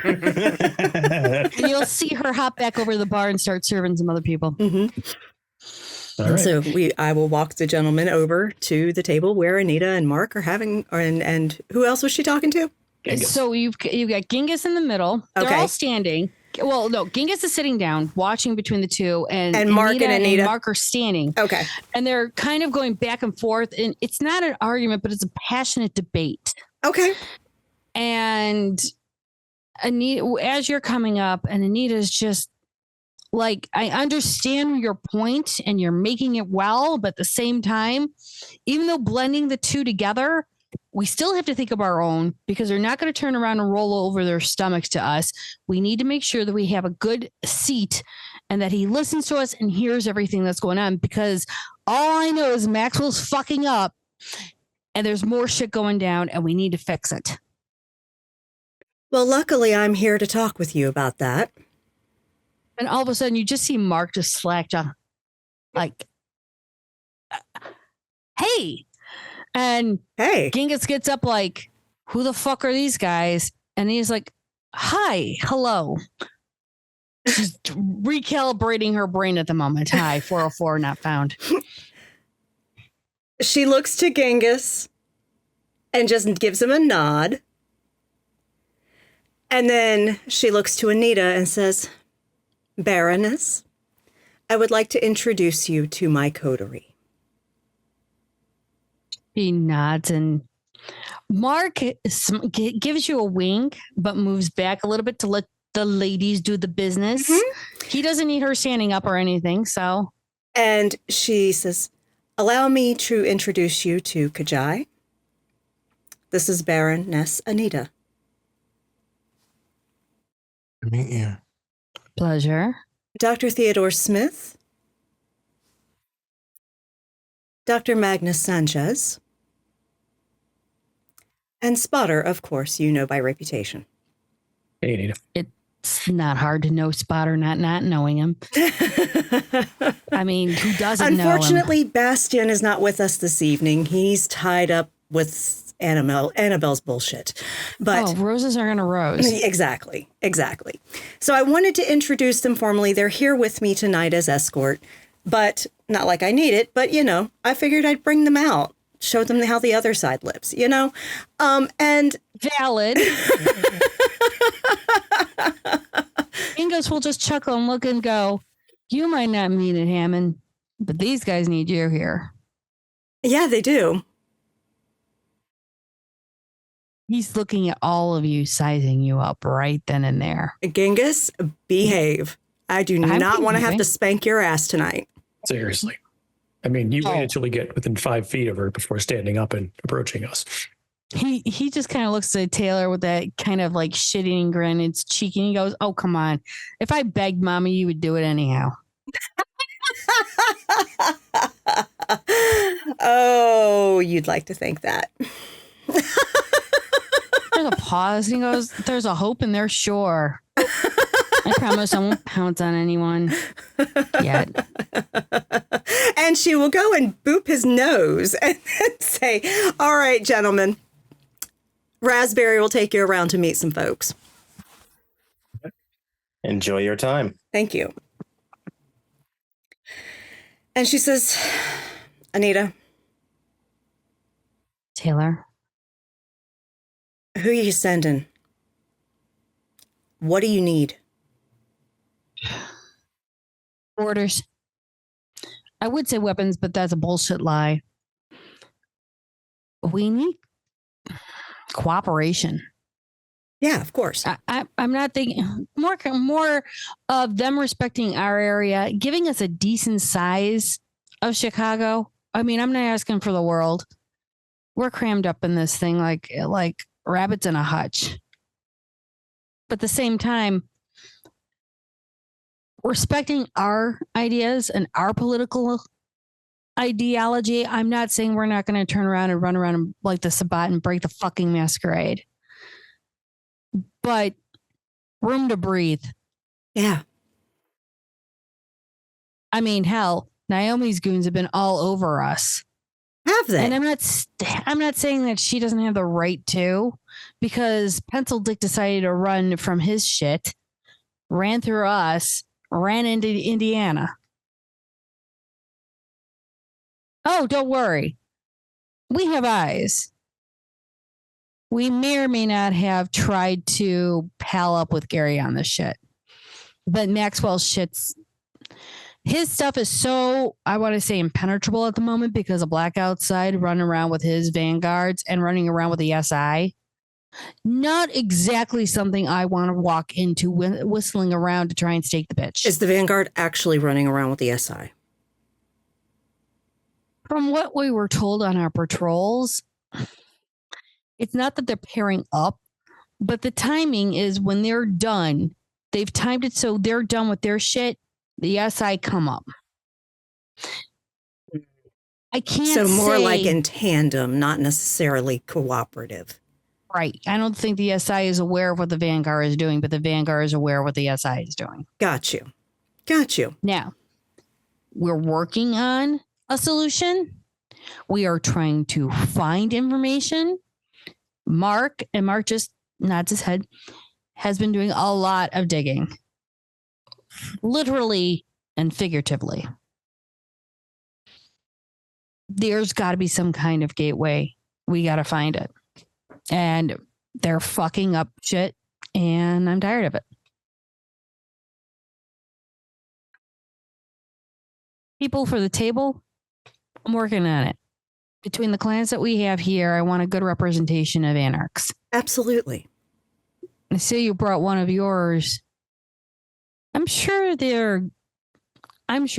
And you'll see her hop back over to the bar and start serving some other people. All right. So I will walk the gentleman over to the table where Anita and Mark are having, and who else was she talking to? Genghis. So you've got Genghis in the middle. They're Okay. all standing. Well, no, Genghis is sitting down, watching between the two, and Mark and Anita. Mark are standing. Okay. And they're kind of going back and forth, and it's not an argument, but it's a passionate debate. Okay. And Anita, as you're coming up, and Anita's just like, I understand your point, and you're making it well, but at the same time, even though blending the two together, we still have to think of our own, because they're not going to turn around and roll over their stomachs to us. We need to make sure that we have a good seat and that he listens to us and hears everything that's going on, because all I know is Maxwell's fucking up and there's more shit going down and we need to fix it. Well, luckily, I'm here to talk with you about that. And all of a sudden you just see Mark just slack jaw, like, hey. And Hey. Genghis gets up like, who the fuck are these guys? And he's like, hi, hello. She's recalibrating her brain at the moment. Hi, 404 not found. She looks to Genghis and just gives him a nod. And then she looks to Anita and says, Baroness, I would like to introduce you to my coterie. He nods and Mark gives you a wink, but moves back a little bit to let the ladies do the business. Mm-hmm. He doesn't need her standing up or anything, so. And she says, allow me to introduce you to Kajai. This is Baroness Anita. To meet you. Pleasure. Dr. Theodore Smith. Dr. Magnus Sanchez. And Spotter, of course, you know by reputation. Hey, Anita. It's not hard to know Spotter, not knowing him. I mean, who doesn't know him? Unfortunately, Bastian is not with us this evening. He's tied up with Annabelle's bullshit. But roses are going to rose. Exactly. So I wanted to introduce them formally. They're here with me tonight as escort, but not like I need it. But, I figured I'd bring them out, show them how the other side lives, and valid. Ingos will just chuckle and look and go, you might not mean it, Hammond, but these guys need you here. Yeah, they do. He's looking at all of you, sizing you up right then and there. Genghis, behave. I do not want to have to spank your ass tonight. Seriously. I mean, you wait until we get within 5 feet of her before standing up and approaching us. He just kind of looks at Taylor with that kind of like shitting grin. It's cheeky. And he goes, oh, come on. If I begged Mommy, you would do it anyhow. Oh, you'd like to think that. There's a pause. And he goes, there's a hope in there, sure. I promise I won't pounce on anyone yet. And she will go and boop his nose and say, all right, gentlemen, Raspberry will take you around to meet some folks. Enjoy your time. Thank you. And she says, Anita. Taylor. Who are you sending? What do you need? Orders. I would say weapons, but that's a bullshit lie. We need cooperation. Yeah, of course. I'm not thinking more of them respecting our area, giving us a decent size of Chicago. I mean, I'm not asking for the world. we're crammed up in this thing like rabbits in a hutch. But at the same time, respecting our ideas and our political ideology, I'm not saying we're not going to turn around and run around like the Sabbat and break the fucking Masquerade. But room to breathe. Yeah. I mean, hell, Naomi's goons have been all over us. Have they? And I'm not saying that she doesn't have the right to, because Pencil Dick decided to run from his shit, ran through us, ran into Indiana. Oh, don't worry. We have eyes. We may or may not have tried to pal up with Gary on this shit. But Maxwell's his stuff is so, I want to say, impenetrable at the moment because of Black outside running around with his vanguards and running around with the SI. Not exactly something I want to walk into whistling around to try and stake the bitch. Is the Vanguard actually running around with the SI? From what we were told on our patrols, it's not that they're pairing up, but the timing is when they're done. They've timed it so they're done with their shit. The SI come up. I can't So more say, like in tandem, not necessarily cooperative. Right. I don't think the SI is aware of what the Vanguard is doing, but the Vanguard is aware of what the SI is doing. Got you. Now, we're working on a solution. We are trying to find information. Mark just nods his head, has been doing a lot of digging. Literally and figuratively. There's got to be some kind of gateway. We got to find it. And they're fucking up shit, and I'm tired of it. People for the table, I'm working on it. Between the clans that we have here, I want a good representation of anarchs. Absolutely. I see you brought one of yours. I'm sure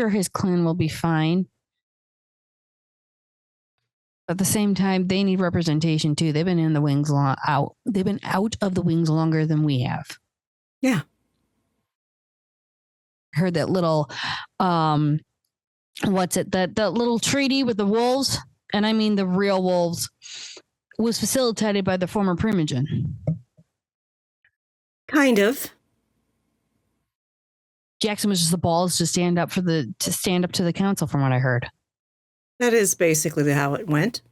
his clan will be fine. At the same time, they need representation too. They've been in the wings out. They've been out of the wings longer than we have. Yeah. I heard that little that little treaty with the wolves, and I mean the real wolves, was facilitated by the former Primogen. Kind of. Jackson was just the balls to stand up to the council, from what I heard. That is basically how it went.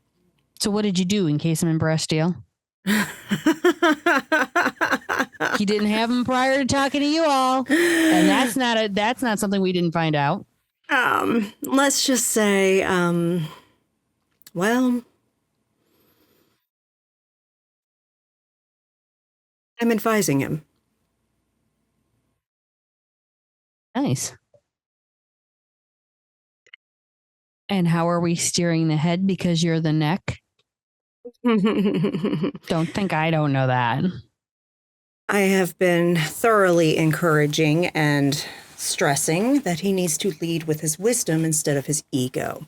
So what did you do? Encase him in brass steel? He didn't have him prior to talking to you all, and that's not something we didn't find out. Let's just say, well, I'm advising him. Nice. And how are we steering the head because you're the neck? Don't think I don't know that. I have been thoroughly encouraging and stressing that he needs to lead with his wisdom instead of his ego.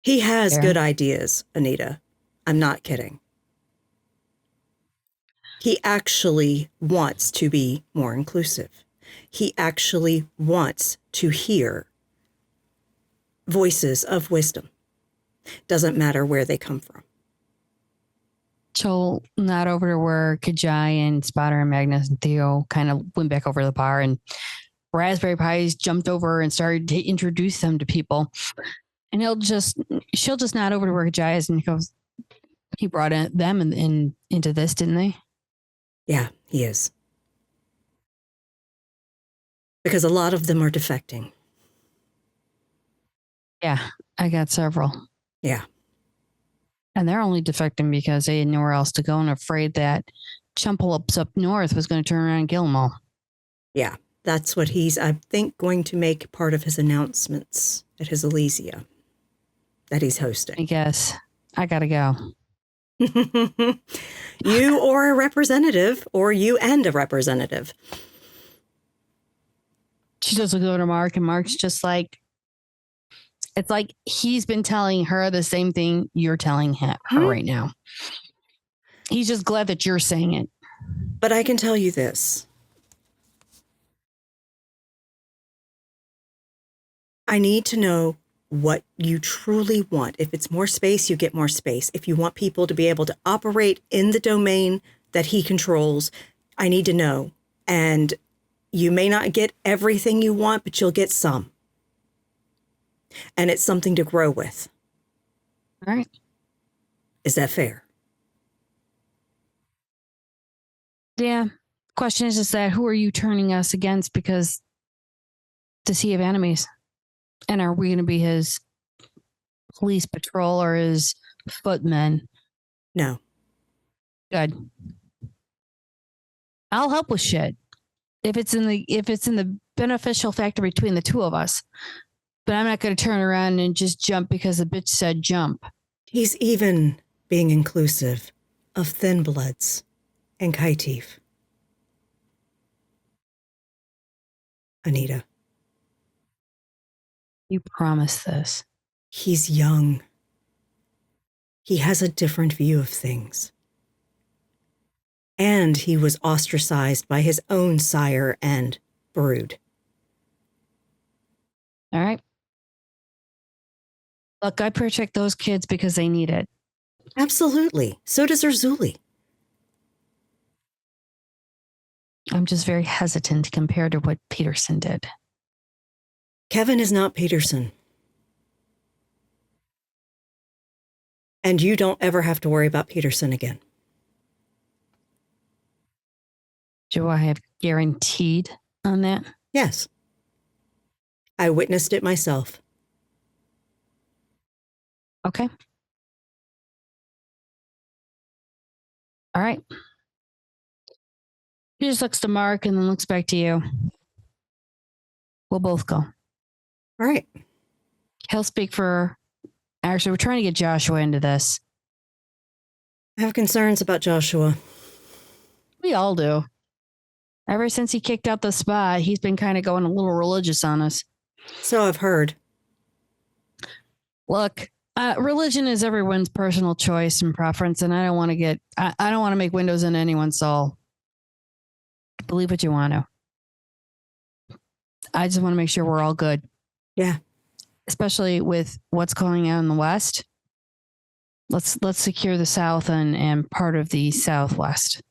He has good ideas, Anita. I'm not kidding. He actually wants to be more inclusive. He actually wants to hear voices of wisdom. Doesn't matter where they come from. So not over to where Kajai and Spotter and Magnus and Theo kind of went back over the bar, and Raspberry Pies jumped over and started to introduce them to people. And she'll just nod over to where Kajai is, and he goes, he brought them into this, didn't they? Yeah, he is. Because a lot of them are defecting. Yeah, I got several. Yeah. And they're only defecting because they had nowhere else to go and afraid that Chumpalups up north was going to turn around and kill them all. Yeah, that's what he's, I think, going to make part of his announcements at his Elysia that he's hosting. I guess I got to go. You or a representative, or you and a representative. She does look over to Mark, and Mark's just like, It's like he's been telling her the same thing you're telling her right now. He's just glad that you're saying it. But I can tell you this. I need to know what you truly want. If it's more space, you get more space. If you want people to be able to operate in the domain that he controls, I need to know. And you may not get everything you want, but you'll get some. And it's something to grow with. All right. Is that fair? Yeah. Question is that who are you turning us against? Because does he have enemies? And are we going to be his police patrol or his footmen? No. Good. I'll help with shit if it's in the beneficial factor between the two of us. But I'm not going to turn around and just jump because the bitch said jump. He's even being inclusive of thin bloods and Kaitif. Anita. You promised this. He's young. He has a different view of things. And he was ostracized by his own sire and brood. All right. Look, I protect those kids because they need it. Absolutely. So does Urzuli. I'm just very hesitant compared to what Peterson did. Kevin is not Peterson. And you don't ever have to worry about Peterson again. Do I have guaranteed on that? Yes. I witnessed it myself. Okay. All right. He just looks to Mark and then looks back to you. We'll both go. All right. He'll speak for... Actually, we're trying to get Joshua into this. I have concerns about Joshua. We all do. Ever since he kicked out the spot, he's been kind of going a little religious on us. So I've heard. Look, religion is everyone's personal choice and preference, and I don't want to I don't want to make windows into anyone's soul. Believe what you want to. I just want to make sure we're all good. Yeah. Especially with what's going on in the West. Let's secure the South and part of the Southwest.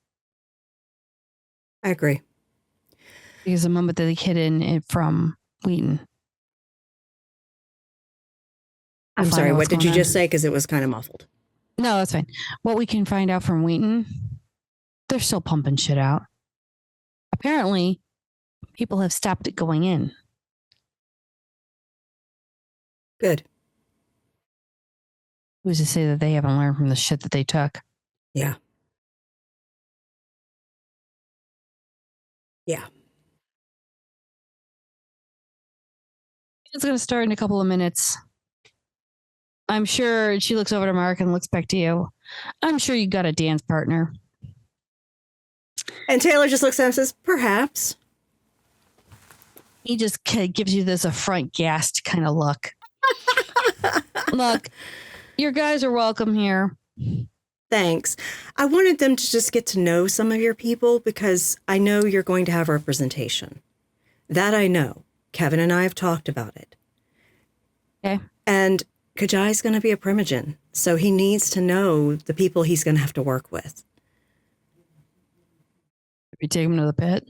I agree. Because the moment that they hit in from Wheaton. I'm sorry, what did you just say? Because it was kind of muffled. No, that's fine. What we can find out from Wheaton, they're still pumping shit out. Apparently, people have stopped it going in. Good. Who's to say that they haven't learned from the shit that they took? Yeah. Yeah. It's going to start in a couple of minutes. I'm sure she looks over to Mark and looks back to you. I'm sure you got a dance partner. And Taylor just looks at him and says, perhaps. He just gives you this affront gassed kind of look. Look, your guys are welcome here. Thanks. I wanted them to just get to know some of your people because I know you're going to have representation. That I know. Kevin and I have talked about it. Okay. And Kajai's going to be a primogen, so he needs to know the people he's going to have to work with. You take him to the pit?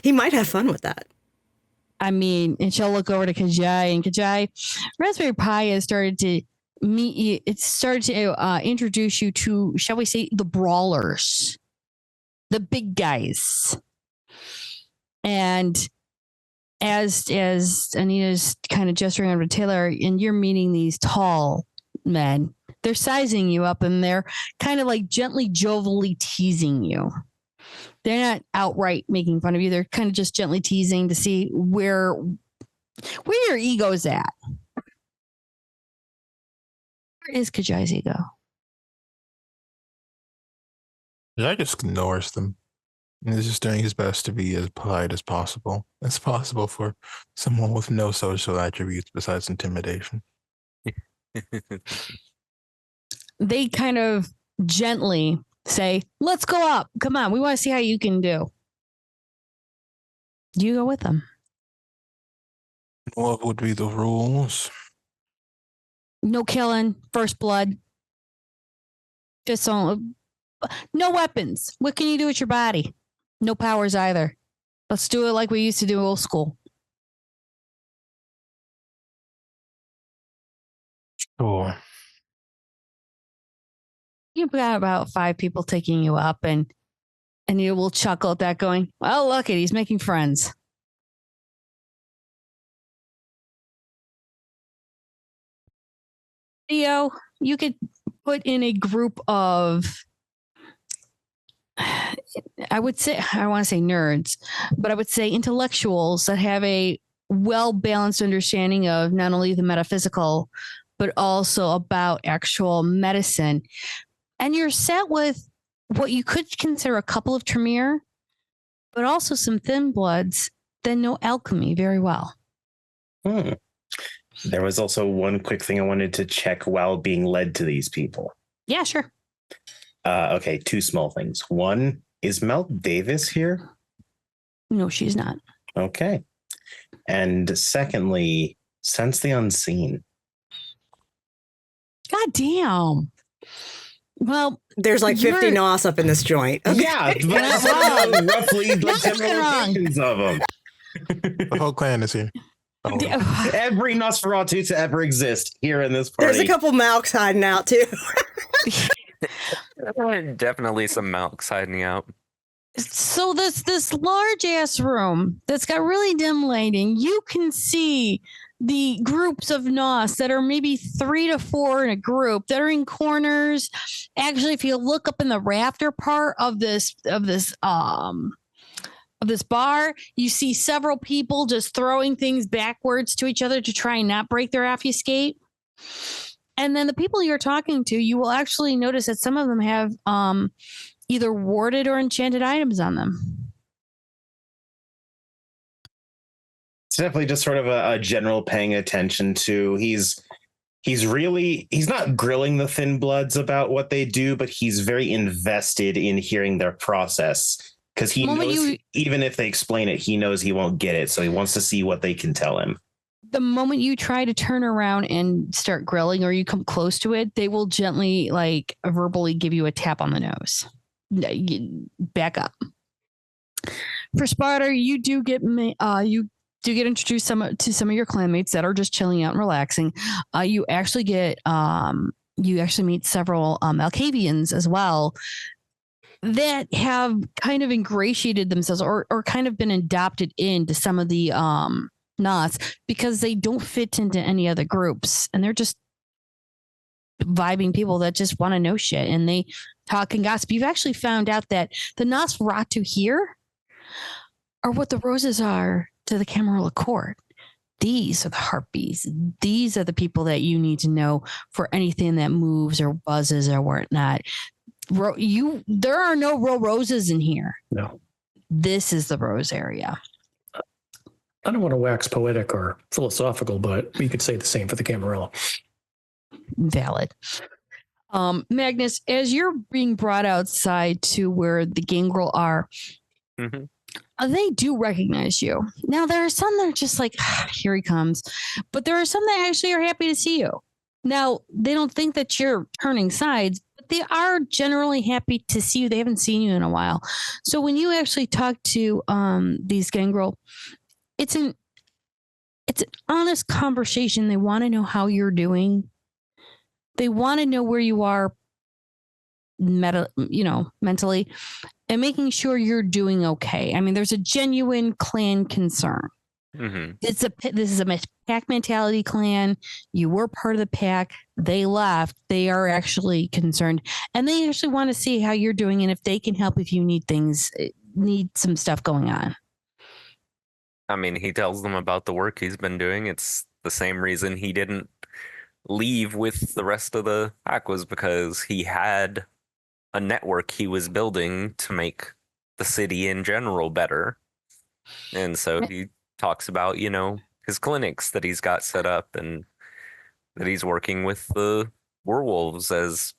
He might have fun with that. I mean, and she'll look over to Kajai, and Kajai, Raspberry Pi has started to meet you. It's started to introduce you to, shall we say, the brawlers, the big guys. And as Anita's kind of gesturing over to Taylor, and you're meeting these tall men, they're sizing you up, and they're kind of like gently, jovially teasing you. They're not outright making fun of you. They're kind of just gently teasing to see where your ego's at. Where is Kajai's ego? I just ignores them. He's just doing his best to be as polite as possible for someone with no social attributes besides intimidation. They kind of gently say, let's go up. Come on. We want to see how you can do. You go with them. What would be the rules? No killing, first blood. Just no weapons. What can you do with your body? No powers either. Let's do it like we used to do old school. Sure. You've got about 5 people taking you up, and you will chuckle at that going, well, look at, he's making friends. Theo, you could put in a group of, I want to say nerds, but I would say intellectuals that have a well-balanced understanding of not only the metaphysical, but also about actual medicine. And you're set with what you could consider a couple of Tremere, but also some thin bloods that know alchemy very well. There was also one quick thing I wanted to check while being led to these people. Yeah, sure. Okay, 2 small things. One, is Mel Davis here? No, she's not. Okay. And secondly, sense the unseen. God damn. Well, There's like 50 NOS up in this joint. Okay. Yeah, but roughly like Nothing wrong. generations of them. The whole clan is here. Oh, Every Nosferatu to ever exist here in this party. There's a couple Malks hiding out too. Definitely some Malks hiding out. So this large ass room that's got really dim lighting, you can see the groups of Nos that are maybe 3 to 4 in a group that are in corners. Actually, if you look up in the rafter part of this bar, you see several people just throwing things backwards to each other to try and not break their obfuscate. And then the people you're talking to, you will actually notice that some of them have either warded or enchanted items on them. It's definitely just sort of a general paying attention to. He's not grilling the Thin Bloods about what they do, but he's very invested in hearing their process. Because he knows even if they explain it, he knows he won't get it. So he wants to see what they can tell him. The moment you try to turn around and start grilling or you come close to it, they will gently, like, verbally give you a tap on the nose. Back up. For Sparta, you do get introduced to some of your clanmates that are just chilling out and relaxing. You actually meet several Malkavians as well that have kind of ingratiated themselves or kind of been adopted into some of the Nos because they don't fit into any other groups, and they're just vibing people that just want to know shit, and they talk and gossip. You've actually found out that the Nosferatu here are what the roses are to the Camarilla court. These are the harpies. These are the people that you need to know for anything that moves or buzzes or whatnot. There are no roses in here. No. This is the rose area. I don't want to wax poetic or philosophical, but we could say the same for the Camarilla. Valid. Magnus, as you're being brought outside to where the gangrel are, they do recognize you. Now, there are some that are just like, here he comes. But there are some that actually are happy to see you. Now, they don't think that you're turning sides, but they are generally happy to see you. They haven't seen you in a while. So when you actually talk to these gangrel, it's an honest conversation. They want to know how you're doing. They want to know where you are mentally, and making sure you're doing okay. I mean, there's a genuine clan concern. Mm-hmm. This is a pack mentality clan. You were part of the pack. They left. They are actually concerned, and they actually want to see how you're doing and if they can help if you need some stuff going on. I mean, he tells them about the work he's been doing. It's the same reason he didn't leave with the rest of the pack, was because he had a network he was building to make the city in general better. And so he talks about, his clinics that he's got set up and that he's working with the werewolves as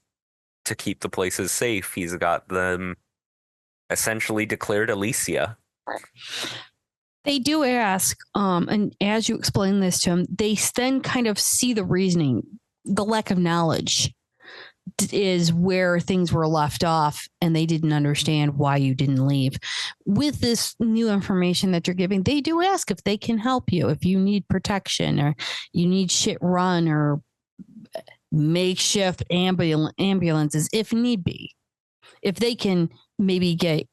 to keep the places safe. He's got them essentially declared Elysia. They do ask, and as you explain this to him, they then kind of see the reasoning. The lack of knowledge is where things were left off, and they didn't understand why you didn't leave. With this new information that you're giving, they do ask if they can help you, if you need protection or you need shit run or makeshift ambulances, if need be, if they can maybe get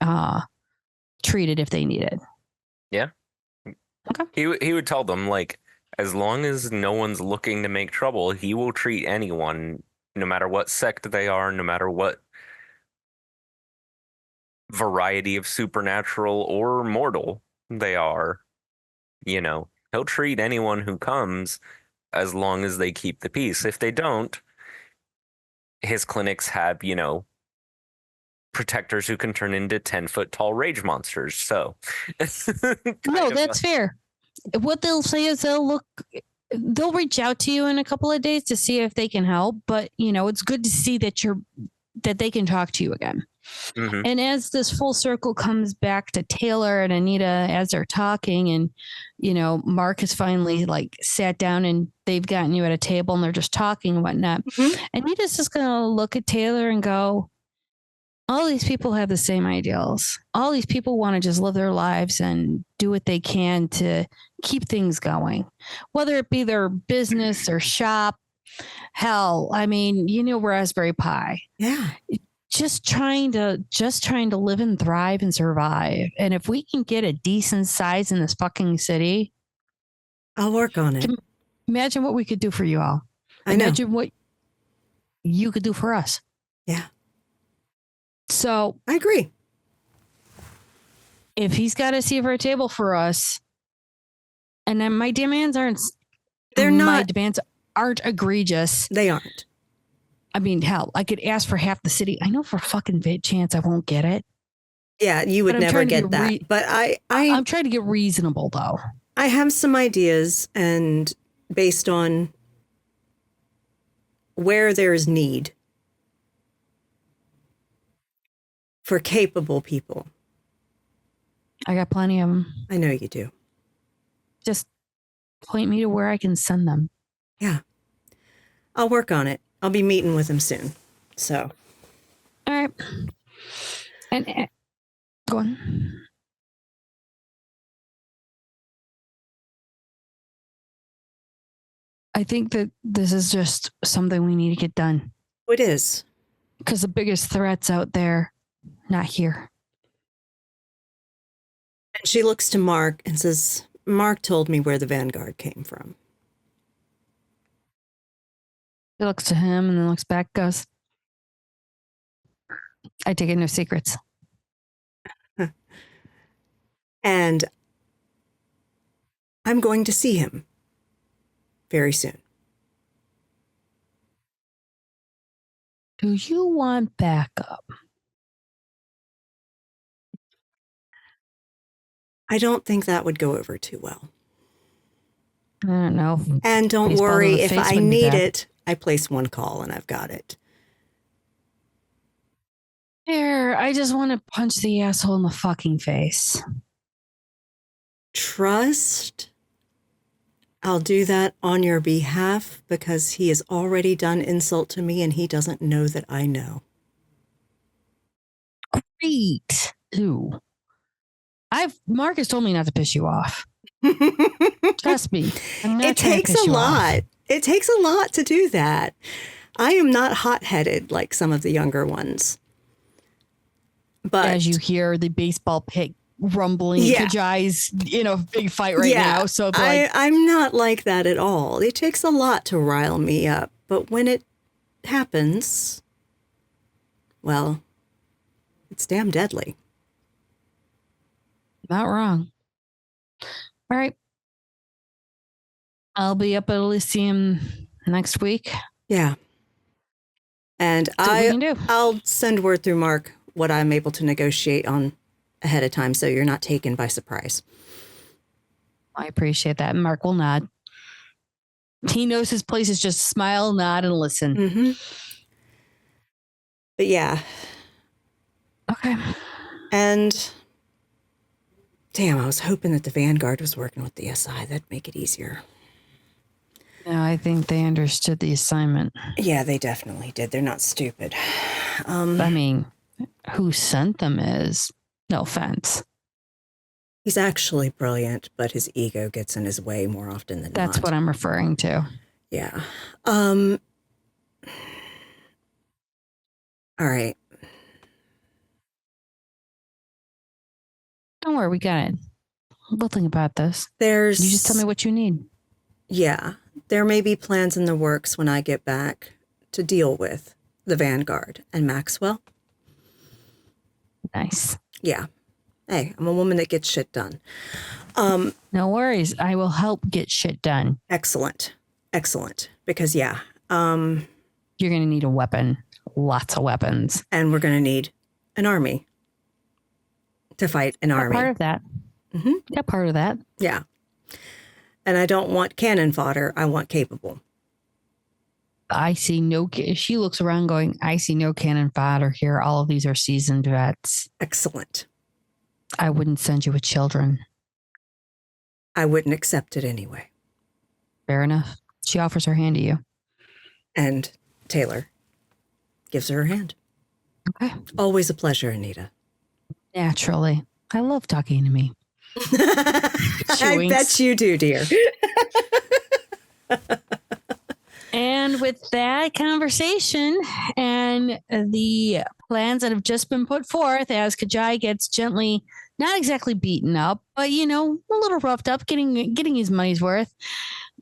treated if they need it. Yeah. Okay. He would tell them, like, as long as no one's looking to make trouble, he will treat anyone, no matter what sect they are, no matter what variety of supernatural or mortal they are. He'll treat anyone who comes as long as they keep the peace. If they don't, his clinics have, protectors who can turn into 10-foot tall rage monsters. So, no, that's fair. What they'll say is they'll reach out to you in a couple of days to see if they can help. But, it's good to see that they can talk to you again. Mm-hmm. And as this full circle comes back to Taylor and Anita, as they're talking, and, Mark has finally sat down and they've gotten you at a table and they're just talking and whatnot. Mm-hmm. Anita's just going to look at Taylor and go, all these people have the same ideals. All these people want to just live their lives and do what they can to keep things going, whether it be their business or shop. Hell, Raspberry Pi. Yeah. Just trying to live and thrive and survive. And if we can get a decent size in this fucking city, I'll work on it. Imagine what we could do for you all. I know. Imagine what you could do for us. Yeah. So I agree. If he's got a seat for a table for us, and then my demands aren't egregious. They aren't. I mean, hell, I could ask for half the city. I know for a fucking chance I won't get it. Yeah, you would never get that. But I'm trying to get reasonable, though. I have some ideas, and based on where there is need for capable people. I got plenty of them. I know you do. Just point me to where I can send them. Yeah. I'll work on it. I'll be meeting with him soon. So. All right. And go on. I think that this is just something we need to get done. It is. Because the biggest threat's out there, not here. And she looks to Mark and says, Mark told me where the Vanguard came from. He looks to him and then looks back, goes, I take it no secrets. And I'm going to see him very soon. Do you want backup? I don't think that would go over too well. I don't know. And don't worry, if I need it, I place one call and I've got it. Here, I just want to punch the asshole in the fucking face. Trust? I'll do that on your behalf because he has already done insult to me and he doesn't know that I know. Great. Ooh. Mark has told me not to piss you off. Trust me. It takes a lot. It takes a lot to do that. I am not hot-headed like some of the younger ones. But as you hear the baseball pick rumbling, Kajai's in a big fight right now. So I'm not like that at all. It takes a lot to rile me up. But when it happens, well, it's damn deadly. Not wrong. All right. I'll be up at Elysium next week. Yeah. And I'll send word through Mark what I'm able to negotiate on ahead of time so you're not taken by surprise. I appreciate that. Mark will nod. He knows his place is just smile, nod, and listen. Mm-hmm. But yeah. Okay. And damn, I was hoping that the Vanguard was working with the SI. That'd make it easier. No, I think they understood the assignment. Yeah, they definitely did. They're not stupid. I mean, who sent them is, no offense. He's actually brilliant, but his ego gets in his way more often than That's not. what I'm referring to. Yeah. All right. Don't worry, we got it. We'll think about this. You You just tell me what you need. Yeah. There may be plans in the works when I get back to deal with the Vanguard and Maxwell. Nice. Yeah. Hey, I'm a woman that gets shit done. No worries. I will help get shit done. Excellent. Excellent. Because, yeah. You're going to need a weapon. Lots of weapons. And we're going to need an army to fight an army. Part of that. Mm-hmm. Yeah, part of that. Yeah. And I don't want cannon fodder. I want capable. I see no. She looks around going, I see no cannon fodder here. All of these are seasoned vets. Excellent. I wouldn't send you with children. I wouldn't accept it anyway. Fair enough. She offers her hand to you. And Taylor gives her hand. Okay. Always a pleasure, Anita. Naturally. I love talking to me. I winks. bet you do, dear. And with that conversation and the plans that have just been put forth as Kajai gets gently, not exactly beaten up, but, you know, a little roughed up, getting his money's worth.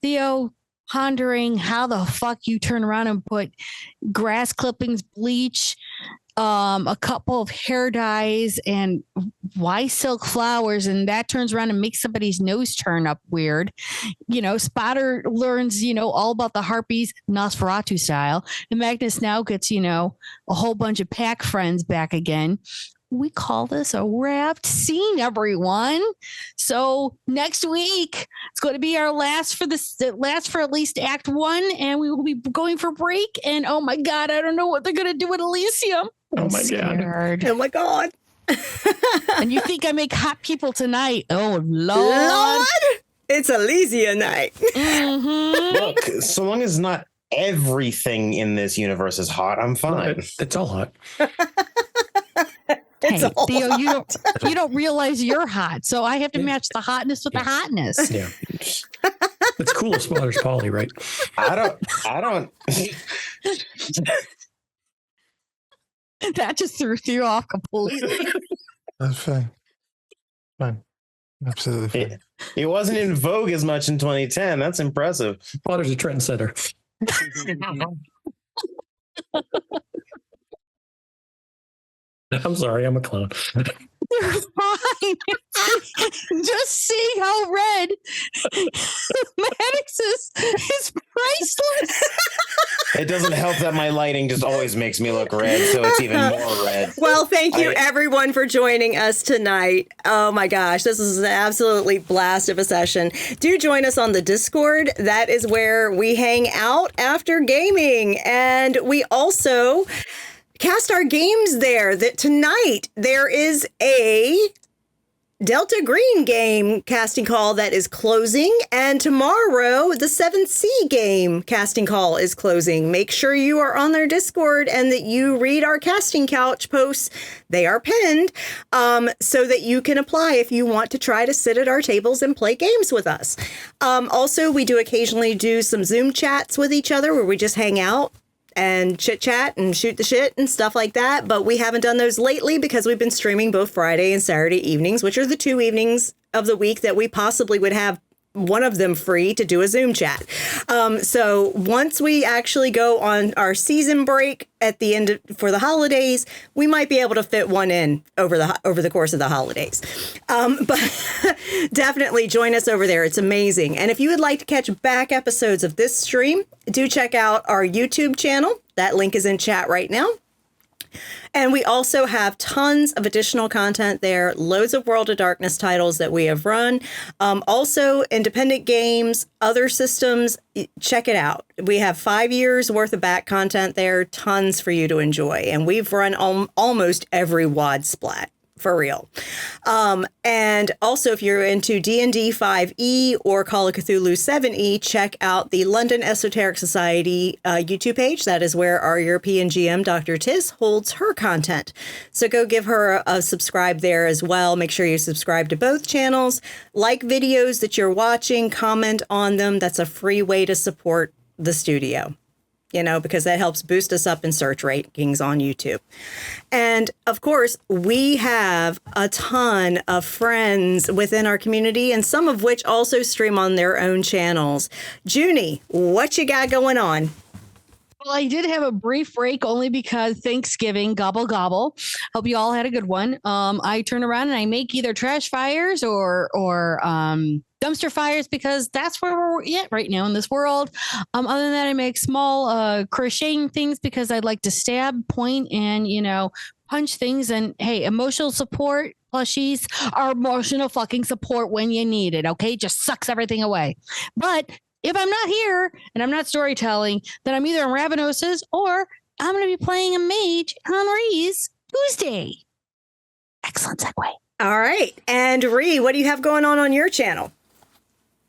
Theo pondering how the fuck you turn around and put grass clippings, bleach, a couple of hair dyes and Y silk flowers, and that turns around and makes somebody's nose turn up weird. You know, Spotter learns, you know, all about the harpies, Nosferatu style, and Magnus now gets, you know, a whole bunch of pack friends back again. We call this a wrapped scene, everyone. So next week it's going to be our last for at least Act 1, and we will be going for break. And oh my God, I don't know what they're going to do with Elysium. Oh my God. Oh my God. And you think I make hot people tonight? Oh Lord. Lord, it's Elysia night. Mm-hmm. Look, so long as not everything in this universe is hot, I'm fine. It's all hot. It's Hey, all Theo, hot. you don't realize you're hot, so I have to match the hotness with the hotness. Yeah. It's cool if Spotter's Polly, right? I don't. That just threw you off completely. That's fine. Fine. Absolutely fine. It wasn't in vogue as much in 2010. That's impressive. Spotter's a trendsetter. I'm sorry, I'm a clown. You're fine. Just see how red Maddox is priceless. It doesn't help that my lighting just always makes me look red, so it's even more red. Well, thank you everyone for joining us tonight. Oh my gosh, this is an absolutely blast of a session. Do join us on the Discord. That is where we hang out after gaming. And we also cast our games there. That tonight there is a Delta Green game casting call that is closing, and tomorrow the 7th Sea game casting call is closing. Make sure you are on their Discord and that you read our casting couch posts. They are pinned, so that you can apply if you want to try to sit at our tables and play games with us. Also, we do occasionally do some Zoom chats with each other where we just hang out and chit chat and shoot the shit and stuff like that. But we haven't done those lately because we've been streaming both Friday and Saturday evenings, which are the 2 evenings of the week that we possibly would have one of them free to do a Zoom chat. So once we actually go on our season break at the end for the holidays, we might be able to fit one in over the course of the holidays. But definitely join us over there. It's amazing. And if you would like to catch back episodes of this stream, do check out our YouTube channel. That link is in chat right now. And we also have tons of additional content there, loads of World of Darkness titles that we have run. Also, independent games, other systems, check it out. We have 5 years worth of back content there, tons for you to enjoy. And we've run almost every WAD splat. For real. And also, if you're into D&D 5e or Call of Cthulhu 7e, check out the London Esoteric Society YouTube page. That is where our European GM, Dr. Tiz, holds her content. So go give her a subscribe there as well. Make sure you subscribe to both channels. Like videos that you're watching, comment on them. That's a free way to support the studio. Because that helps boost us up in search rankings on YouTube. And of course, we have a ton of friends within our community, and some of which also stream on their own channels. Junie, what you got going on? Well, I did have a brief break only because Thanksgiving, gobble, gobble. Hope you all had a good one. I turn around and I make either trash fires or dumpster fires because that's where we're at right now in this world. Other than that, I make small crocheting things because I'd like to stab, point, and, punch things. And hey, emotional support plushies are emotional fucking support when you need it. Okay. Just sucks everything away. But if I'm not here and I'm not storytelling, then I'm either in Ravenosa's or I'm going to be playing a mage on Ree's Tuesday. Excellent segue. All right. And Ree, what do you have going on your channel?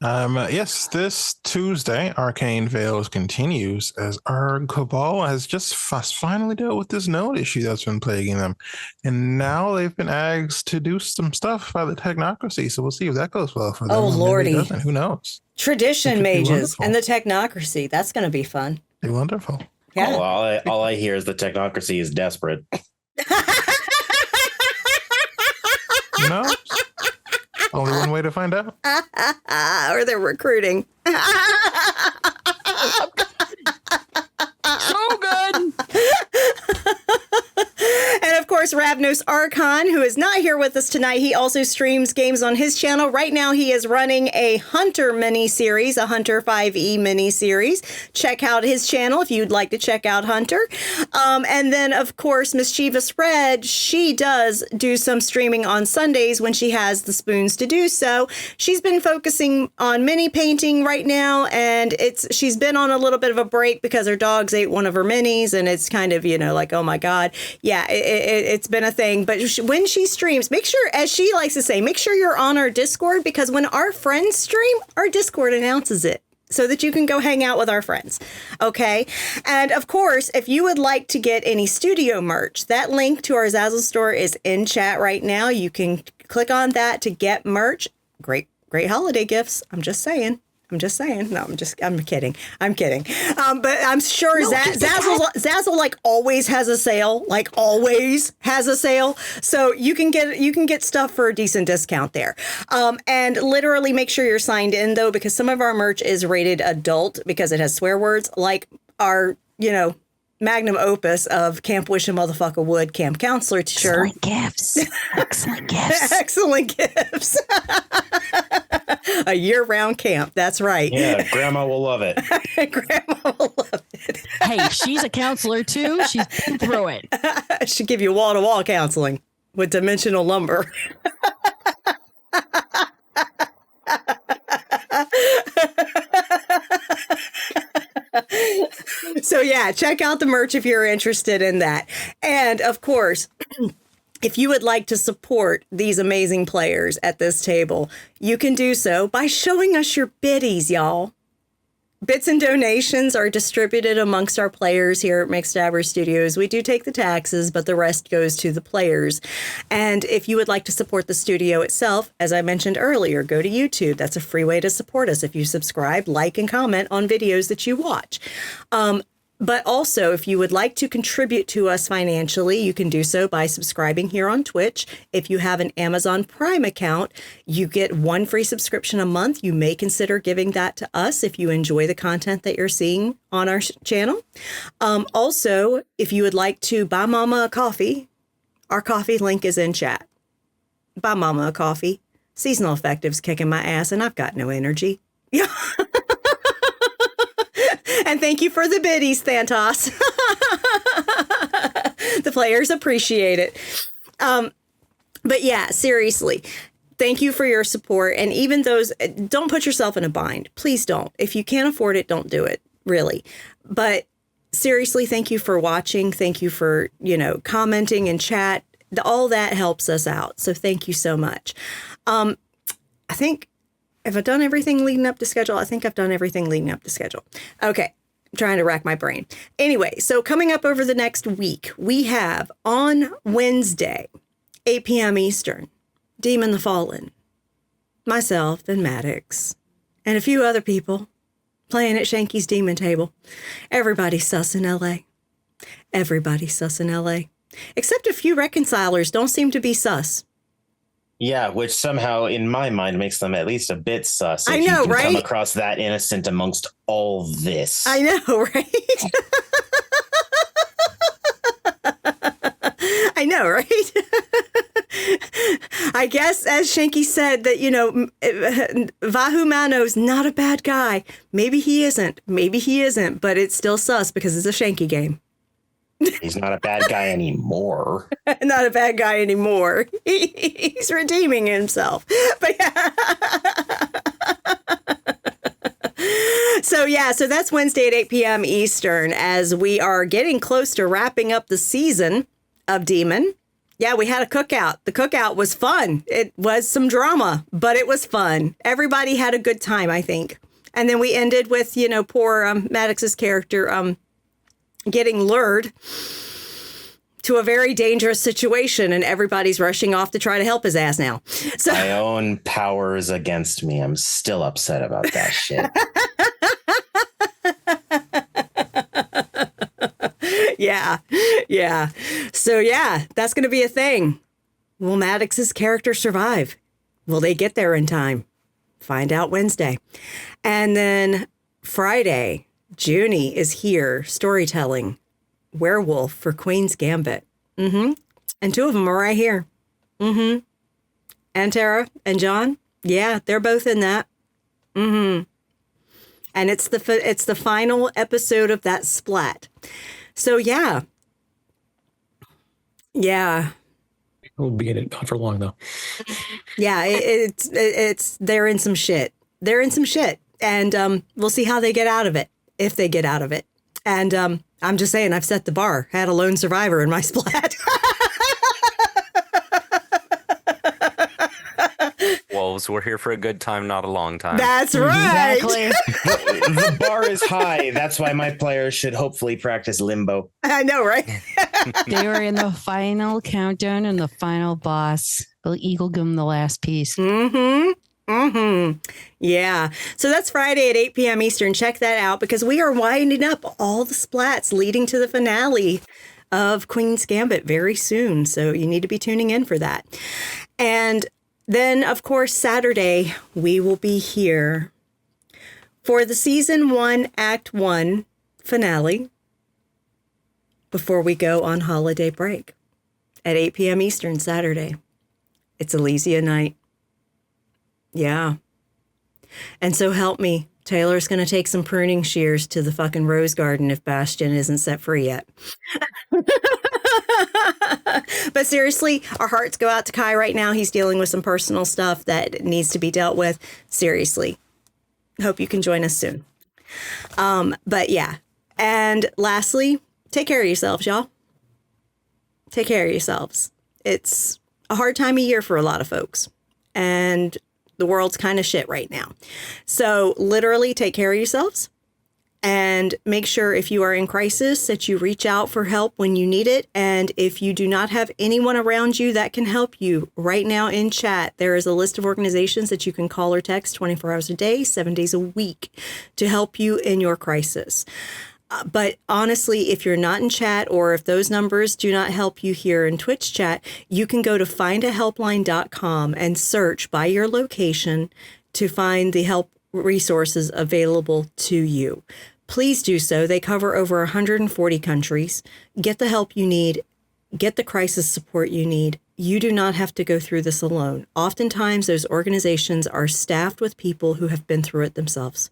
Yes, this Tuesday, Arcane Veils continues as our Cabal has just finally dealt with this node issue that's been plaguing them. And now they've been asked to do some stuff by the technocracy. So we'll see if that goes well for them. Oh, Lordy. Who knows? Tradition mages and the technocracy. That's going to be fun. Be wonderful. Yeah. All I hear is the technocracy is desperate. Who knows? Only one way to find out. Or they're recruiting. So good. And of course, Ravnos Archon, who is not here with us tonight, he also streams games on his channel. Right now, he is running a Hunter mini-series, a Hunter 5e mini-series. Check out his channel if you'd like to check out Hunter. And then, of course, Mischievous Red, she does do some streaming on Sundays when she has the spoons to do so. She's been focusing on mini painting right now, and she's been on a little bit of a break because her dogs ate one of her minis, and it's kind of, like, oh my God. Yeah, it's been a thing. But when she streams, make sure, as she likes to say, make sure you're on our Discord, because when our friends stream, our Discord announces it so that you can go hang out with our friends. Okay. And of course, if you would like to get any studio merch, that link to our Zazzle store is in chat right now. You can click on that to get merch. Great holiday gifts. I'm just saying. No, I'm kidding. But I'm sure Zazzle like always has a sale, So you can get stuff for a decent discount there. And literally make sure you're signed in though, because some of our merch is rated adult because it has swear words, like our, magnum opus of Camp Wish a Motherfucker Would Camp Counselor t-shirt. Excellent gifts. Excellent gifts. A year-round camp. That's right. Yeah, Grandma will love it. Grandma will love it. Hey, she's a counselor too. She's been through it. She'll give you wall-to-wall counseling with dimensional lumber. So yeah, check out the merch if you're interested in that. And of course, if you would like to support these amazing players at this table, you can do so by showing us your biddies, y'all. Bits and donations are distributed amongst our players here at McStabber Studios. We do take the taxes, but the rest goes to the players. And if you would like to support the studio itself, as I mentioned earlier, go to YouTube. That's a free way to support us if you subscribe, like, and comment on videos that you watch. But also, if you would like to contribute to us financially, you can do so by subscribing here on Twitch. If you have an Amazon Prime account, you get one free subscription a month. You may consider giving that to us if you enjoy the content that you're seeing on our channel. Also, if you would like to buy Mama a coffee, our coffee link is in chat. Buy Mama a coffee. Seasonal Effective's kicking my ass, and I've got no energy. Yeah. And thank you for the biddies, Thantos. The players appreciate it. But yeah, seriously, thank you for your support. And even those, don't put yourself in a bind. Please don't. If you can't afford it, don't do it, really. But seriously, thank you for watching. Thank you for, commenting in chat. All that helps us out. So thank you so much. I think, have I done everything leading up to schedule? I think I've done everything leading up to schedule. Okay. I'm trying to rack my brain. Anyway, so coming up over the next week, we have on Wednesday, 8 p.m. Eastern, Demon the Fallen, myself and Maddox, and a few other people playing at Shanky's Demon Table. Everybody's sus in LA. Everybody's sus in LA. Except a few reconcilers don't seem to be sus. Yeah, which somehow in my mind makes them at least a bit sus. I know, you can right? Come across that innocent amongst all this. I know, right? I know, right? I guess, as Shanky said, that, Vahumano's not a bad guy. Maybe he isn't. Maybe he isn't, but it's still sus because it's a Shanky game. He's not a bad guy anymore. Not a bad guy anymore. He's redeeming himself. But yeah. So that's Wednesday at 8 p.m. Eastern as we are getting close to wrapping up the season of Demon. Yeah, we had a cookout. The cookout was fun. It was some drama, but it was fun. Everybody had a good time, I think. And then we ended with, poor Maddox's character getting lured to a very dangerous situation, and everybody's rushing off to try to help his ass now. So my own power is against me. I'm still upset about that shit. Yeah. So yeah, that's going to be a thing. Will Maddox's character survive? Will they get there in time? Find out Wednesday. And then Friday, Junie is here storytelling Werewolf for Queen's Gambit. And two of them are right here. And Tara and John. Yeah, they're both in that. And it's the final episode of that splat. So yeah. We'll be in it not for long though. Yeah, it's they're in some shit. And we'll see how they get out of it, if they get out of it. And I'm just saying, I've set the bar. Had a lone survivor in my splat. Wolves, we're here for a good time, not a long time. That's right. Exactly. The bar is high. That's why my players should hopefully practice limbo. I know, right? They were in the final countdown and the final boss. The eagle give them the last piece. Yeah. So that's Friday at 8 p.m. Eastern. Check that out because we are winding up all the splats leading to the finale of Queen's Gambit very soon. So you need to be tuning in for that. And then, of course, Saturday, we will be here for the Season 1, Act 1 finale before we go on holiday break at 8 p.m. Eastern Saturday. It's Elysia night. Yeah. And so help me, Taylor's going to take some pruning shears to the fucking rose garden if Bastion isn't set free yet. But seriously, our hearts go out to Kai right now. He's dealing with some personal stuff that needs to be dealt with. Seriously. Hope you can join us soon. But yeah. And lastly, take care of yourselves, y'all. Take care of yourselves. It's a hard time of year for a lot of folks. And the world's kind of shit right now. So literally take care of yourselves and make sure if you are in crisis that you reach out for help when you need it. And if you do not have anyone around you that can help you right now in chat, there is a list of organizations that you can call or text 24 hours a day, 7 days a week to help you in your crisis. But honestly, if you're not in chat or if those numbers do not help you here in Twitch chat, you can go to findahelpline.com and search by your location to find the help resources available to you. Please do so. They cover over 140 countries. Get the help you need. Get the crisis support you need. You do not have to go through this alone. Oftentimes, those organizations are staffed with people who have been through it themselves.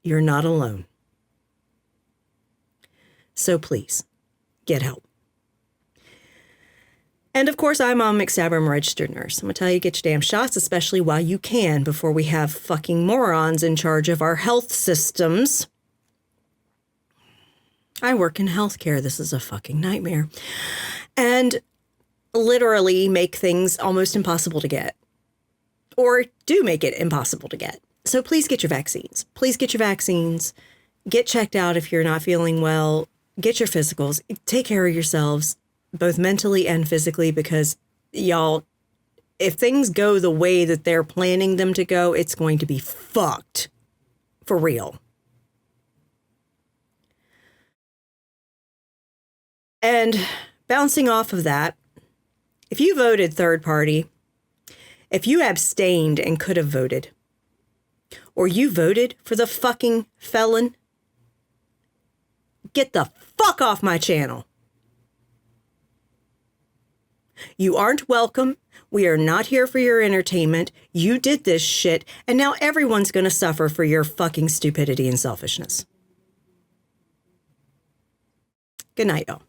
You're not alone. So please, get help. And of course, I'm on McStabber. I'm a registered nurse. I'm going to tell you to get your damn shots, especially while you can, before we have fucking morons in charge of our health systems. I work in healthcare. This is a fucking nightmare. And literally make things almost impossible to get. Or do make it impossible to get. So please get your vaccines. Please get your vaccines. Get checked out if you're not feeling well. Get your physicals. Take care of yourselves, both mentally and physically, because y'all, if things go the way that they're planning them to go, it's going to be fucked. For real. And bouncing off of that, if you voted third party, if you abstained and could have voted, or you voted for the fucking felon, get the fuck off my channel. You aren't welcome. We are not here for your entertainment. You did this shit, and now everyone's going to suffer for your fucking stupidity and selfishness. Good night, y'all.